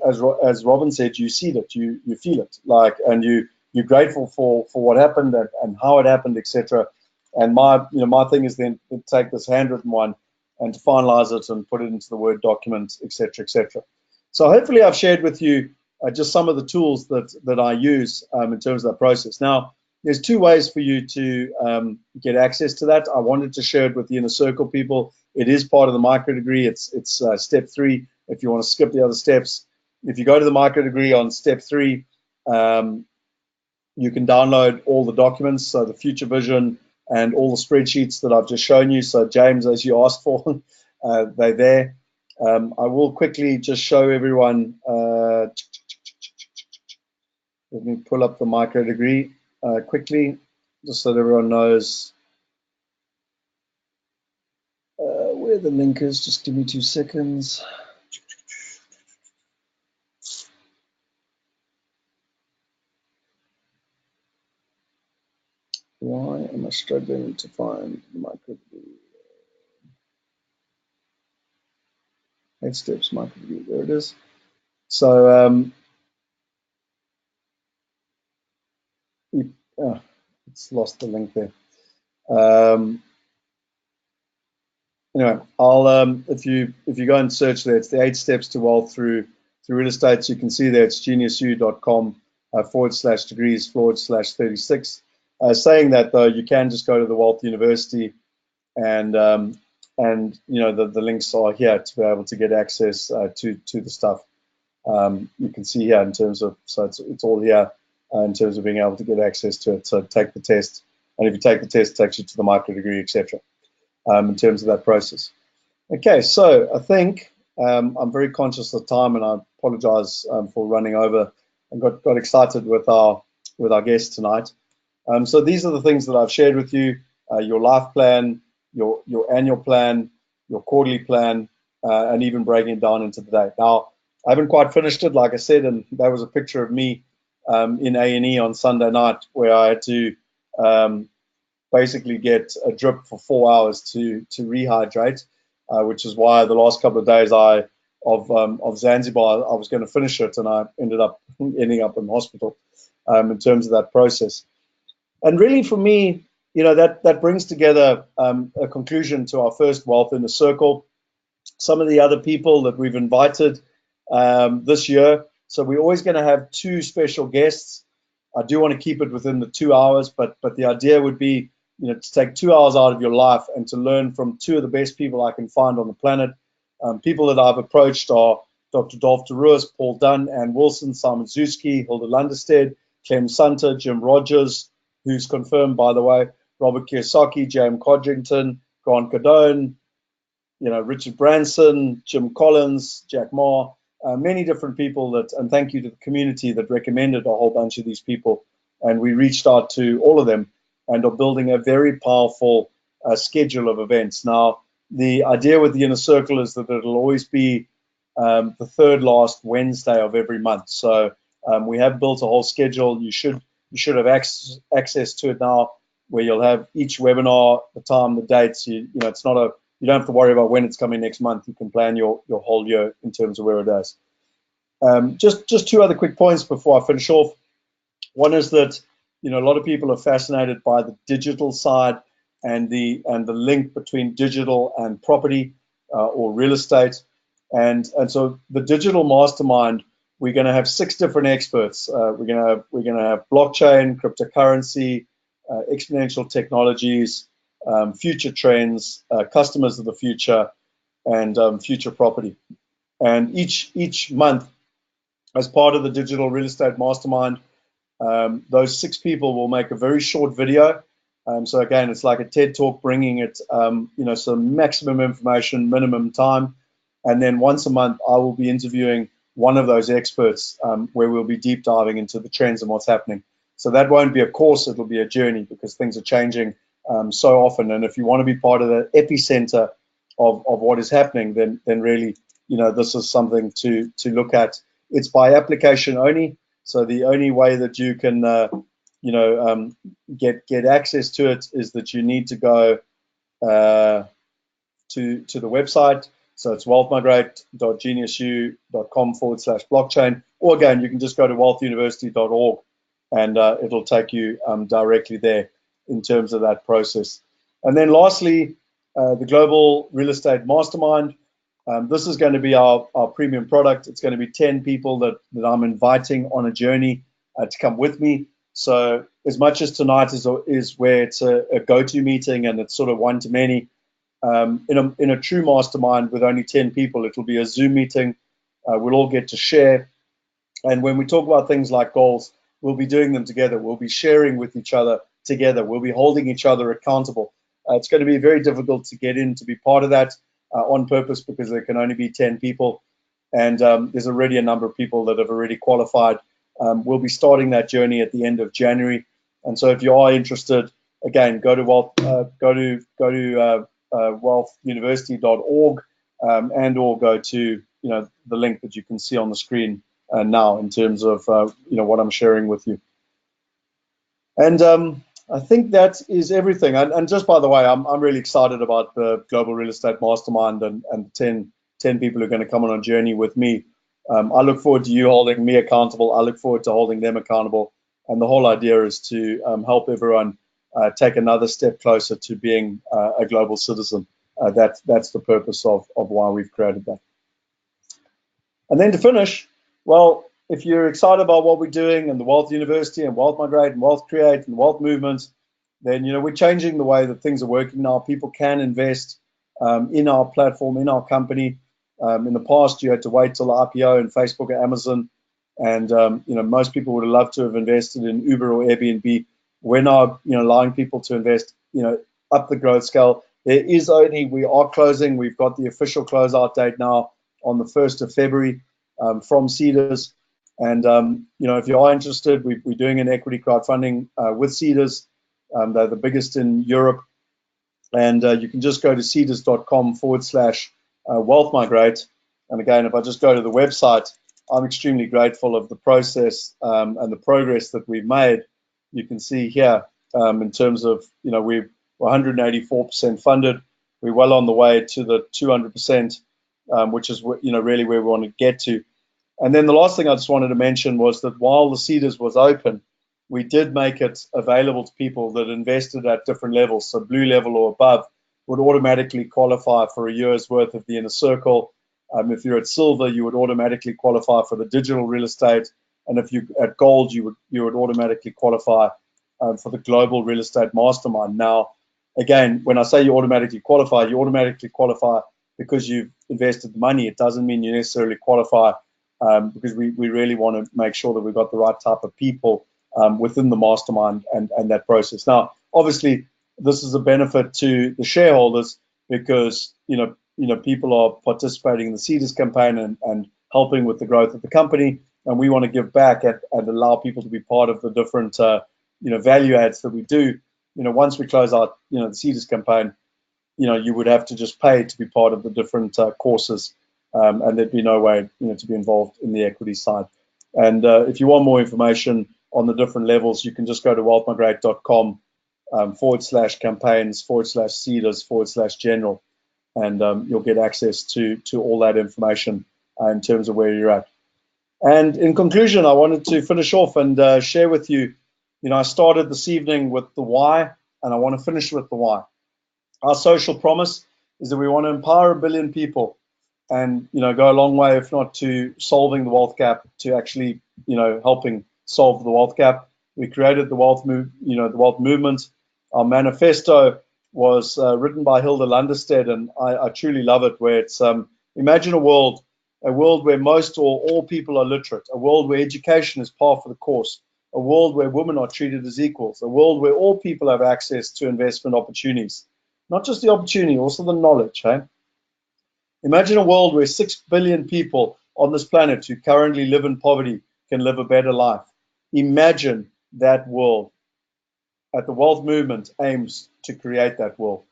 Robin said, you see it, you feel it, like, and you're grateful for what happened and how it happened, etc. And my thing is then to take this handwritten one and to finalize it and put it into the Word document, etc., etc. So hopefully I've shared with you just some of the tools that I use in terms of that process. Now, there's 2 ways for you to get access to that. I wanted to share it with the Inner Circle people. It is part of the micro degree. It's step 3. If you want to skip the other steps, if you go to the micro degree on step 3, you can download all the documents. So the future vision, and all the spreadsheets that I've just shown you. So James, as you asked for, they're there. I will quickly just show everyone. Let me pull up the micro degree quickly, just so that everyone knows where the link is. Just give me 2 seconds. Why am I struggling to find the micro degree? 8 steps micro degree. There it is. So it's lost the link there. Anyway, I'll if you go and search there, it's the 8 steps to wealth through real estate. So you can see there it's geniusu.com/degrees/36. Saying that though, you can just go to the Wealth University, and you know the links are here to be able to get access to the stuff. You can see here in terms of, so it's all here in terms of being able to get access to it. So take the test, and if you take the test, it takes you to the micro degree, etc. In terms of that process. Okay, so I think I'm very conscious of time, and I apologize for running over and got excited with our guest tonight. So these are the things that I've shared with you: your life plan, your annual plan, your quarterly plan, and even breaking it down into the day. Now, I haven't quite finished it, like I said, and that was a picture of me in A&E on Sunday night, where I had to basically get a drip for 4 hours to rehydrate, which is why the last couple of days of Zanzibar, I was going to finish it, and I ended up ending up in hospital in terms of that process. And really, for me, you know, that brings together a conclusion to our first Wealth in a Circle. Some of the other people that we've invited this year. So we're always going to have 2 special guests. I do want to keep it within the 2 hours, but the idea would be, you know, to take 2 hours out of your life and to learn from 2 of the best people I can find on the planet. People that I've approached are Dr. Dolph DeRuis, Paul Dunn, Ann Wilson, Simon Zuski, Hilda Lunderstead, Clem Sunter, Jim Rogers, who's confirmed, by the way, Robert Kiyosaki, James Codrington, Grant Cardone, you know, Richard Branson, Jim Collins, Jack Ma, many different people that, and thank you to the community that recommended a whole bunch of these people. And we reached out to all of them and are building a very powerful schedule of events. Now, the idea with the Inner Circle is that it'll always be the third last Wednesday of every month. So we have built a whole schedule. You should have access to it now, where you'll have each webinar, the time, the dates. You know, it's not a, you don't have to worry about when it's coming next month. You can plan your whole year in terms of where it is. Just 2 other quick points before I finish off. One is that, you know, a lot of people are fascinated by the digital side and the link between digital and property or real estate. And so the digital mastermind, we're going to have 6 different experts. We're going to have blockchain, cryptocurrency, exponential technologies, future trends, customers of the future, and future property. And each month, as part of the digital real estate mastermind, those 6 people will make a very short video. So again, it's like a TED talk, bringing it, you know, some maximum information, minimum time. And then once a month, I will be interviewing one of those experts, where we'll be deep diving into the trends and what's happening. So that won't be a course, it'll be a journey, because things are changing so often. And if you want to be part of the epicenter of what is happening, then really, you know, this is something to look at. It's by application only. So the only way that you can, you know, get access to it is that you need to go to the website. So it's wealthmigrate.geniusu.com/blockchain. Or again, you can just go to wealthuniversity.org, and it'll take you directly there in terms of that process. And then lastly, the Global Real Estate Mastermind. This is going to be our premium product. It's going to be 10 people that I'm inviting on a journey to come with me. So as much as tonight is where it's a go-to meeting and it's sort of one-to-many, in a true mastermind with only 10 people, it'll be a Zoom meeting. We'll all get to share. And when we talk about things like goals, we'll be doing them together. We'll be sharing with each other together. We'll be holding each other accountable. It's going to be very difficult to get in to be part of that on purpose because there can only be 10 people. And there's already a number of people that have already qualified. We'll be starting that journey at the end of January. And so if you are interested, again, go to wealthuniversity.org and or go to the link that you can see on the screen now in terms of what I'm sharing with you. And I think that is everything. And just by the way, I'm really excited about the Global Real Estate Mastermind and the 10 people who are going to come on a journey with me. I look forward to you holding me accountable. I look forward to holding them accountable. And the whole idea is to help everyone take another step closer to being a global citizen. That's the purpose of why we've created that. And then to finish, well, if you're excited about what we're doing and the Wealth University and Wealth Migrate and Wealth Create and Wealth Movement, then we're changing the way that things are working now. People can invest in our platform, in our company. In the past, you had to wait till IPO in Facebook or Amazon, and most people would have loved to have invested in Uber or Airbnb. We're now allowing people to invest up the growth scale. We are closing. We've got the official closeout date now on the 1st of February from Cedars. And if you are interested, we're doing an equity crowdfunding with Cedars. They're the biggest in Europe. And you can just go to cedars.com/wealth migrate. And again, if I just go to the website, I'm extremely grateful of the process and the progress that we've made. You can see here in terms of, we're 184% funded. We're well on the way to the 200%, which is, really where we want to get to. And then the last thing I just wanted to mention was that while the Cedars was open, we did make it available to people that invested at different levels. So blue level or above would automatically qualify for a year's worth of the inner circle. If you're at silver, you would automatically qualify for the digital real estate. And if you're at gold, you would automatically qualify for the global real estate mastermind. Now, again, when I say you automatically qualify because you've invested the money. It doesn't mean you necessarily qualify because we really want to make sure that we've got the right type of people within the mastermind and that process. Now, obviously, this is a benefit to the shareholders because people are participating in the Cedars campaign and helping with the growth of the company, and we want to give back and allow people to be part of the different value adds that we do. Once we close out the Cedars campaign, you would have to just pay to be part of the different courses, and there'd be no way to be involved in the equity side. And if you want more information on the different levels, you can just go to wealthmigrate.com /campaigns/Cedars/general, and you'll get access to all that information in terms of where you're at. And in conclusion, I wanted to finish off and share with you, I started this evening with the why, and I want to finish with the why. Our social promise is that we want to empower 1 billion people and go a long way, if not to solving the wealth gap, to actually helping solve the wealth gap. We created the wealth movement. Our manifesto was written by Hilda Lunderstedt, and I truly love it. Where it's imagine a world where most or all people are literate, a world where education is par for the course, a world where women are treated as equals, a world where all people have access to investment opportunities, not just the opportunity, also the knowledge. Hey? Imagine a world where 6 billion people on this planet who currently live in poverty can live a better life. Imagine that world. The Wealth Movement aims to create that world.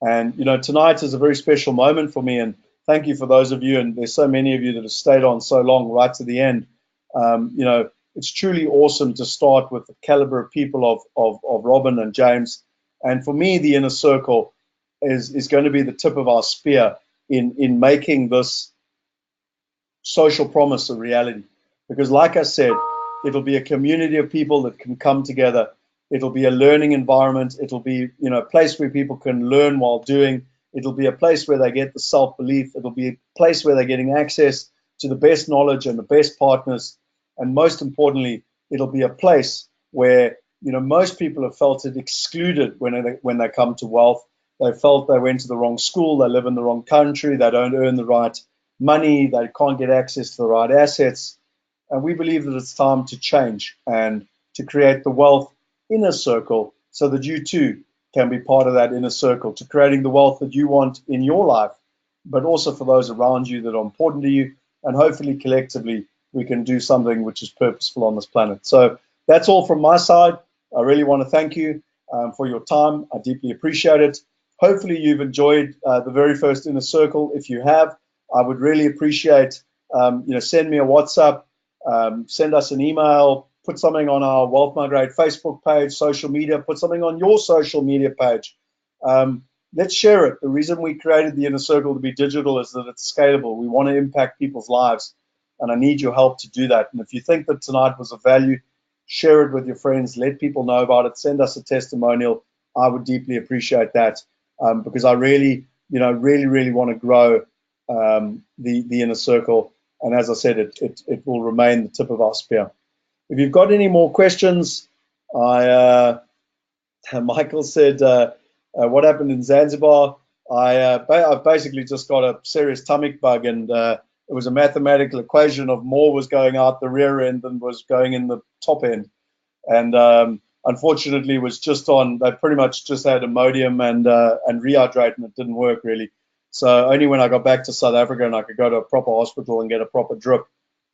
And, tonight is a very special moment for me. And thank you for those of you, and there's so many of you that have stayed on so long right to the end. It's truly awesome to start with the caliber of people of Robin and James. And for me, the inner circle is going to be the tip of our spear in making this social promise a reality. Because like I said, it'll be a community of people that can come together. It'll be a learning environment. It'll be, a place where people can learn while doing. It'll be a place where they get the self-belief. It'll be a place where they're getting access to the best knowledge and the best partners. And most importantly, it'll be a place where, most people have felt it excluded when they come to wealth. They felt they went to the wrong school, they live in the wrong country, they don't earn the right money, they can't get access to the right assets. And we believe that it's time to change and to create the wealth inner circle so that you too can be part of that inner circle, to creating the wealth that you want in your life, but also for those around you that are important to you. And hopefully collectively we can do something which is purposeful on this planet. So that's all from my side. I really want to thank you for your time. I deeply appreciate it. Hopefully you've enjoyed the very first inner circle. If you have, I would really appreciate, send me a WhatsApp, send us an email, put something on our Wealth Migrate Facebook page, social media, put something on your social media page. Let's share it. The reason we created the inner circle to be digital is that it's scalable. We want to impact people's lives, and I need your help to do that. And if you think that tonight was of value, share it with your friends, let people know about it, send us a testimonial. I would deeply appreciate that, because I really want to grow the inner circle. And as I said, it will remain the tip of our spear. If you've got any more questions, Michael said, what happened in Zanzibar? I basically just got a serious stomach bug, and it was a mathematical equation of more was going out the rear end than was going in the top end. And unfortunately, it was just on, they pretty much just had Imodium and rehydrate, and it didn't work really. So only when I got back to South Africa and I could go to a proper hospital and get a proper drip.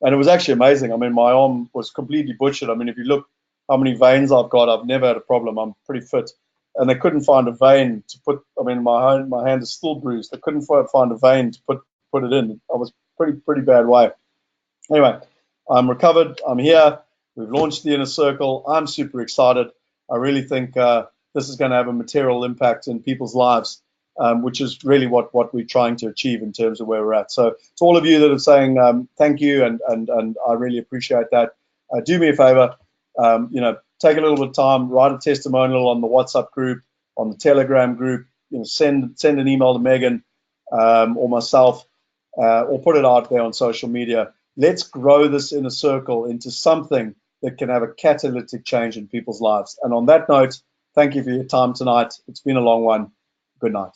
And it was actually amazing. I mean, my arm was completely butchered. I mean, if you look how many veins I've got, I've never had a problem. I'm pretty fit. And they couldn't find a vein to put, I mean, my hand is still bruised. They couldn't find a vein to put it in. I was pretty bad way. Anyway, I'm recovered. I'm here. We've launched the inner circle. I'm super excited. I really think this is going to have a material impact in people's lives, which is really what we're trying to achieve in terms of where we're at. So to all of you that are saying thank you, and I really appreciate that. Do me a favor, take a little bit of time, write a testimonial on the WhatsApp group, on the Telegram group, send an email to Megan or myself, or put it out there on social media. Let's grow this inner circle into something that can have a catalytic change in people's lives. And on that note, thank you for your time tonight. It's been a long one. Good night.